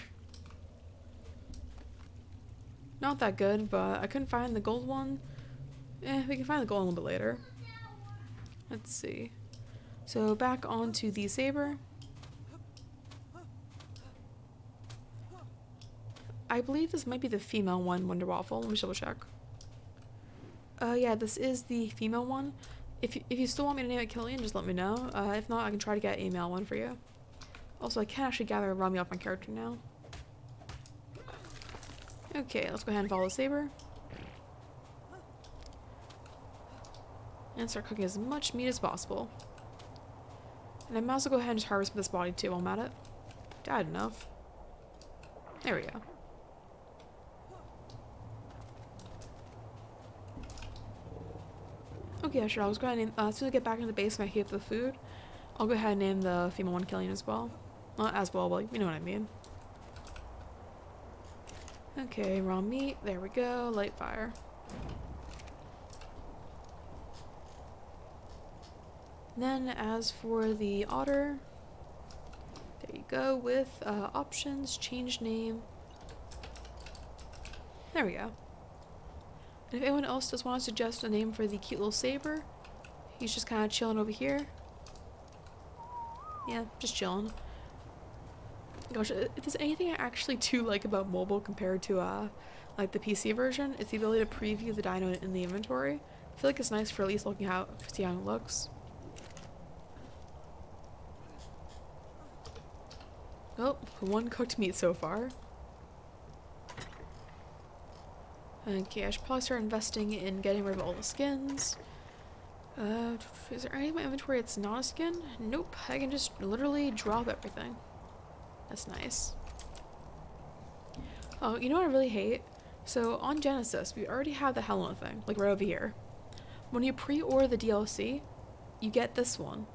Not that good, but I couldn't find the gold one. We can find the gold one a little bit later. Let's see. So back onto the saber. I believe this might be the female one, Wonder Waffle. Let me double check. Yeah, this is the female one. If you still want me to name it Killian, just let me know. If not, I can try to get a male one for you. Also, I can actually gather around me off my character now. Okay, let's go ahead and follow the saber. And start cooking as much meat as possible. And I might also go ahead and just harvest this body too while I'm at it. Died enough. There we go. Okay, sure, I'll just go ahead and name, as soon as I get back into the base and I heat up the food, I'll go ahead and name the female one Killian as well. Not as well, but you know what I mean. Okay, raw meat, there we go, light fire. Then as for the otter, there you go with options, change name. There we go. And if anyone else does want to suggest a name for the cute little saber, he's just kind of chilling over here. Yeah, just chilling. Gosh, if there's anything I actually do like about mobile compared to like the PC version, it's the ability to preview the dino in the inventory. I feel like it's nice for at least looking how see how it looks. Oh, one cooked meat so far. Okay, I should probably start investing in getting rid of all the skins. Is there any of my inventory that's not a skin? Nope, I can just literally drop everything. That's nice. Oh, you know what I really hate? So on Genesis, we already have the Helena thing, like right over here. When you pre-order the DLC, you get this one.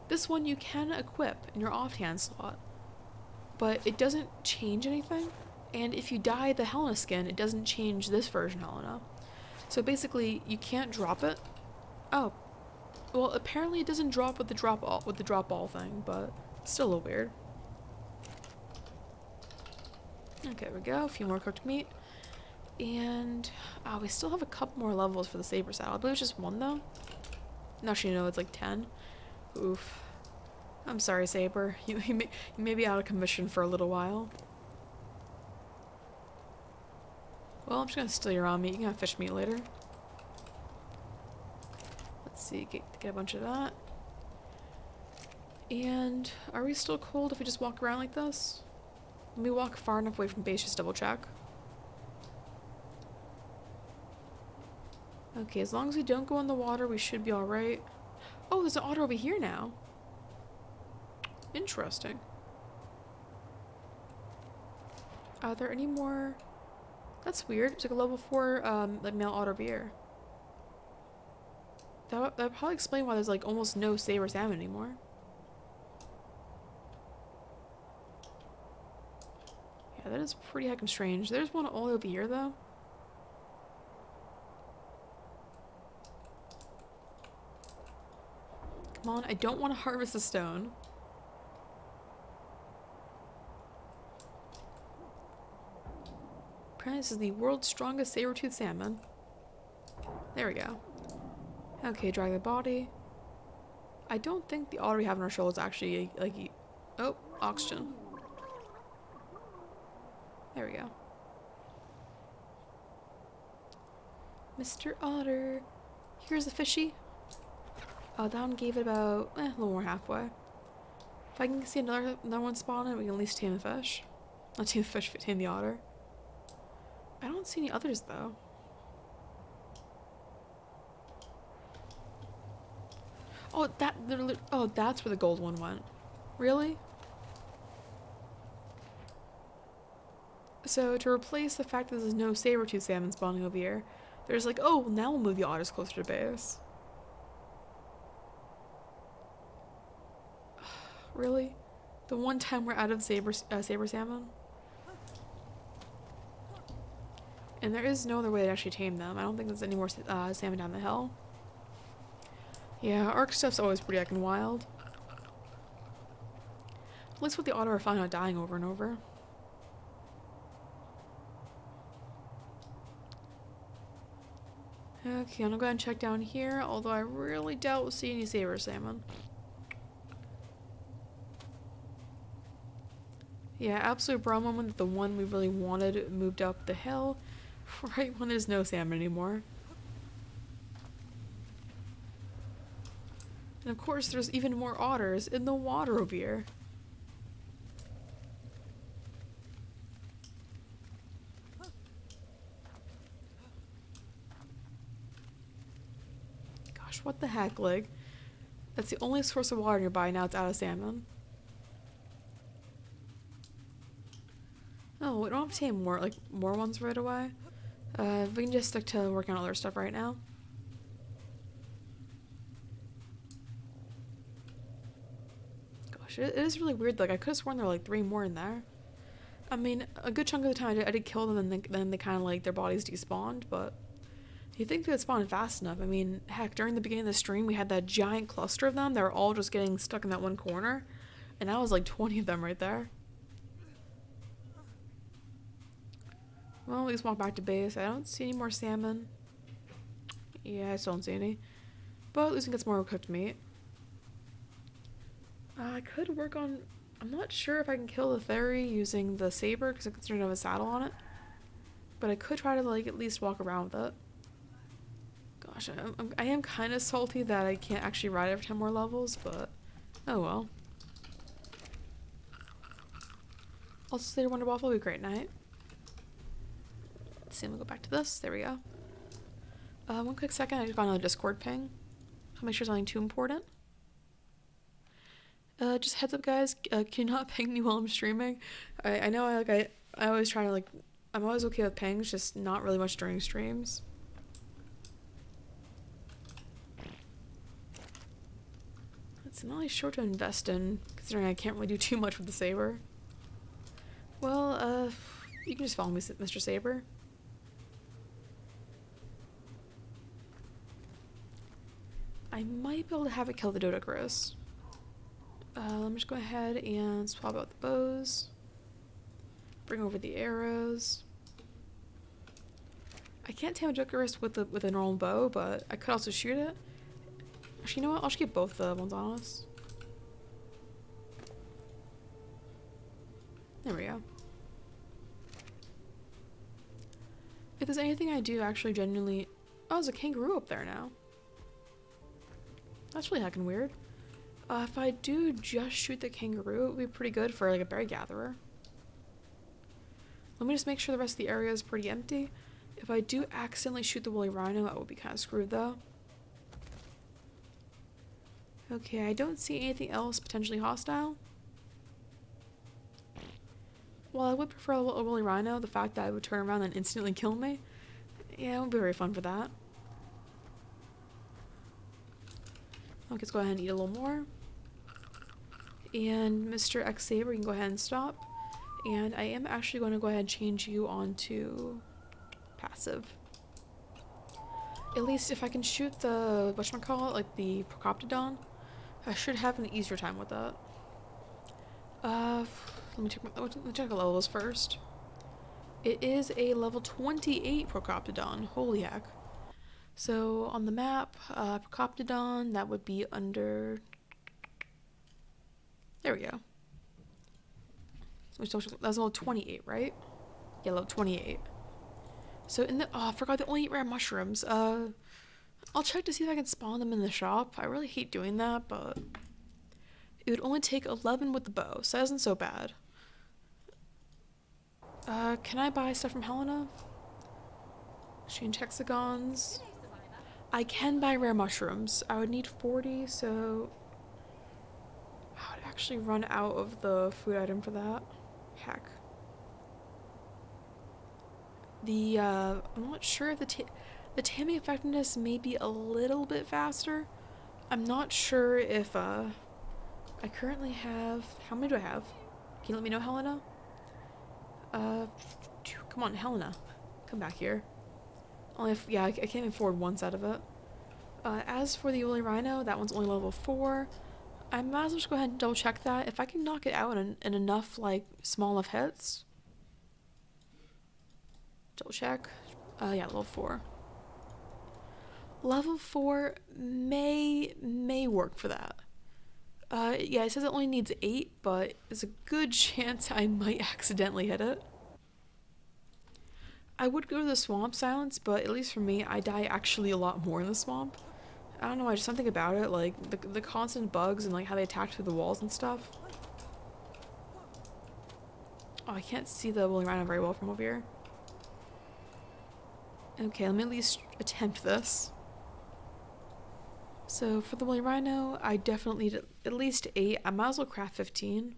This one you can equip in your offhand slot, but it doesn't change anything. And if you dye the Helena skin, it doesn't change this version Helena. So basically, you can't drop it. Oh, well, apparently it doesn't drop with the drop all thing, but it's still a little weird. Okay, there we go. A few more cooked meat. And we still have a couple more levels for the saber saddle. I believe it's just one, though. Actually, no, it's like 10. Oof. I'm sorry, Saber. You may be out of commission for a little while. Well, I'm just gonna steal your raw meat. You can have fish meat later. Let's see, get a bunch of that. And are we still cold if we just walk around like this? Let me walk far enough away from base just double check. Okay, as long as we don't go in the water, we should be alright. Oh, there's an otter over here now. Interesting. Are there any more? That's weird. It's like a level 4 like male otter beer. That would probably explain why there's like almost no saber salmon anymore. Yeah, that is pretty heckin' strange. There's one all over here though. Come on, I don't want to harvest the stone. Apparently this is the world's strongest saber-toothed salmon. There we go. Okay, drag the body. I don't think the otter we have on our shoal is actually like... Oh, oxygen. There we go. Mr. Otter. Here's a fishy. Oh, that one gave it about a little more halfway. If I can see another one spawn in, we can at least tame the fish. Not tame the fish, but tame the otter. I don't see any others though. Oh, that's where the gold one went. Really? So to replace the fact that there's no saber-tooth salmon spawning over here, there's like, oh, well, now we'll move the otters closer to base. Really? The one time we're out of saber salmon? And there is no other way to actually tame them. I don't think there's any more salmon down the hill. Yeah, ARK stuff's always pretty heckin' wild. At least with the otter are finally not dying over and over. Okay, I'm gonna go ahead and check down here, although I really doubt we'll see any saber salmon. Yeah, absolute bro moment that the one we really wanted moved up the hill right when there's no salmon anymore. And of course there's even more otters in the water over here. Gosh, what the heck, like, that's the only source of water nearby, now it's out of salmon. Oh, we don't have to tame more ones right away. We can just stick to working on other stuff right now. Gosh, it is really weird. Like, I could have sworn there were like 3 more in there. I mean, a good chunk of the time I did kill them, and then they kind of like their bodies despawned. But you think they would spawn fast enough? I mean, heck, during the beginning of the stream, we had that giant cluster of them. They were all just getting stuck in that one corner, and that was like 20 of them right there. Well, at least walk back to base. I don't see any more salmon. Yeah, I still don't see any. But at least we can get some more cooked meat. I could work on... I'm not sure if I can kill the fairy using the saber because I'm concerned I have a saddle on it. But I could try to like at least walk around with it. Gosh, I am kind of salty that I can't actually ride every 10 more levels, but oh well. Also, Slater Wonder Waffle will be a great night. Let's see, I'm gonna go back to this. There we go. One quick second, I just got another Discord ping. I'll make sure it's nothing too important. Just heads up, guys. Can you not ping me while I'm streaming? I know I always try to like. I'm always okay with pings, just not really much during streams. It's not really short to invest in, considering I can't really do too much with the saber. Well, you can just follow me, Mr. Saber. I might be able to have it kill the Dodochris. Let me just go ahead and swap out the bows. Bring over the arrows. I can't tame a Dodochris with a normal bow, but I could also shoot it. Actually, you know what? I'll just get both the ones on us. There we go. If there's anything I do actually genuinely... Oh, there's a kangaroo up there now. That's really heckin' weird. If I do just shoot the kangaroo, it would be pretty good for like a berry gatherer. Let me just make sure the rest of the area is pretty empty. If I do accidentally shoot the woolly rhino, I would be kind of screwed though. Okay, I don't see anything else potentially hostile. While I would prefer a woolly rhino, the fact that it would turn around and instantly kill me, yeah, it would be very fun for that. Okay, let's go ahead and eat a little more. And Mr. X Saber, you can go ahead and stop. And I am actually going to go ahead and change you onto passive. At least if I can shoot the, whatchamacallit, like the Procoptodon, I should have an easier time with that. Let me check the levels first. It is a level 28 Procoptodon. Holy heck. So on the map, Procoptodon, that would be under... There we go. That was level 28, right? Yeah, level 28. So in the... Oh, I forgot they only eat rare mushrooms. I'll check to see if I can spawn them in the shop. I really hate doing that, but... It would only take 11 with the bow, so that isn't so bad. Can I buy stuff from Helena? Exchange hexagons. I can buy rare mushrooms. I would need 40, so... I would actually run out of the food item for that. Heck. I'm not sure if the taming effectiveness may be a little bit faster. I'm not sure if, I currently have... How many do I have? Can you let me know, Helena? Come on, Helena. Come back here. Only if, yeah, I can't even afford one set of it. As for the woolly rhino, that one's only level 4. I might as well just go ahead and double check that. If I can knock it out in enough, like, small enough hits. Double check. Yeah, level 4. Level 4 may work for that. Yeah, it says it only needs 8, but there's a good chance I might accidentally hit it. I would go to the swamp silence, but at least for me, I die actually a lot more in the swamp. I don't know, just something about it, like the constant bugs and like how they attack through the walls and stuff. Oh, I can't see the woolly rhino very well from over here. Okay, let me at least attempt this. So for the woolly rhino, I definitely need at least 8. I might as well craft 15.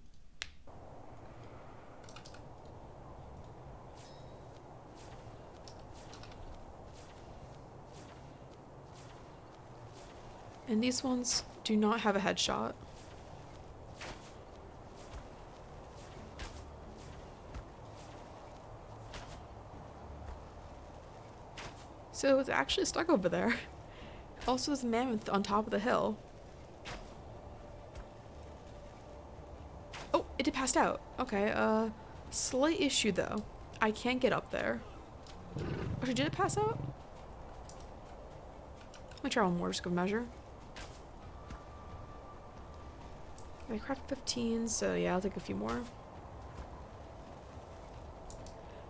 And these ones do not have a headshot. So it's actually stuck over there. Also, there's a mammoth on top of the hill. Oh, it did pass out. Okay, slight issue though. I can't get up there. Actually, did it pass out? Let me try one more, just go measure. I craft 15, so yeah, I'll take a few more.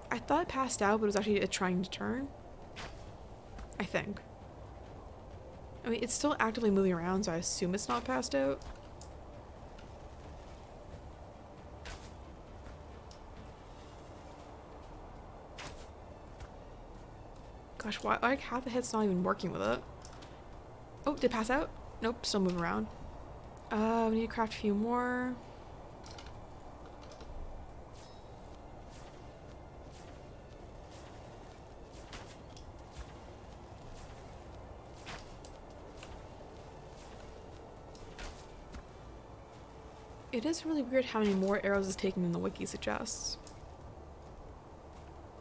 I thought it passed out, but it was actually trying to turn. I think. I mean, it's still actively moving around, so I assume it's not passed out. Gosh, why? Like, half the hit's not even working with it. Oh, did it pass out? Nope, still moving around. We need to craft a few more. It is really weird how many more arrows is taking than the wiki suggests.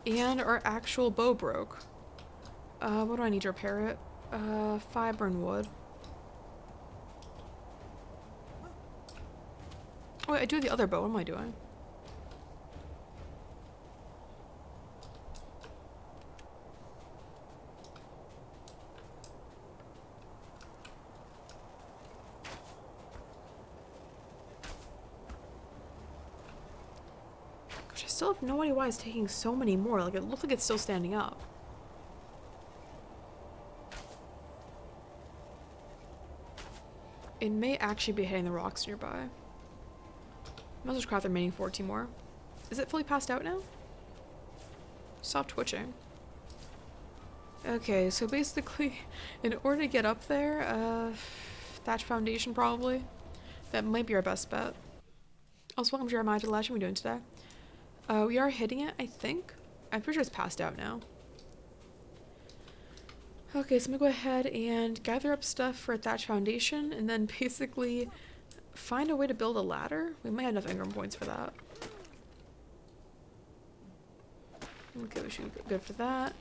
And our actual bow broke. What do I need to repair it? Fiber and wood. Oh, wait, I do have the other bow. What am I doing? Gosh, I still have no idea why it's taking so many more. Like, it looks like it's still standing up. It may actually be hitting the rocks nearby. Might as well craft the remaining 14 more. Is it fully passed out now? Stop twitching. Okay, so basically, in order to get up there, thatch foundation probably. That might be our best bet. Also, welcome Jeremiah to the Legend. What are we doing today? We are hitting it, I think. I'm pretty sure it's passed out now. Okay, so I'm gonna go ahead and gather up stuff for a thatch foundation, and then basically find a way to build a ladder. We might have enough Ingram points for that. Okay, we should be good for that.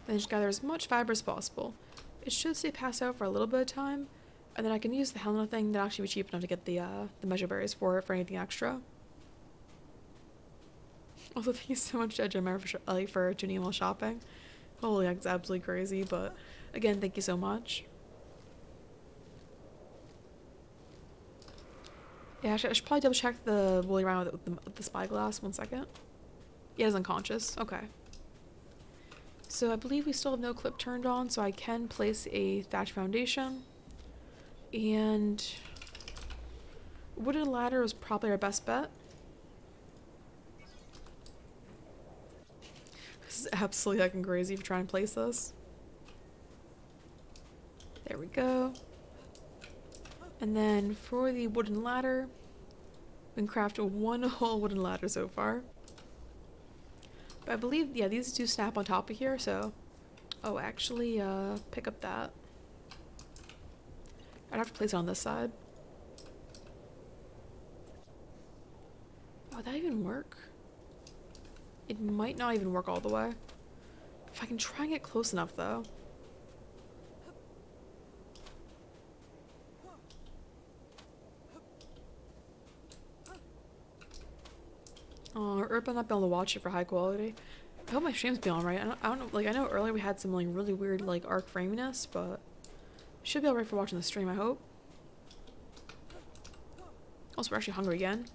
Then just gather as much fiber as possible. It should stay passed out for a little bit of time, and then I can use the Helena thing that actually be cheap enough to get the measure berries for it for anything extra. Also, thank you so much to Jeremiah for tuning in while shopping. Holy heck, it's absolutely crazy, but again, thank you so much. Yeah, I should probably double check the woolly rhino with the spyglass. 1 second. Yeah, he's unconscious. Okay. So I believe we still have no clip turned on, so I can place a thatch foundation. And wooden ladder was probably our best bet. This is absolutely fucking crazy if you're trying to place this. There we go. And then for the wooden ladder, we can craft one whole wooden ladder so far. But I believe, yeah, these do snap on top of here, so... Oh, actually, pick up that. I'd have to place it on this side. Oh, would that even work? It might not even work all the way. If I can try and get close enough, though. Oh, or I'm not be able to watch it for high quality. I hope my stream's being alright. I don't know, like, I know earlier we had some, like, really weird, like, ARK framiness, but should be alright for watching the stream, I hope. Also, we're actually hungry again.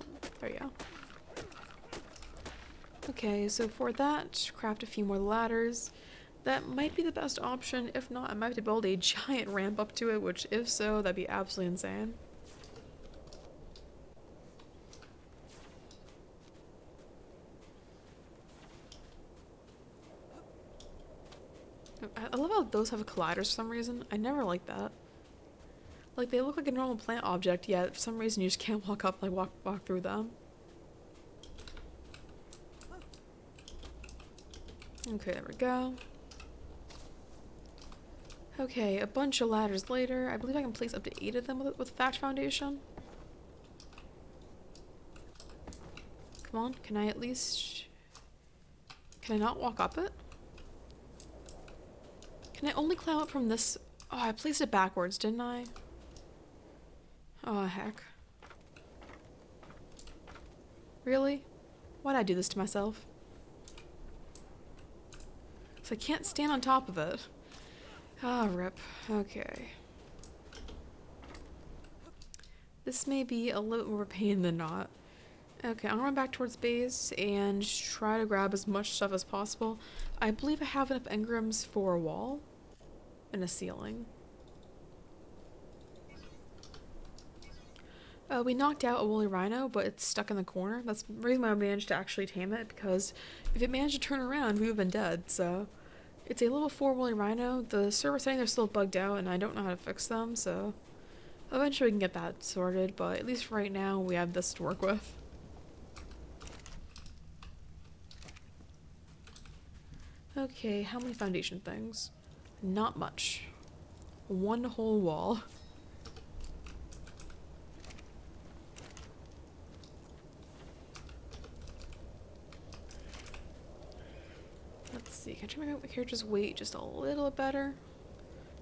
There you go. Okay, so for that, craft a few more ladders. That might be the best option. If not, I might have to build a giant ramp up to it, which, if so, that'd be absolutely insane. I love how those have colliders for some reason. I never liked that. Like, they look like a normal plant object, yet for some reason you just can't walk up, like, walk through them. Okay, there we go. Okay, a bunch of ladders later. I believe I can place up to 8 of them with thatch foundation. Come on, can I at least... Can I not walk up it? Can I only climb up from this? Oh, I placed it backwards, didn't I? Oh, heck. Really? Why'd I do this to myself? So I can't stand on top of it. Ah, rip. Okay. This may be a little more pain than not. Okay, I'm gonna run back towards base and try to grab as much stuff as possible. I believe I have enough engrams for a wall and a ceiling. We knocked out a woolly rhino, but it's stuck in the corner. That's the reason why I managed to actually tame it, because if it managed to turn around, we would have been dead, so... It's a level 4 woolly rhino. The server saying they're still bugged out, and I don't know how to fix them, so... Eventually we can get that sorted, but at least for right now, we have this to work with. Okay, how many foundation things? Not much. One whole wall. Let's see, can I try to make my character's weight just a little bit better?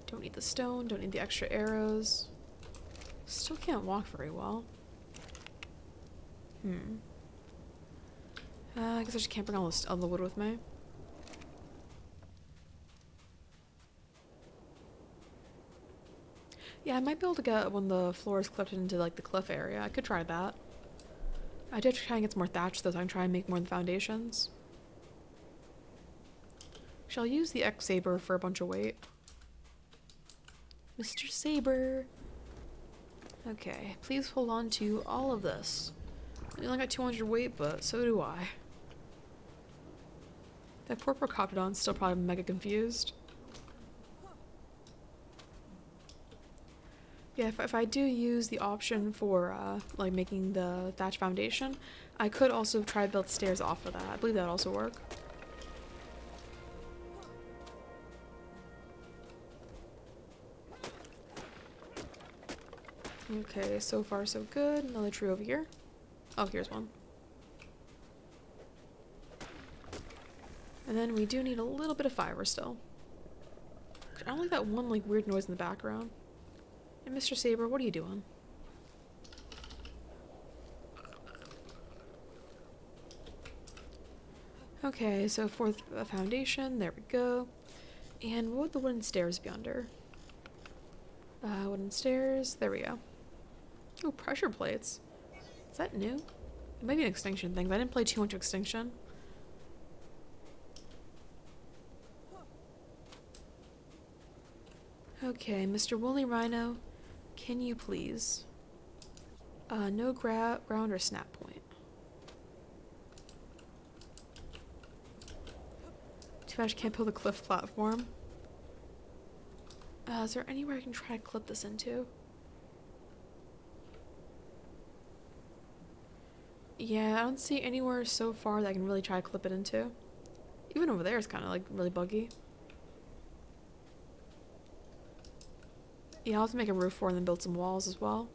Don't need the stone, don't need the extra arrows. Still can't walk very well. I guess I just can't bring all the wood with me. Yeah, I might be able to get when the floor is clipped into, like, the cliff area. I could try that. I do have to try and get some more thatch, though, so I can try and make more of the foundations. Shall use the X-Saber for a bunch of weight. Mr. Saber! Okay, please hold on to all of this. I only got 200 weight, but so do I. That poor Procoptodon's still probably mega confused. Yeah, if I do use the option for, like, making the thatch foundation, I could also try to build stairs off of that. I believe that would also work. Okay, so far so good. Another tree over here. Oh, here's one. And then we do need a little bit of fiber still. I don't like that one, like, weird noise in the background. Hey, Mr. Saber, what are you doing? Okay, so for the foundation, there we go. And what would the wooden stairs be under? Wooden stairs, there we go. Oh, pressure plates. Is that new? It might be an Extinction thing, but I didn't play too much Extinction. Okay, Mr. Woolly Rhino, can you please? No ground or snap point. Too bad I can't build a cliff platform. Is there anywhere I can try to clip this into? Yeah, I don't see anywhere so far that I can really try to clip it into. Even over there is kind of like really buggy. Yeah, I'll have to make a roof for it and then build some walls as well.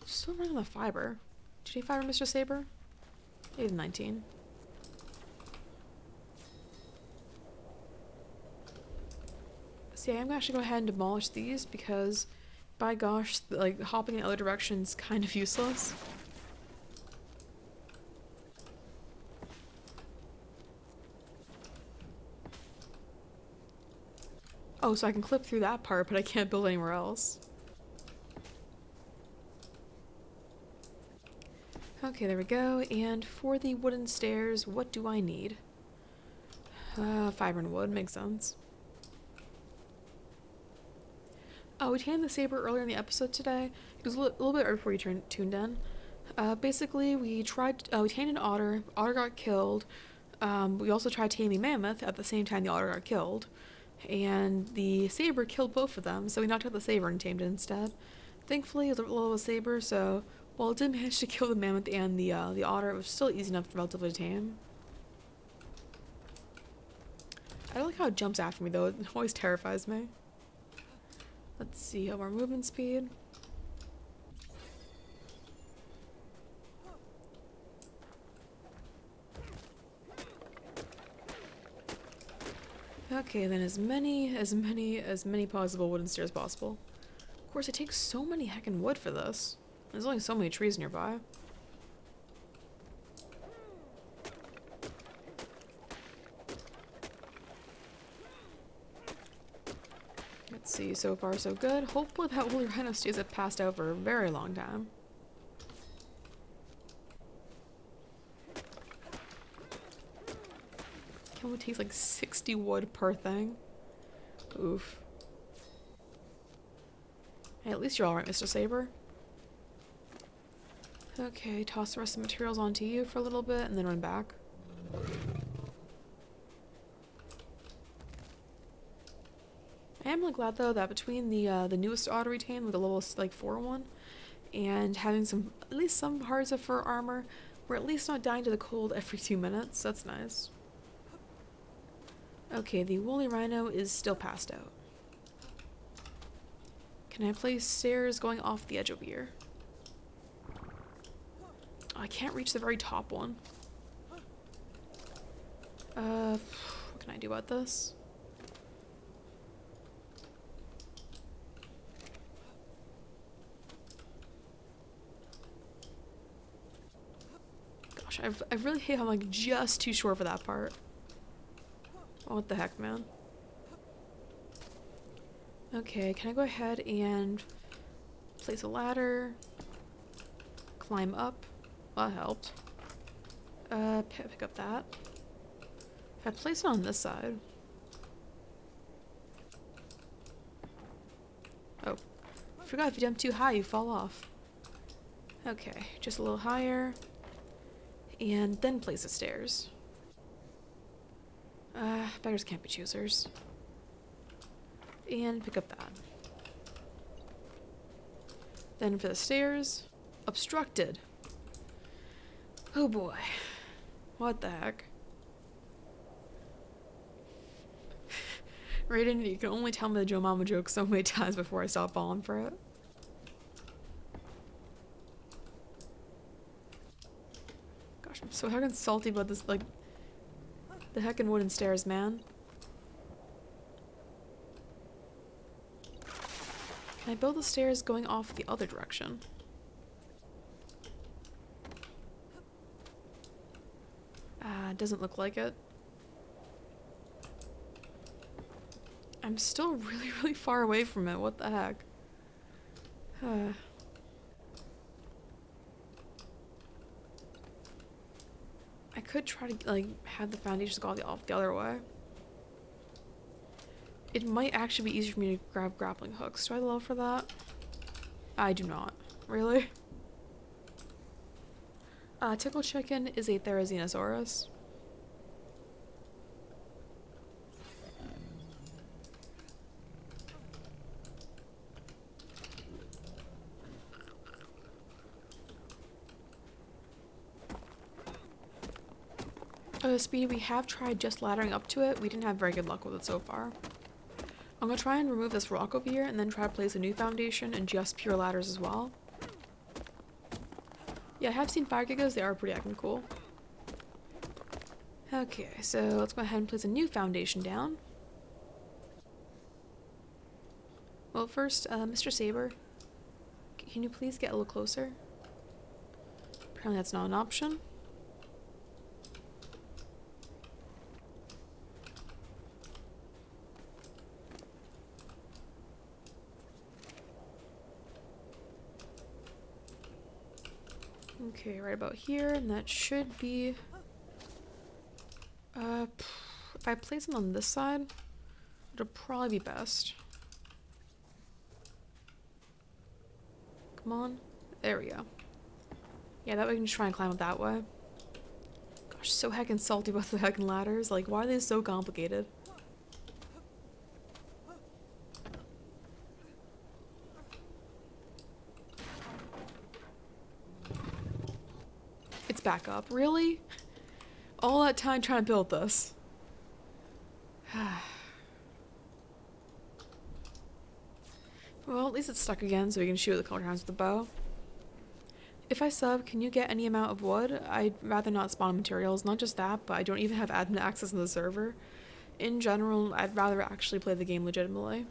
Still running on the fiber. Do you need fiber, Mr. Saber? I need 19. See, I'm gonna actually go ahead and demolish these because, by gosh, like hopping in other directions kind of useless. Oh, so I can clip through that part, but I can't build anywhere else. Okay, there we go. And for the wooden stairs, what do I need? Fiber and wood, makes sense. Oh, we tamed the saber earlier in the episode today. It was a little bit right before you tuned in. Basically, we tamed an otter. Otter got killed. We also tried taming mammoth at the same time the otter got killed. And the saber killed both of them, so we knocked out the saber and tamed it instead. Thankfully, it was a little saber, so while it did manage to kill the mammoth and the otter, it was still easy enough relatively to tame. I don't like how it jumps after me, though. It always terrifies me. Let's see, how our movement speed. Okay, then as many possible wooden stairs possible. Of course, it takes so many heckin' wood for this. There's only so many trees nearby. Let's see, so far so good. Hopefully that woolly rhino stays it passed out for a very long time. It only takes like 60 wood per thing. Oof. Hey, at least you're alright, Mr. Saber. Okay, toss the rest of the materials onto you for a little bit and then run back. I am really glad though that between the newest auto retain with the level like 4 one and having at least some parts of fur armor, we're at least not dying to the cold every 2 minutes. That's nice. Okay, the woolly rhino is still passed out. Can I place stairs going off the edge over here? Oh, I can't reach the very top one. What can I do about this? Gosh, I really hate how I'm like just too short for that part. Oh, what the heck, man? Okay, can I go ahead and place a ladder? Climb up? Well, that helped. Pick up that. If I place it on this side. Oh. forgot if you jump too high, you fall off. Okay, just a little higher. And then place the stairs. Beggars can't be choosers. And pick up that. Then for the stairs, obstructed. Oh boy. What the heck? Raiden, you can only tell me the Joe Mama joke so many times before I stop falling for it. Gosh, I'm so heckin' salty about this, like, the heckin' wooden stairs, man. Can I build the stairs going off the other direction? Doesn't look like it. I'm still really, really far away from it. What the heck? I could try to, like, have the foundations go off the other way. It might actually be easier for me to grab grappling hooks. Do I allow for that? I do not. Really? Tickle chicken is a Therizinosaurus. Speedy, we have tried just laddering up to it. We didn't have very good luck with it so far. I'm gonna try and remove this rock over here and then try to place a new foundation and just pure ladders as well. Yeah, I have seen fire gigas. They are pretty acting cool. Okay, so let's go ahead and place a new foundation down. Well, first, Mr. Saber, can you please get a little closer? Apparently that's not an option. Okay, right about here, and that should be... if I place them on this side, it'll probably be best. Come on. There we go. Yeah, that way we can just try and climb up that way. Gosh, so heckin' salty about the heckin' ladders. Like, why are they so complicated? It's back up. Really? All that time trying to build this. Well, at least it's stuck again, so we can shoot the color times with the bow. If I sub, can you get any amount of wood? I'd rather not spawn materials. Not just that, but I don't even have admin access to the server. In general, I'd rather actually play the game legitimately.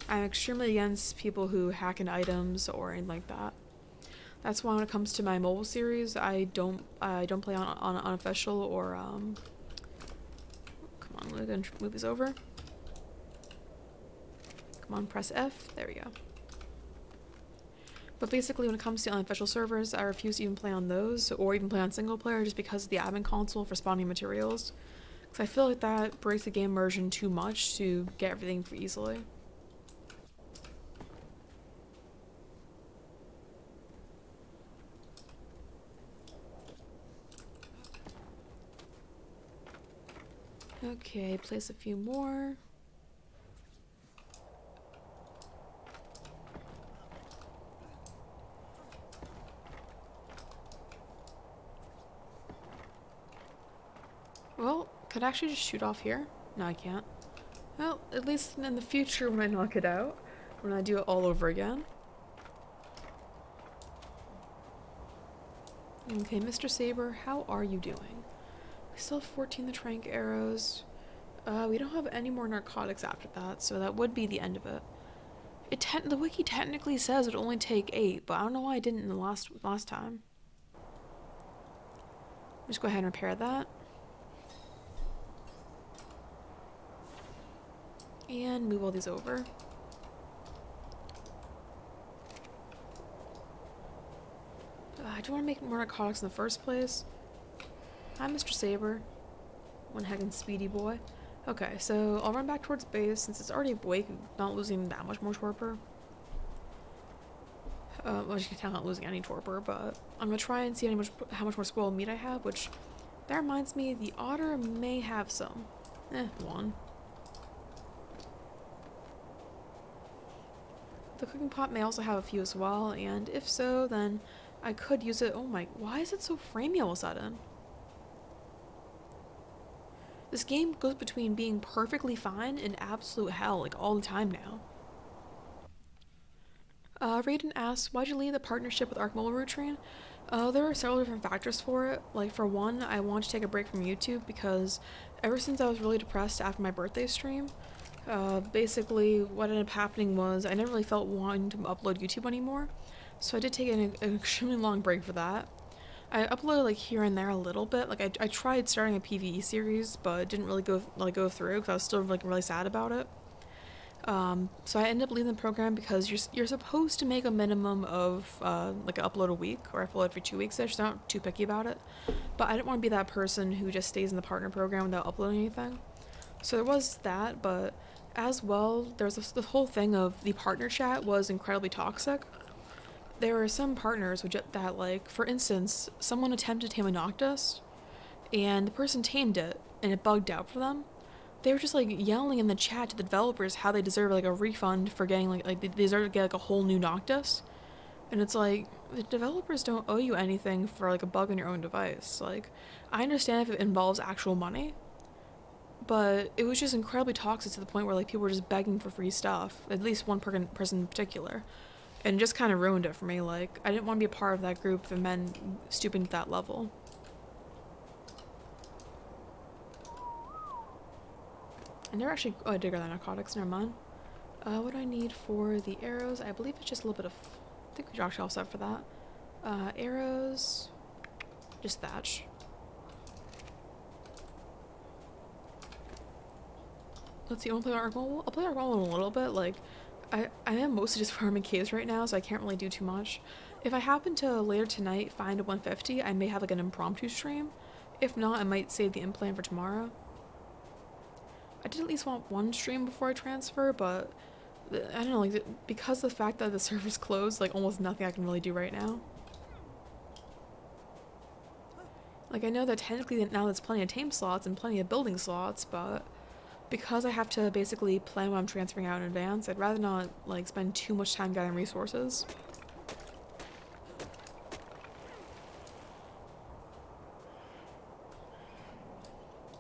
I'm extremely against people who hack in items or anything like that. That's why when it comes to my mobile series, I don't play on unofficial or come on, we're gonna move this over. Come on, press F. There we go. But basically, when it comes to unofficial servers, I refuse to even play on those or even play on single player just because of the admin console for spawning materials. Because I feel like that breaks the game immersion too much to get everything for easily. Okay, place a few more. Well, could I actually just shoot off here? No, I can't. Well, at least in the future when I knock it out, when I do it all over again. Okay, Mr. Saber, how are you doing? We still have 14 the trank arrows. We don't have any more narcotics after that, so that would be the end of it. The wiki technically says it would only take 8, but I don't know why I didn't in the last time. Just go ahead and repair that. And move all these over. I do want to make more narcotics in the first place. Hi, Mr. Saber. One heckin' speedy boy. Okay, so I'll run back towards base since it's already awake, not losing that much more torpor. Well, you can tell I'm not losing any torpor, but I'm gonna try and see how much more squirrel meat I have, which, that reminds me, the otter may have some. One. The cooking pot may also have a few as well, and if so, then I could use it. Oh my, why is it so framey all of a sudden? This game goes between being perfectly fine and absolute hell, like, all the time now. Raiden asks, why'd you leave the partnership with ARK Mobile Rutrine? There are several different factors for it. Like, for one, I wanted to take a break from YouTube because ever since I was really depressed after my birthday stream, basically what ended up happening was I never really felt wanting to upload YouTube anymore. So I did take an extremely long break for that. I uploaded like here and there a little bit. Like I tried starting a PvE series, but it didn't really go through because I was still like really sad about it. So I ended up leaving the program because you're supposed to make a minimum of like an upload a week, or I upload every 2 weeks ish, so I'm not too picky about it. But I didn't want to be that person who just stays in the partner program without uploading anything. So there was that, but as well, there's the whole thing of the partner chat was incredibly toxic. There were some partners that, like, for instance, someone attempted to tame a Noctis, and the person tamed it, and it bugged out for them. They were just, like, yelling in the chat to the developers how they deserve, like, a refund for getting, like they deserve to get, like, a whole new Noctis. And it's like, the developers don't owe you anything for, like, a bug on your own device. Like, I understand if it involves actual money, but it was just incredibly toxic to the point where, like, people were just begging for free stuff. At least one person in particular. And just kind of ruined it for me. Like, I didn't want to be a part of that group of men stooping to that level. I never actually... Oh, I did grab the narcotics. Never mind. What do I need for the arrows? I believe it's just a little bit of... I think we actually all set for that. Arrows... Just thatch. Let's see, I want to play ARK Mobile? I'll play ARK Mobile in a little bit. Like, I am mostly just farming caves right now, so I can't really do too much. If I happen to later tonight find a 150, I may have like an impromptu stream. If not, I might save the implant for tomorrow. I did at least want one stream before I transfer, but I don't know, like, because of the fact that the server's closed, like, almost nothing I can really do right now. Like, I know that technically now there's plenty of tame slots and plenty of building slots, but because I have to basically plan what I'm transferring out in advance, I'd rather not, like, spend too much time gathering resources.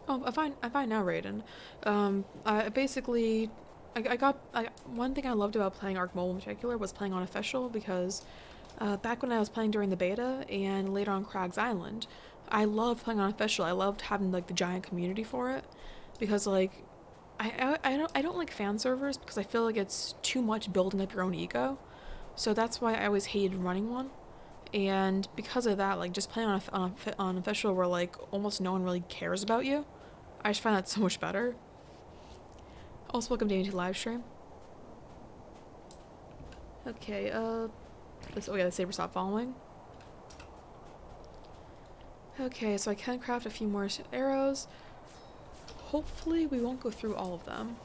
Oh, I'm fine now, Raiden. One thing I loved about playing ARK Mobile in particular was playing on official, because back when I was playing during the beta and later on Crag's Island, I loved playing on official. I loved having, like, the giant community for it, because, like, I don't like fan servers because I feel like it's too much building up your own ego. So that's why I always hated running one. And because of that, like, just playing on official where, like, almost no one really cares about you, I just find that so much better. Also, welcome Danny to the live stream. Okay, oh yeah, the saber stopped following. Okay, so I can craft a few more arrows. Hopefully we won't go through all of them.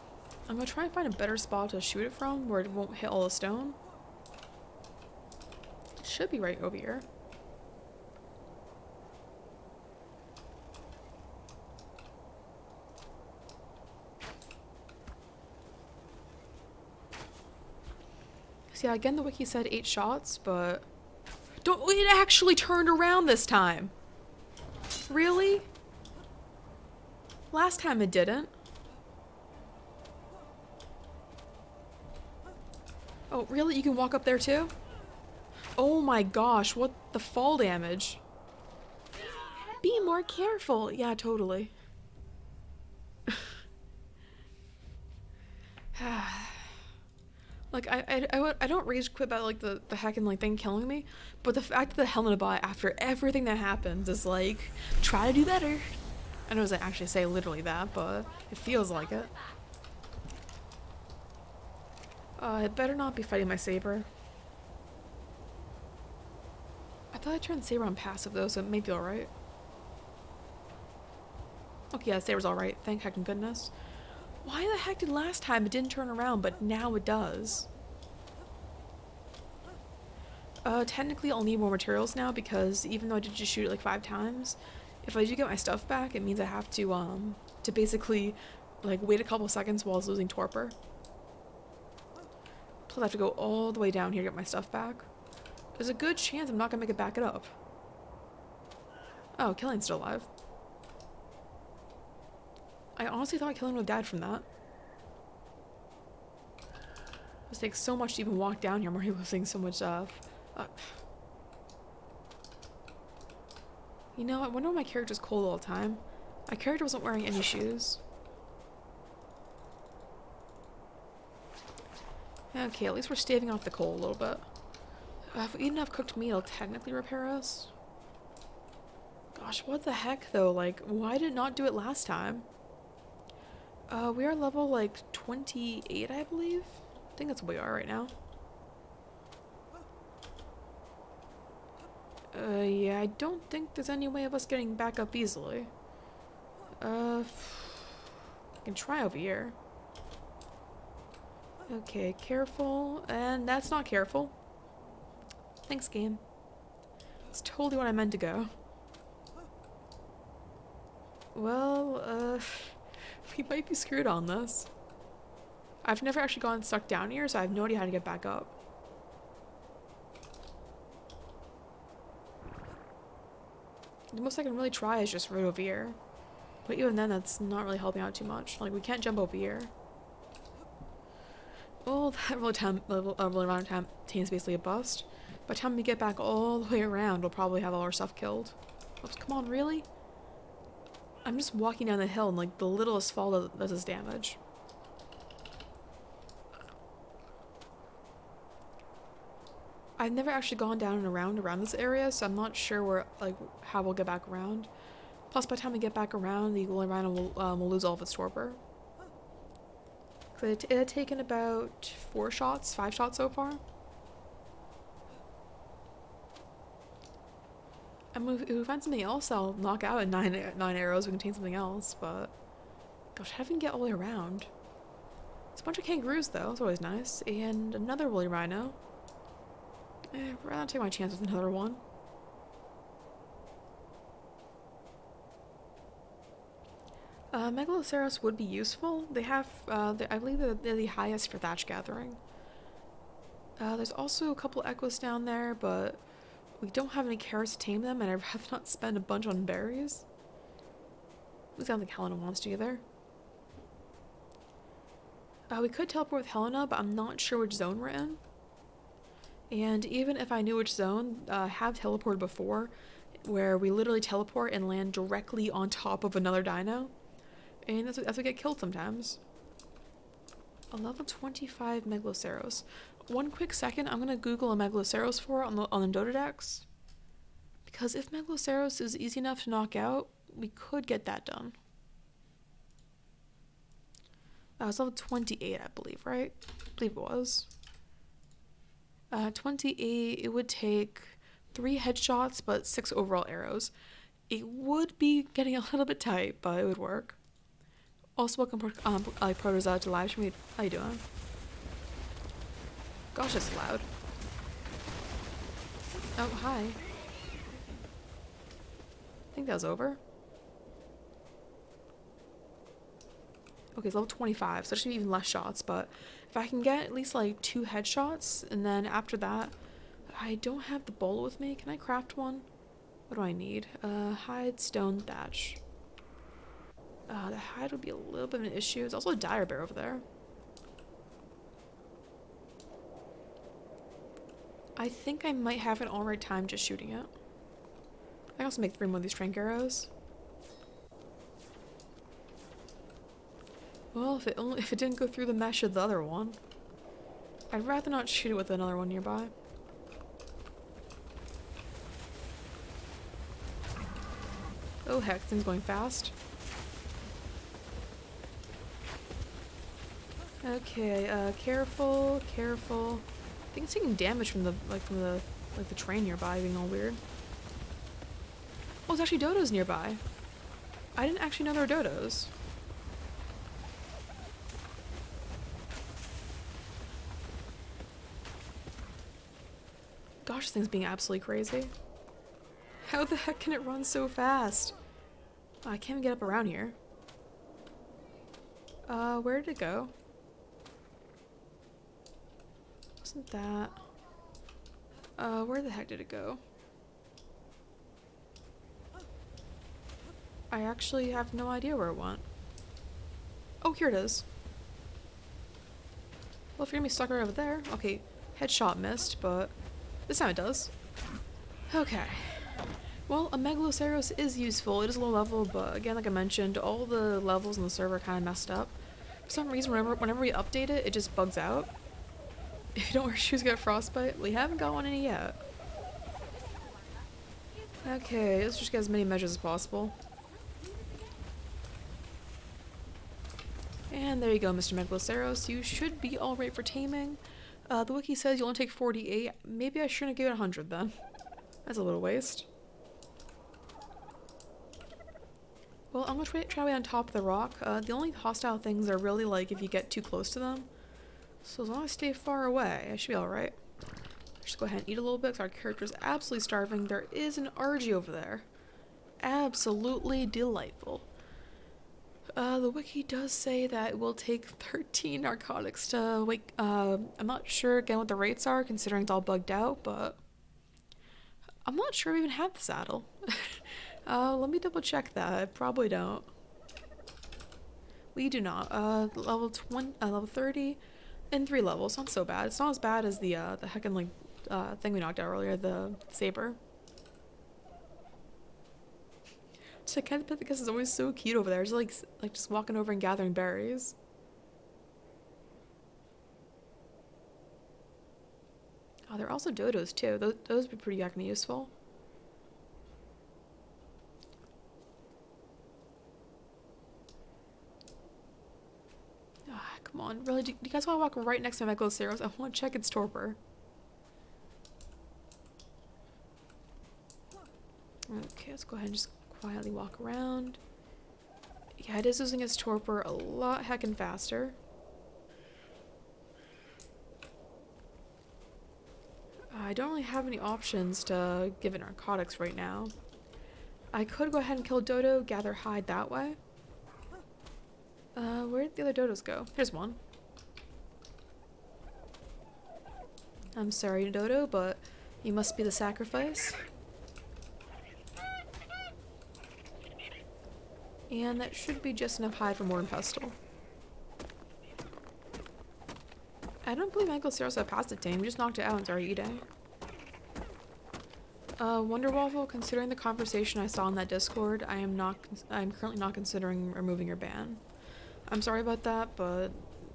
I'm gonna try and find a better spot to shoot it from where it won't hit all the stone. It should be right over here. So yeah, again the wiki said 8 shots, but... It actually turned around this time! Really? Last time it didn't. Oh, really? You can walk up there too? Oh my gosh, what the fall damage? Be more careful. Yeah, totally. Like, I don't rage quit about, like, the heckin', like, thing killing me, but the fact that the helmet bot, after everything that happens, is like, try to do better. I know it doesn't actually say literally that, but it feels like it. I better not be fighting my saber. I thought I turned the saber on passive though, so it may be alright. Okay, yeah, the saber's alright. Thank heckin' goodness. Why the heck did last time it didn't turn around, but now it does? Technically I'll need more materials now because even though I did just shoot it like 5 times, if I do get my stuff back, it means I have to basically like wait a couple seconds while I was losing torpor. Plus I have to go all the way down here to get my stuff back. There's a good chance I'm not gonna make it back it up. Oh, Killian's still alive. I honestly thought Killian would have died from that. It takes so much to even walk down here. I'm already losing so much you know, I wonder why my character's cold all the time. My character wasn't wearing any shoes. Okay, at least we're staving off the cold a little bit. If we eat enough cooked meat, it'll technically repair us. Gosh, what the heck though? Like, why did it not do it last time? We are level like 28, I believe. I think that's what we are right now. Yeah, I don't think there's any way of us getting back up easily. I can try over here. Okay, careful. And that's not careful. Thanks, game. It's totally what I meant to go. Well, we might be screwed on this. I've never actually gotten stuck down here, so I have no idea how to get back up. The most I can really try is just right over here. But even then, that's not really helping out too much. Like, we can't jump over here. Oh, that really round time is basically a bust. By the time we get back all the way around, we'll probably have all our stuff killed. Oops, come on, really? I'm just walking down the hill and like the littlest fall does us damage. I've never actually gone down and around this area, so I'm not sure where how we'll get back around. Plus, by the time we get back around, the woolly rhino will lose all of its torpor. It had taken about 5 shots so far. I mean, if we find something else, I'll knock out at 9 arrows. We contain something else, but gosh, how do we get all the way around? It's a bunch of kangaroos, though. It's always nice, and another woolly rhino. I'd rather take my chance with another one. Megaloceros would be useful. They have, I believe they're the highest for thatch gathering. There's also a couple echoes down there, but we don't have any carrots to tame them, and I'd rather not spend a bunch on berries. At least I don't think Helena wants to either. We could teleport with Helena, but I'm not sure which zone we're in. And even if I knew which zone, I have teleported before, where we literally teleport and land directly on top of another dino. And that's what get killed sometimes. A level 25 Megaloceros. One quick second, I'm gonna Google a Megaloceros for on the Dododex. Because if Megaloceros is easy enough to knock out, we could get that done. It's level 28, I believe, right? I believe it was. 28, it would take 3 headshots, but 6 overall arrows. It would be getting a little bit tight, but it would work. Also, welcome Protozoa to live stream. How you doing? Gosh, it's loud. Oh, hi. I think that was over. Okay, it's level 25, so there should be even less shots, but if I can get at least like 2 headshots, and then after that, I don't have the bowl with me. Can I craft one? What do I need? Hide, stone, thatch. The hide would be a little bit of an issue. There's also a dire bear over there. I think I might have an alright time just shooting it. I can also make 3 more of these trank arrows. Well, if it didn't go through the mesh of the other one, I'd rather not shoot it with another one nearby. Oh heck, things going fast. Okay, careful. I think it's taking damage from the train nearby being all weird. Oh, there's actually dodos nearby. I didn't actually know there were dodos. Gosh, gosh, this thing's being absolutely crazy. How the heck can it run so fast? Oh, I can't even get up around here. Where did it go? Wasn't that... where the heck did it go? I actually have no idea where it went. Oh, here it is. Well, if you're gonna be stuck right over there. Okay, headshot missed, but this time it does. Okay. Well, a Megaloceros is useful. It is low level, but again, like I mentioned, all the levels in the server are kind of messed up. For some reason, whenever we update it, it just bugs out. If you don't wear shoes, get frostbite. We haven't got one any yet. Okay, let's just get as many measures as possible. And there you go, Mr. Megaloceros. You should be alright for taming. The wiki says you only take 48. Maybe I shouldn't give it 100 then. That's a little waste. Well, I'm gonna try to be on top of the rock. The only hostile things are really like if you get too close to them. So as long as I stay far away, I should be alright. Just go ahead and eat a little bit because our character's absolutely starving. There is an RG over there. Absolutely delightful. The wiki does say that it will take 13 narcotics to wake. I'm not sure again what the rates are considering it's all bugged out, but I'm not sure we even have the saddle. Let me double check that. I probably don't. We do not. Level 20, level 30, and 3 levels. Not so bad. It's not as bad as the heckin' like thing we knocked out earlier, the saber. Just I can't because it's always so cute over there. Just like just walking over and gathering berries. Oh, there are also dodos too. Those would be pretty acne useful. Ah, come on, really? Do you guys want to walk right next to my Megaloceros? I want to check its torpor. Okay, let's go ahead and just quietly walk around. Yeah, it is using its torpor a lot heckin' faster. I don't really have any options to give it narcotics right now. I could go ahead and kill Dodo, gather hide that way. Where did the other dodos go? Here's one. I'm sorry, Dodo, but you must be the sacrifice. And that should be just enough hide for more pestle. I don't believe Megaloceros have passed it tame. We just knocked it out and started eating. Wonder Waffle, considering the conversation I saw in that Discord, I'm currently not considering removing your ban. I'm sorry about that, but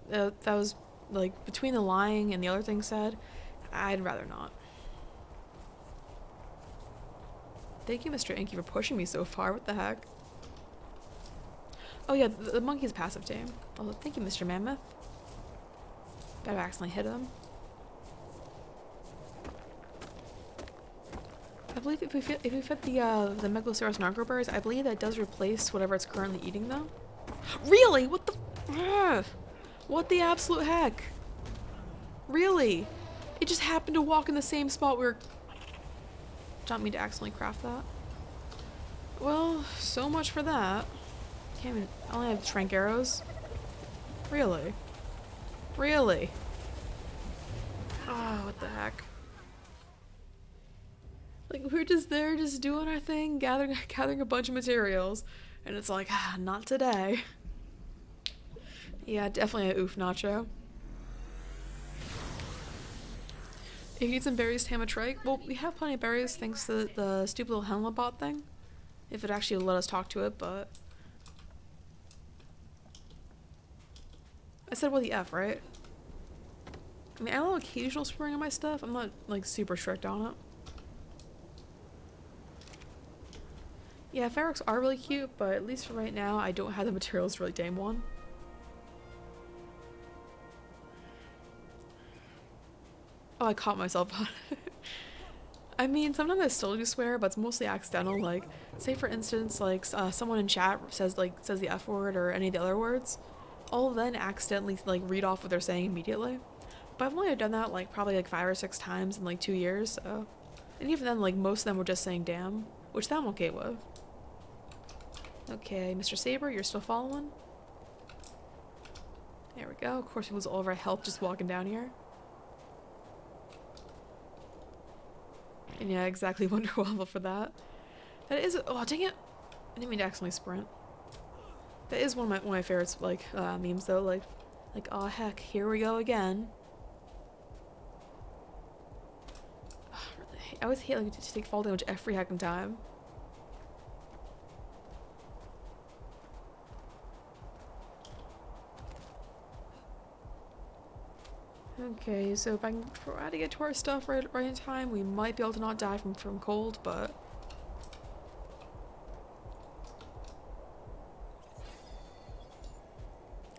that was, like, between the lying and the other thing said, I'd rather not. Thank you, Mr. Inky, for pushing me so far. What the heck? Oh yeah, the monkey's passive tame. Oh, thank you, Mr. Mammoth. Bet I accidentally hit him. I believe if we fit the Megaloceros Narco Berries, I believe that does replace whatever it's currently eating though. Really? What the? Ugh. What the absolute heck? Really? It just happened to walk in the same spot where. Don't mean to accidentally craft that. Well, so much for that. Can't even. I only have trank arrows. Really? Really? Oh, what the heck? Like, we're just there, just doing our thing, gathering a bunch of materials, and it's like, ah, not today. Yeah, definitely a oof nacho. If you need some berries to ham a trike, well, we have plenty of berries thanks to the stupid little Helma bot thing. If it actually let us talk to it, but... I said with the F, right? I mean, I allow occasional spraying on my stuff. I'm not, like, super strict on it. Yeah, Ferox are really cute, but at least for right now, I don't have the materials to really tame one. Oh, I caught myself on it. I mean, sometimes I still do swear, but it's mostly accidental. Like, say for instance, like, someone in chat says the F word or any of the other words. I'll then accidentally, like, read off what they're saying immediately. But I've only done that like probably like 5 or 6 times in like 2 years, so. And even then, like most of them were just saying damn, which that I'm okay with. Okay, Mr. Saber, you're still following? There we go. Of course, we lose all of our health just walking down here. And yeah, exactly. Wonder Waffle for that. That is. Oh, dang it! I didn't mean to accidentally sprint. That is one of my favorites, like memes though. Like, oh heck, here we go again. I always hate like to take fall damage every heckin' time. Okay, so if I can try to get to our stuff right in time, we might be able to not die from cold, but.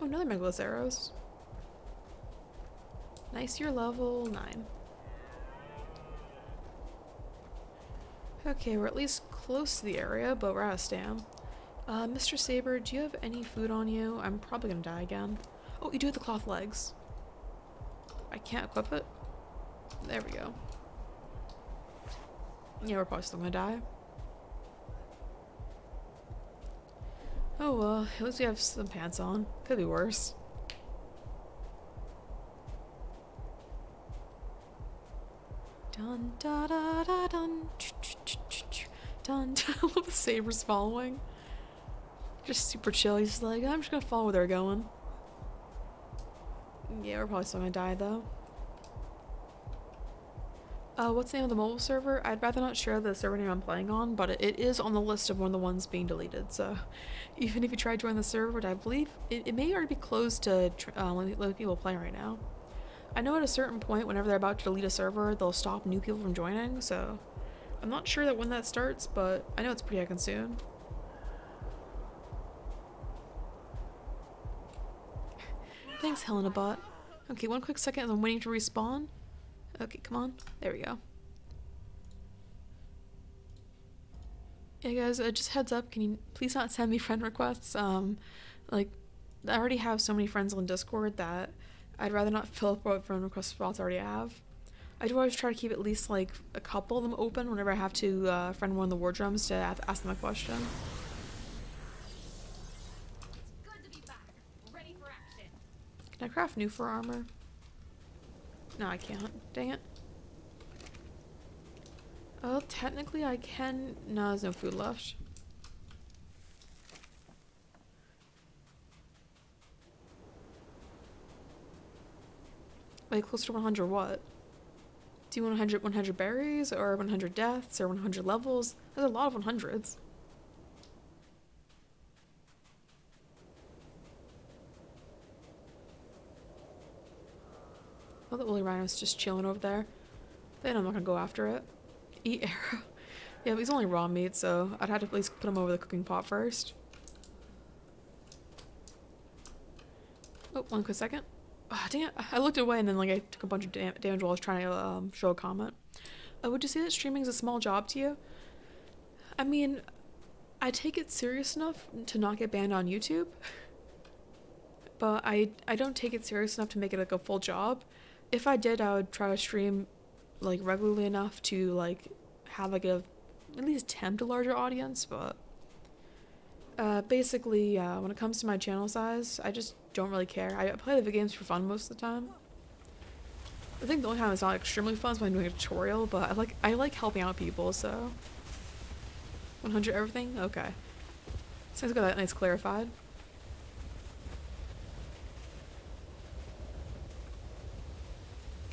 Oh, another Megalus arrows. Nice, you're level 9. Okay, we're at least close to the area, but we're out of stam. Mr. Saber, do you have any food on you? I'm probably gonna die again. Oh, you do have the cloth legs. I can't equip it. There we go. Yeah, we're probably still gonna die. Oh well, at least we have some pants on. Could be worse. Dun da da da dun. Dun. I love the sabers following. Just super chill. He's like, I'm just gonna follow where they're going. Yeah, we're probably still gonna die though. What's the name of the mobile server? I'd rather not share the server name I'm playing on, but it is on the list of one of the ones being deleted, so even if you try to join the server, I believe it may already be closed to let people play right now. I know at a certain point, whenever they're about to delete a server, they'll stop new people from joining, so I'm not sure that when that starts, but I know it's pretty heckin' soon. Thanks, Helena Bot. Okay, one quick second as I'm waiting to respawn. Okay, come on. There we go. Yeah, guys, just heads up, can you please not send me friend requests? Like, I already have so many friends on Discord that I'd rather not fill up what friend request spots I already have. I do always try to keep at least, like, a couple of them open whenever I have to friend one of the war drums to ask them a question. It's good to be back. Ready for action. Can I craft new fur armor? No, I can't. Dang it. Oh, technically I can. No, there's no food left. Wait, close to 100 what? Do you want 100 berries, or 100 deaths, or 100 levels? There's a lot of 100s. Oh, the woolly rhino's just chilling over there. Then I'm not gonna go after it. Eat arrow. Yeah, but he's only raw meat, so I'd have to at least put him over the cooking pot first. Oh, one quick second. Oh, dang it. I looked away and then like I took a bunch of damage while I was trying to show a comment. Would you say that streaming is a small job to you? I mean, I take it serious enough to not get banned on YouTube. But I don't take it serious enough to make it like a full job. If I did, I would try to stream like regularly enough to like have like a at least attempt a larger audience, but basically when it comes to my channel size, I just don't really care. I play the video games for fun most of the time. I think the only time it's not extremely fun is when I'm doing a tutorial, but I like helping out people, so 100 everything? Okay. Sounds good, that nice clarified.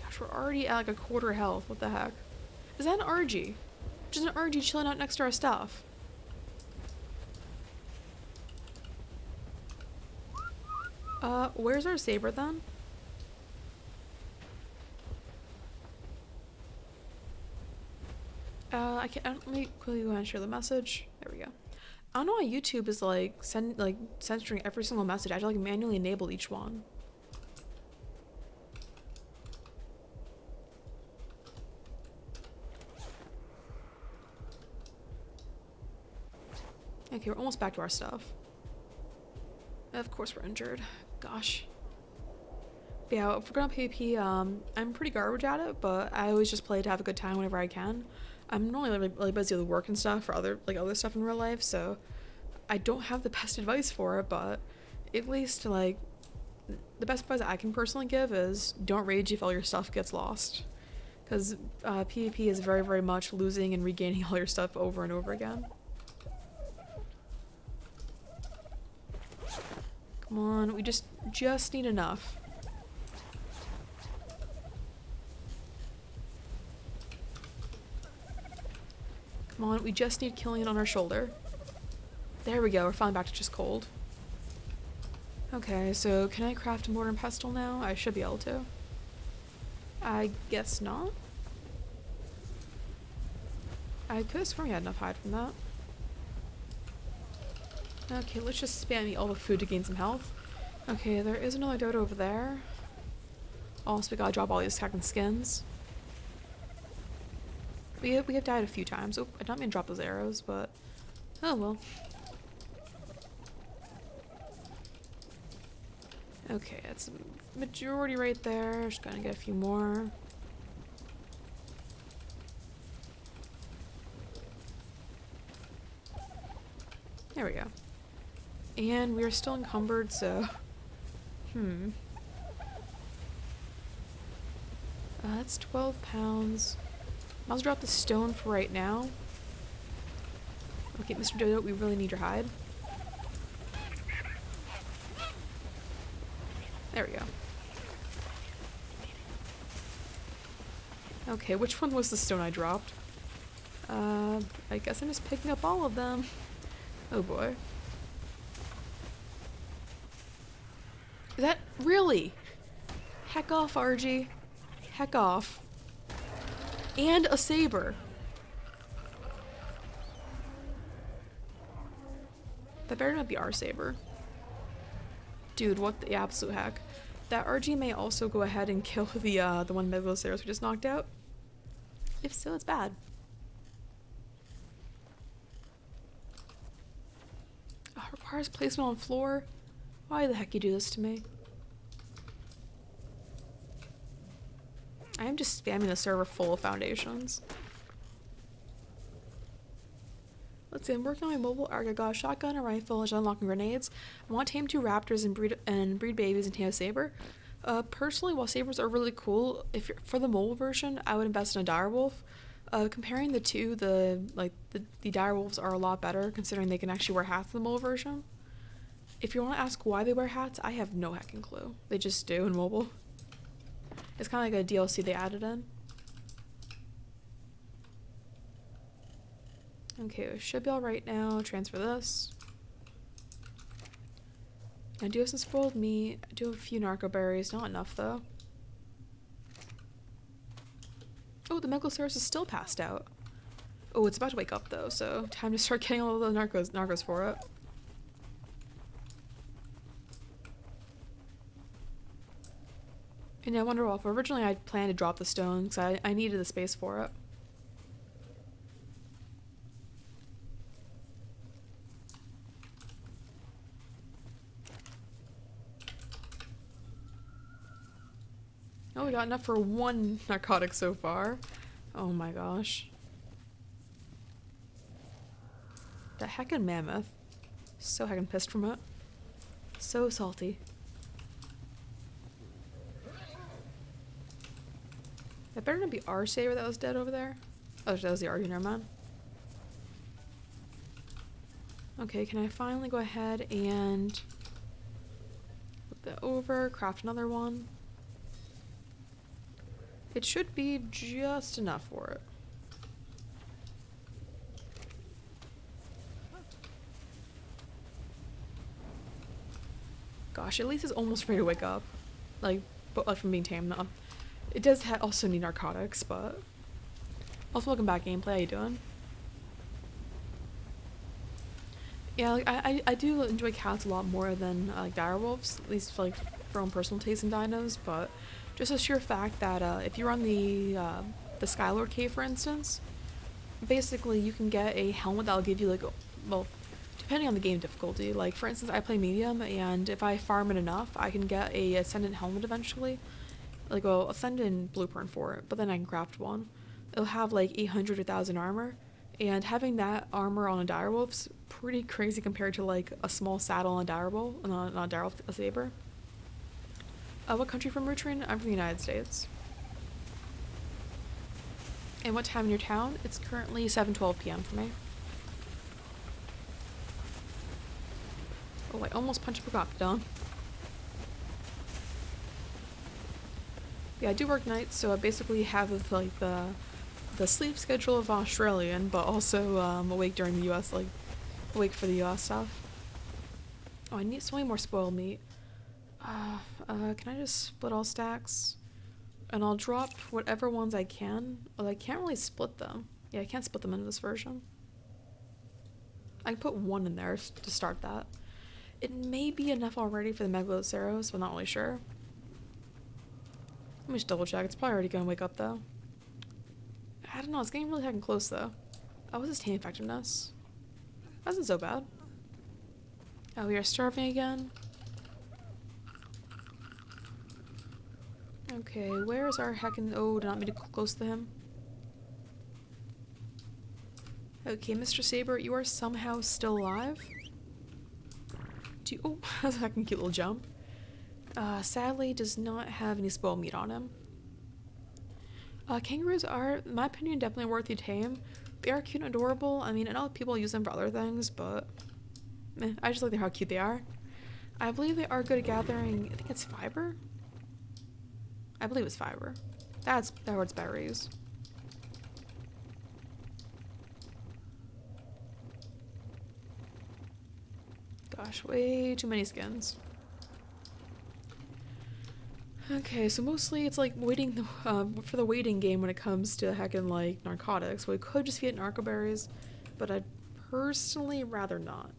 Gosh, we're already at like a quarter health. What the heck? Is that an RG? Just an RG chilling out next to our stuff. Where's our saber then? Let me quickly go and share the message. There we go. I don't know why YouTube is like censoring every single message. I had to like manually enable each one. Okay, we're almost back to our stuff. Of course we're injured. Gosh. Yeah, if we're gonna PvP, I'm pretty garbage at it, but I always just play to have a good time whenever I can. I'm normally really busy with work and stuff for other stuff in real life, so I don't have the best advice for it, but at least like the best advice I can personally give is don't rage if all your stuff gets lost, because PvP is very much losing and regaining all your stuff over and over again. Come on, we just need enough. Come on, we just need killing it on our shoulder. There we go, we're finally back to just cold. Okay, so can I craft a mortar and pestle now? I should be able to. I guess not. I could have sworn we had enough hide from that. Okay, let's just spam eat all the food to gain some health. Okay, there is another dodo over there. Also, we gotta drop all these attacking skins. We have died a few times. Oh, I don't mean to drop those arrows, but oh well. Okay, that's a majority right there. Just gonna get a few more. There we go. And we are still encumbered, so that's 12 pounds. I'll drop the stone for right now. Okay, Mr. Dodo, we really need your hide. There we go. Okay, which one was the stone I dropped? I guess I'm just picking up all of them. Oh boy. Is that really? Heck off, RG. Heck off. And a saber. That better not be our saber. Dude, what the absolute heck? That RG may also go ahead and kill the one Megalosaurus we just knocked out. If so, it's bad. Oh, requires placement on floor. Why the heck you do this to me? I am just spamming the server full of foundations. Let's see, I'm working on my mobile ARK. I got a shotgun, a rifle, and unlocking grenades. I want to tame 2 raptors and breed babies and tame a saber. Personally, while sabers are really cool, if you're for the mobile version, I would invest in a direwolf. Comparing the two, the direwolves are a lot better considering they can actually wear hats in the mobile version. If you want to ask why they wear hats, I have no heckin' clue. They just do in mobile. It's kind of like a DLC they added in. Okay, we should be alright now. Transfer this. I do have some spoiled meat. I do have a few narco berries. Not enough, though. Oh, the Megalosaurus is still passed out. Oh, it's about to wake up, though, so time to start getting all the narcos for it. And I wonder if originally I planned to drop the stone because I needed the space for it. Oh, we got enough for 1 narcotic so far. Oh my gosh. The heckin' mammoth. So heckin' pissed from it. So salty. That better not be our saber that was dead over there. Oh, that was the RG, never mind. Okay, can I finally go ahead and flip that over, craft another one? It should be just enough for it. Gosh, at least it's almost ready to wake up. Like from being tamed now. It does also need narcotics, but... Also, welcome back, gameplay. How you doing? Yeah, like, I do enjoy cats a lot more than like direwolves, at least like for own personal taste in dinos, but just a sheer fact that if you're on the Skylord cave, for instance, basically you can get a helmet that'll give you like, well, depending on the game difficulty. Like, for instance, I play medium, and if I farm it enough, I can get a Ascendant helmet eventually. Like, well, Ascendant blueprint for it, but then I can craft one. It'll have like 800 to 1,000 armor, and having that armor on a direwolf's pretty crazy compared to like a small saddle on a direwolf, not a direwolf, a saber. What country from rutrine? I'm from the United States. And what time in your town? It's currently 7:12 p.m. for me. Oh, I almost punched a Procoptodon. Yeah, I do work nights, so I basically have like the sleep schedule of Australian, but also awake during the U.S. like awake for the U.S. stuff. Oh, I need so many more spoiled meat. Can I just split all stacks? And I'll drop whatever ones I can. Although I can't really split them. Yeah, I can't split them in this version. I can put one in there to start that. It may be enough already for the Megaloceros, but not really sure. Let me just double check. It's probably already gonna wake up though. I don't know, it's getting really heckin' close though. Oh, what's his tame effectiveness? Wasn't so bad. Oh, we are starving again. Okay, where is our heckin'... Oh, did not mean to close to him. Okay, Mr. Saber, you are somehow still alive. Do you... Oh, that's a heckin' cute little jump. Sadly, does not have any spoiled meat on him. Kangaroos are, in my opinion, definitely worth the tame. They are cute and adorable. I mean, I know people use them for other things, but... I just like how cute they are. I believe they are good at gathering... I think it's fiber? I believe it's fiber. That's it's berries. Gosh, way too many skins. Okay, so mostly it's like waiting for the waiting game when it comes to heckin' like narcotics. We could just feed narco berries, but I'd personally rather not.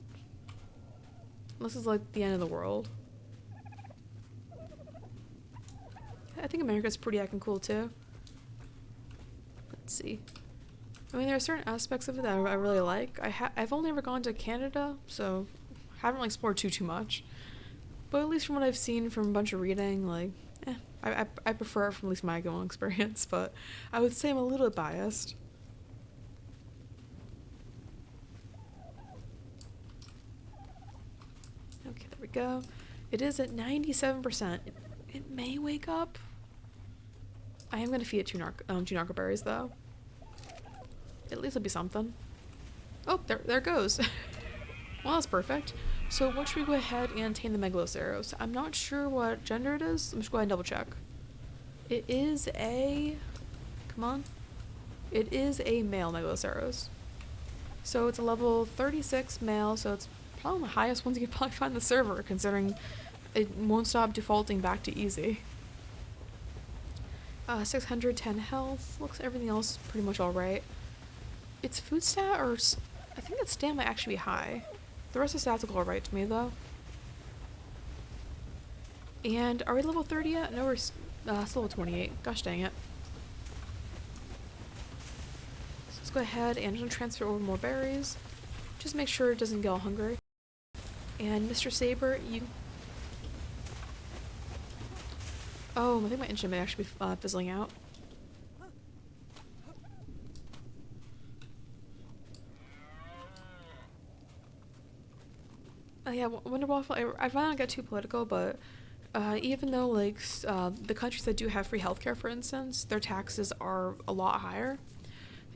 This is like the end of the world. I think America's pretty heckin' cool too. Let's see. I mean, there are certain aspects of it that I really like. I've only ever gone to Canada, so haven't really explored too much. But at least from what I've seen from a bunch of reading, like, I prefer it from at least my own experience, but I would say I'm a little bit biased. Okay, there we go. It is at 97%. It may wake up. I am gonna feed it two narco berries though. At least it'll be something. Oh, there it goes. Well, that's perfect. So what should we go ahead and tame the Megaloceros? I'm not sure what gender it is. I'm just go ahead and double check. It is a... Come on. It is a male Megaloceros. So it's a level 36 male, so it's probably the highest ones you could probably find on the server, considering it won't stop defaulting back to easy. 610 health. Looks everything else pretty much alright. Its food stat, or... I think its stat might actually be high. The rest of the stats look alright to me, though. And are we level 30 yet? No, we're still level 28. Gosh dang it. So let's go ahead and just transfer over more berries. Just make sure it doesn't get all hungry. And Mr. Saber, you... Oh, I think my engine may actually be fizzling out. Yeah, Wonder Waffle, I might not get too political, but even though, like, the countries that do have free healthcare, for instance, their taxes are a lot higher.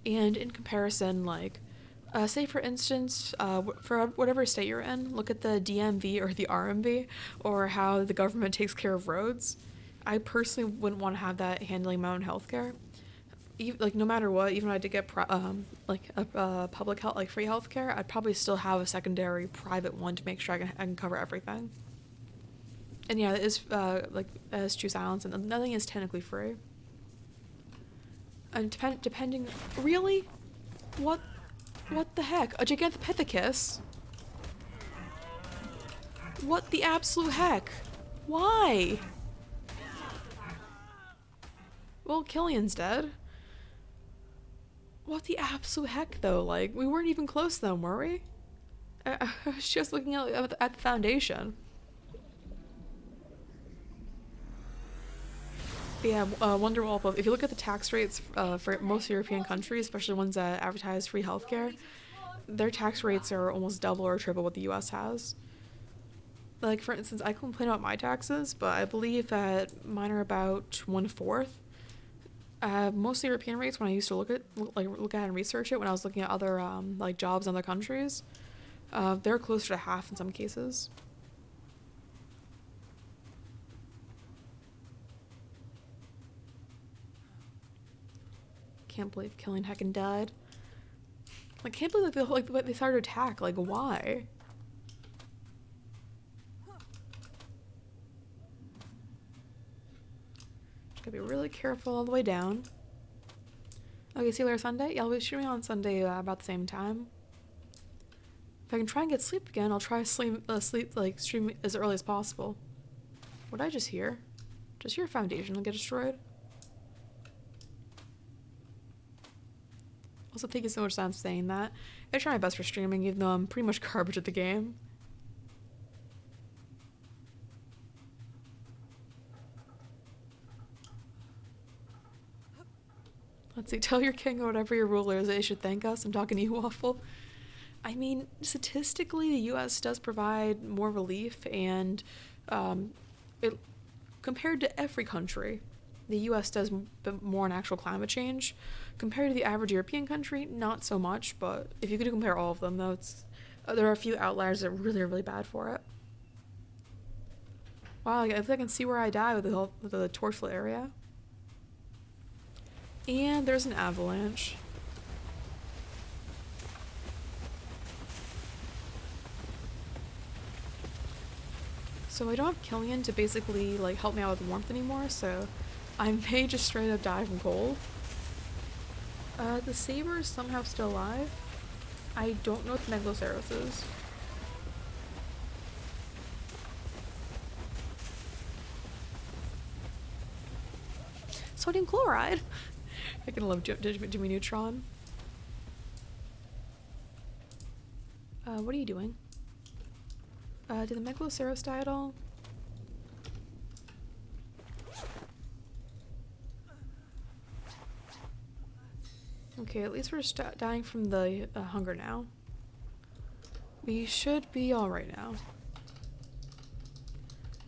And in comparison, like, say for instance, for whatever state you're in, look at the DMV or the RMV, or how the government takes care of roads. I personally wouldn't want to have that handling my own healthcare. Like, no matter what, even if I did get public health, like free healthcare, I'd probably still have a secondary private one to make sure I can cover everything. And yeah, it is like as true silence, and nothing is technically free. And depending, really, what the heck? A Gigantopithecus? What the absolute heck? Why? Well, Killian's dead. What the absolute heck, though? Like, we weren't even close to them, were we? I was just looking at the foundation. But yeah, Wonderwall. If you look at the tax rates for most European countries, especially ones that advertise free healthcare, their tax rates are almost double or triple what the U.S. has. Like, for instance, I complain about my taxes, but I believe that mine are about 1/4. Most European rates, when I used to look at and research it, when I was looking at other like jobs in other countries, they're closer to half in some cases. Can't believe Killing heckin' died. I can't believe they started to attack. Like, why? Gotta be really careful all the way down. Okay, see you later Sunday? Yeah, I'll be streaming on Sunday about the same time. If I can try and get sleep again, I'll try stream as early as possible. What did I just hear? Just hear a foundation will get destroyed. Also, thank you so much for saying that. I try my best for streaming, even though I'm pretty much garbage at the game. Let's see, tell your king or whatever your ruler is they should thank us. I'm talking to you, Waffle. I mean, statistically, the U.S. does provide more relief, and it compared to every country, the U.S. does more on actual climate change. Compared to the average European country, not so much, but if you could compare all of them, though, there are a few outliers that really are really bad for it. Wow, I think I can see where I die with the torchlit area. And there's an avalanche. So I don't have Killian to basically like help me out with warmth anymore, so I may just straight up die from cold. The saber is somehow still alive. I don't know what the Megaloceros is. Sodium chloride. I can love Jimmy Neutron. What are you doing? Did the Megaloceros die at all? Okay, at least we're dying from the hunger now. We should be alright now.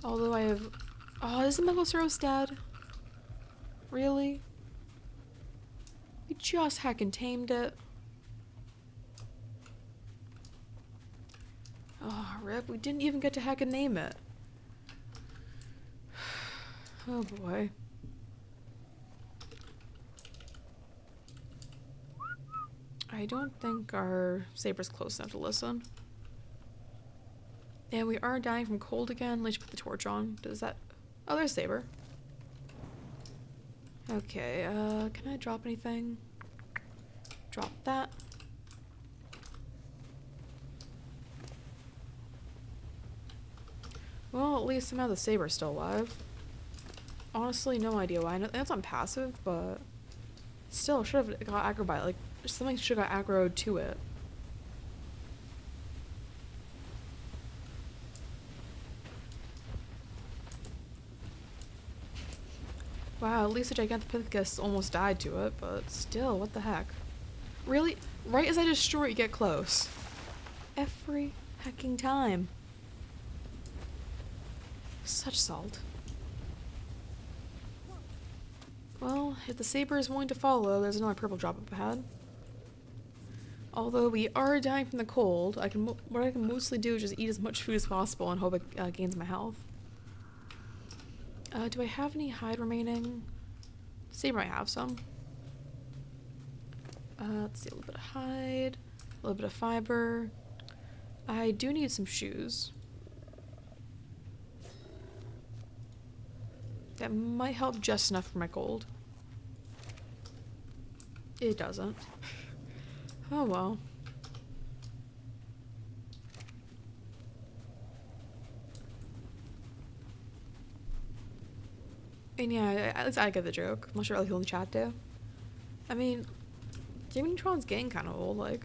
Although I have... Oh, is the Megaloceros dead? Really? We just heckin' tamed it. Oh, rip, we didn't even get to heckin' name it. Oh boy. I don't think our saber's close enough to listen. And we are dying from cold again. Let's put the torch on. Does that... Oh, there's saber. Okay, can I drop anything? Drop that. Well, at least somehow the saber's still alive. Honestly, no idea why. I know that's on passive, but still, should have got aggro by it. Like, something should have got aggroed to it. Wow, at least the Gigantopithecus almost died to it, but still, what the heck? Really? Right as I destroy it, you get close. Every hecking time. Such salt. Well, if the saber is willing to follow, there's another purple drop up ahead. Although we are dying from the cold, what I can mostly do is just eat as much food as possible and hope it gains my health. Do I have any hide remaining? Saber might have some. Let's see, a little bit of hide, a little bit of fiber. I do need some shoes. That might help just enough for my cold. It doesn't. Oh well. And yeah, at least I get the joke. I'm not sure other people in the chat do. I mean, Jimmy Neutron's getting kind of old, like.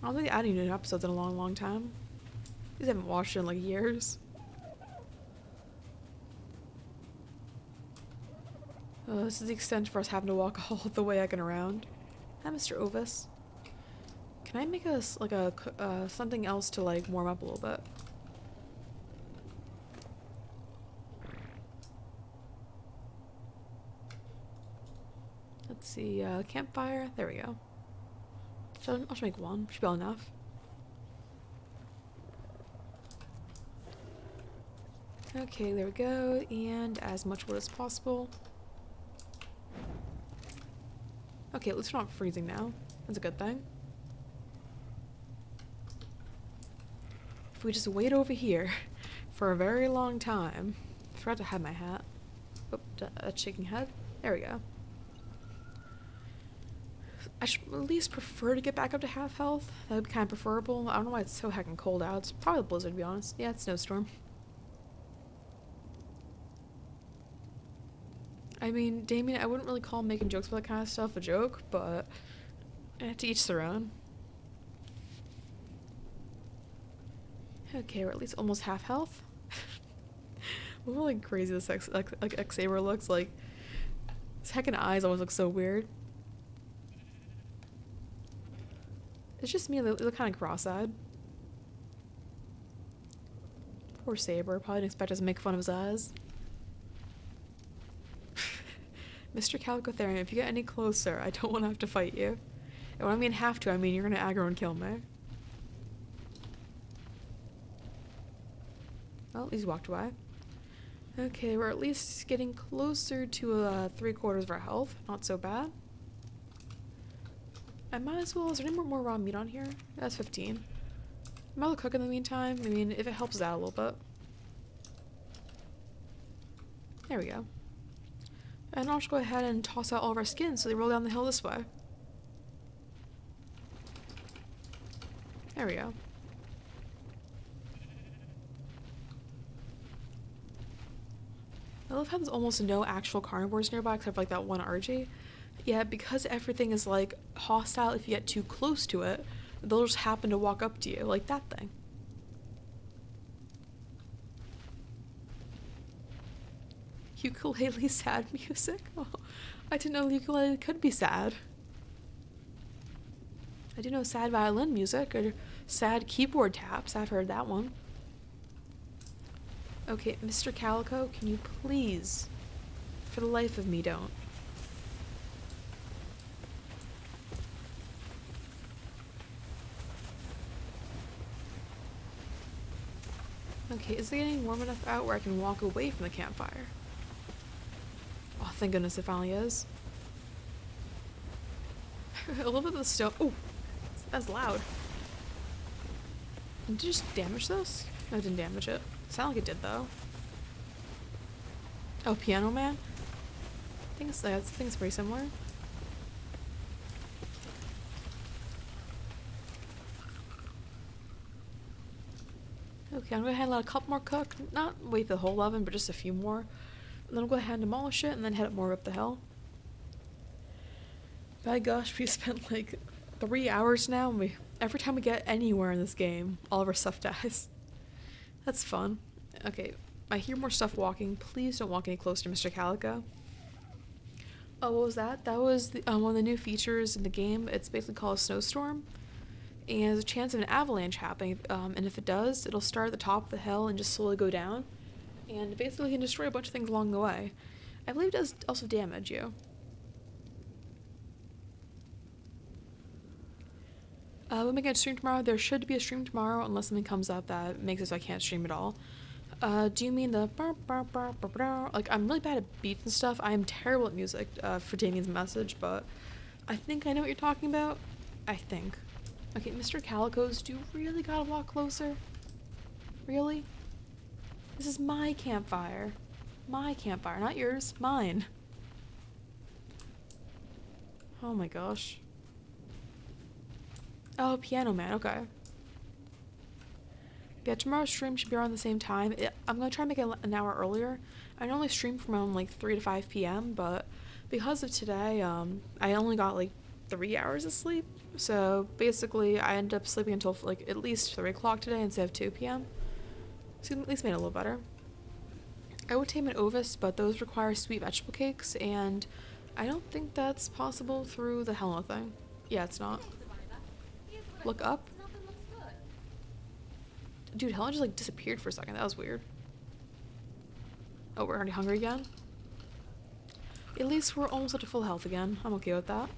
I don't think they're adding new episodes in a long, long time. These haven't watched it in like years. This is the extent for us having to walk all the way again around. Hi, Mr. Ovis. Can I make us like a something else to like warm up a little bit? Let's see, campfire. There we go. I'll just make one. Should be all enough. Okay, there we go. And as much wood as possible. Okay, at least we're not freezing now. That's a good thing. If we just wait over here for a very long time. I forgot to have my hat. Oh, a chicken head. There we go. I should at least prefer to get back up to half health. That would be kind of preferable. I don't know why it's so heckin' cold out. It's probably the blizzard, to be honest. Yeah, it's snowstorm. I mean, Damien, I wouldn't really call making jokes about that kind of stuff a joke, but to each their own. Okay, we're at least almost half health. Look how like crazy this X-Saber looks. Like, his heckin' eyes always look so weird. It's just me, they look kind of cross-eyed. Poor Saber, probably didn't expect us to make fun of his eyes. Mr. Calicotherium, if you get any closer, I don't want to have to fight you. And when I mean have to, I mean you're gonna aggro and kill me. Well, he's walked away. Okay, we're at least getting closer to 3/4 of our health. Not so bad. I might as well. Is there any more raw meat on here? That's 15. I might as well cook in the meantime. I mean, if it helps us out a little bit. There we go. And I'll just go ahead and toss out all of our skins so they roll down the hill this way. There we go. I love how there's almost no actual carnivores nearby except for like that one RG. Yeah, because everything is like hostile if you get too close to it, they'll just happen to walk up to you, like that thing. Ukulele sad music? Oh, I didn't know ukulele could be sad. I do know sad violin music or sad keyboard taps. I've heard that one. Okay, Mr. Calico, can you please, for the life of me, don't. Okay, is it getting warm enough out where I can walk away from the campfire? Oh, thank goodness it finally is. A little bit of the stone. Oh, that's loud. Did you just damage this? No, it didn't damage it. Sounded like it did though. Oh, Piano Man? I think it's pretty similar. Okay, I'm gonna go ahead and let a couple more cook. Not wait the whole oven, but just a few more. And then I'll go ahead and demolish it and then head more up the hill. By gosh, we spent like 3 hours now and every time we get anywhere in this game, all of our stuff dies. That's fun. Okay, I hear more stuff walking. Please don't walk any closer to Mr. Calico. Oh, what was that? That was one of the new features in the game. It's basically called a snowstorm. And there's a chance of an avalanche happening. And if it does, it'll start at the top of the hill and just slowly go down. And basically can destroy a bunch of things along the way. I believe it does also damage you. We'll make a stream tomorrow. There should be a stream tomorrow unless something comes up that makes it so I can't stream at all. Do you mean the like I'm really bad at beats and stuff. I am terrible at music for Damien's message, but I think I know what you're talking about. I think. Okay, Mr. Calicos, do you really gotta walk closer? Really? This is my campfire. My campfire, not yours. Mine. Oh my gosh. Oh, Piano Man, okay. Yeah, tomorrow's stream should be around the same time. I'm gonna try and make it an hour earlier. I normally stream from around like 3 to 5 p.m., but because of today, I only got like 3 hours of sleep. So basically, I ended up sleeping until like at least 3 o'clock today instead of 2 p.m. So at least made it a little better. I would tame an ovis, but those require sweet vegetable cakes, and I don't think that's possible through the Helena thing. Yeah, it's not. Hey, Survivor. Here's what I Look got. up. Nothing looks good. Dude, Helena just like disappeared for a second. That was weird. Oh, we're already hungry again? At least we're almost up to full health again. I'm okay with that.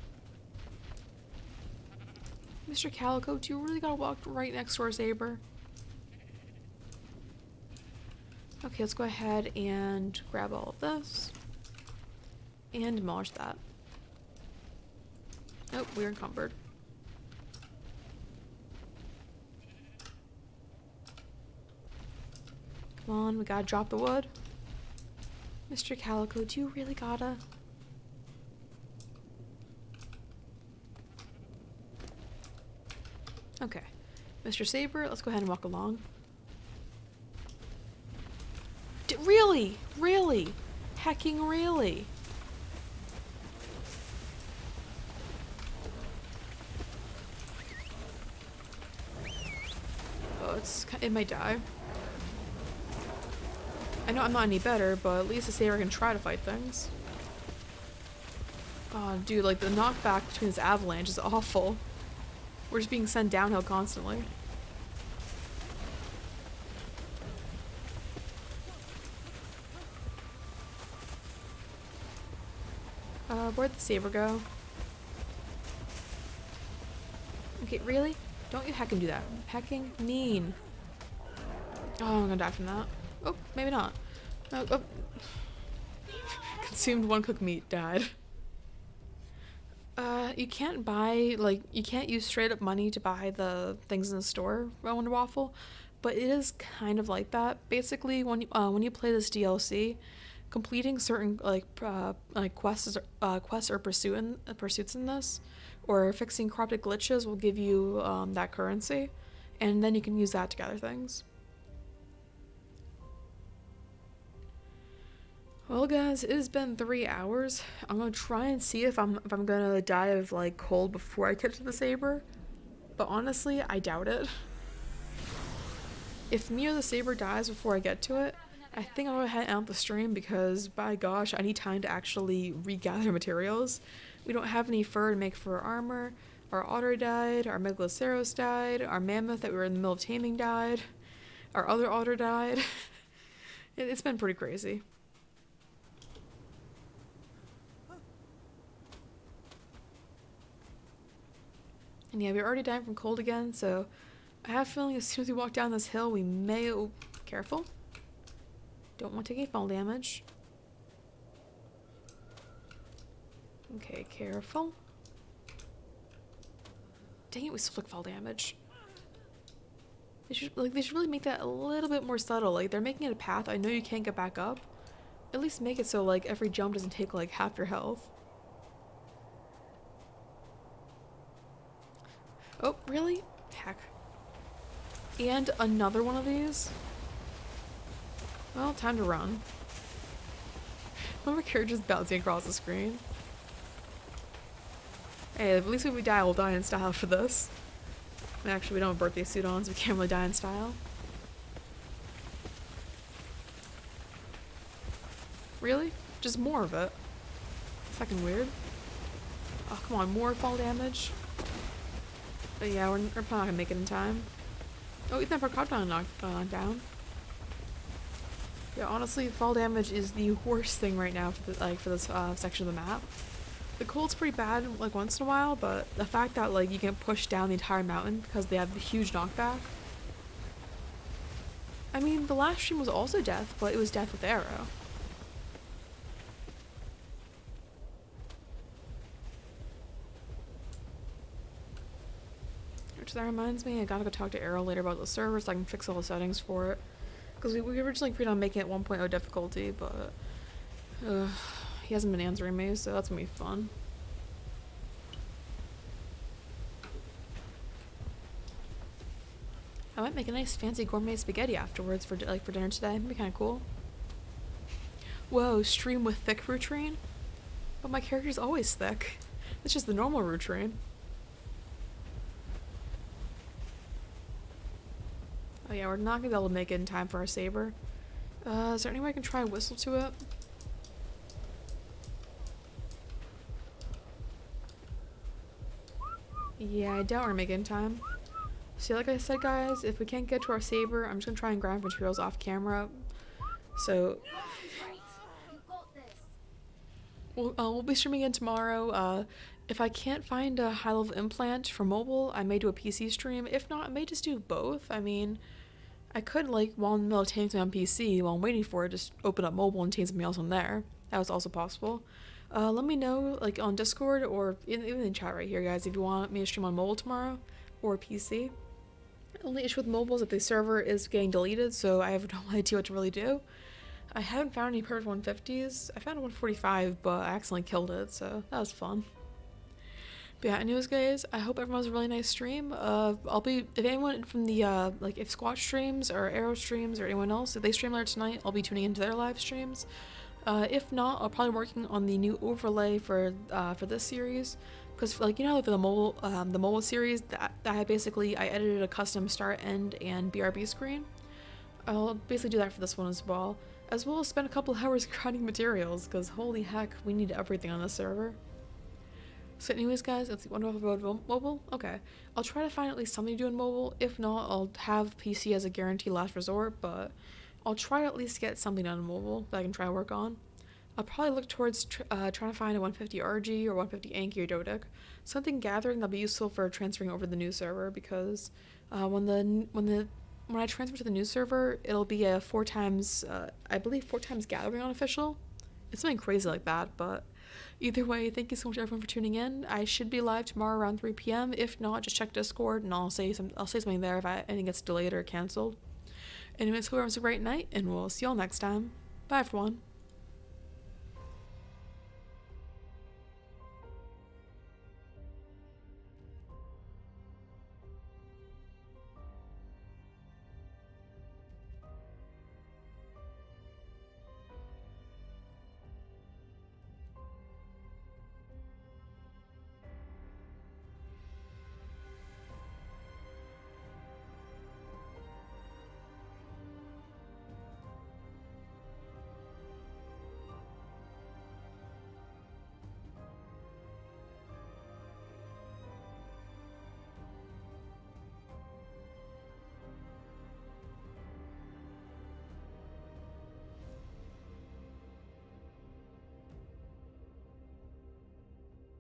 Mr. Calico, do you really gotta walk right next to our saber? Okay, let's go ahead and grab all of this. And demolish that. Oh, we're encumbered. Come on, we gotta drop the wood. Mr. Calico, do you really gotta? Okay. Mr. Saber, let's go ahead and walk along. Really? Really? Hecking really? Oh, it might die. I know I'm not any better, but at least the saber can try to fight things. Oh, dude, like the knockback between this avalanche is awful. We're just being sent downhill constantly. Where'd the saber go? Okay, really? Don't you heckin' do that. Hecking mean. Oh, I'm gonna die from that. Oh, maybe not. Oh. Consumed one cooked meat, died. You can't buy, like, you can't use straight up money to buy the things in the store, Wonder Waffle, but it is kind of like that. Basically, when you play this DLC, completing certain, like quests or pursuits in this, or fixing corrupted glitches will give you, that currency, and then you can use that to gather things. Well, guys, it has been 3 hours. I'm gonna try and see if I'm gonna die of like cold before I get to the saber, but honestly, I doubt it. If me or the saber dies before I get to it, I think I'm gonna head out the stream because, by gosh, I need time to actually regather materials. We don't have any fur to make fur armor. Our otter died. Our megaloceros died. Our mammoth that we were in the middle of taming died. Our other otter died. It's been pretty crazy. And yeah, we're already dying from cold again, so I have a feeling as soon as we walk down this hill, we may... Oh, careful. Don't want to take any fall damage. Okay, careful. Dang it, we still took fall damage. They should really make that a little bit more subtle. Like, they're making it a path. I know you can't get back up. At least make it so, like, every jump doesn't take, like, half your health. Oh, really? Heck. And another one of these? Well, time to run. One of our characters bouncing across the screen. Hey, at least when we die, we'll die in style for this. Actually, we don't have a birthday suit on, so we can't really die in style. Really? Just more of it. Fucking weird. Oh, come on, more fall damage. But yeah, we're probably not gonna make it in time. Oh, even if our crocodile knocked down. Yeah, honestly, fall damage is the worst thing right now for this section of the map. The cold's pretty bad, like, once in a while, but the fact that, like, you can push down the entire mountain because they have a huge knockback. I mean, the last stream was also death, but it was death with arrow. Which that reminds me, I gotta go talk to Arrow later about the server so I can fix all the settings for it. Because we originally agreed on making it 1.0 difficulty, but he hasn't been answering me, so that's gonna be fun. I might make a nice fancy gourmet spaghetti afterwards for dinner today. It'd be kind of cool. Whoa, stream with thick rutrine? But my character's always thick. It's just the normal rutrine. Oh yeah, we're not gonna be able to make it in time for our saber. Is there any way I can try and whistle to it? Yeah, I doubt we're gonna make it in time. So like I said, guys, if we can't get to our saber, I'm just gonna try and grab materials off camera. So You got this. we'll be streaming again tomorrow. If I can't find a high-level implant for mobile, I may do a PC stream. If not, I may just do both. I mean, I could, like, while in the middle of taming something on PC, while I'm waiting for it, just open up mobile and tame something else on there. That was also possible. Let me know, like, on Discord or even in chat right here, guys, if you want me to stream on mobile tomorrow or PC. The only issue with mobile is that the server is getting deleted, so I have no idea what to really do. I haven't found any perfect 150s. I found a 145, but I accidentally killed it, so that was fun. But yeah, anyways, guys, I hope everyone has a really nice stream. I'll be, if anyone from the, like, if Squatch streams or Arrow streams or anyone else, if they stream later tonight, I'll be tuning into their live streams. If not, I'll probably be working on the new overlay for this series. Because, like, you know, for the mobile series, that I basically, I edited a custom start, end, and BRB screen. I'll basically do that for this one as well as spend a couple hours grinding materials, because holy heck, we need everything on this server. So anyways, guys, it's wonderful about mobile. Okay, I'll try to find at least something to do in mobile. If not, I'll have PC as a guaranteed last resort, but I'll try to at least get something done in mobile that I can try to work on. I'll probably look towards trying to find a 150 RG or 150 Anki or Dodic, something gathering that'll be useful for transferring over the new server, because when I transfer to the new server, it'll be a 4 times, I believe 4 times gathering unofficial. It's something crazy like that, but either way, thank you so much everyone for tuning in. I should be live tomorrow around 3 p.m. If not, just check Discord and I'll say something there if anything gets delayed or canceled. Anyways, hope everyone's a great night, and we'll see y'all next time. Bye, everyone.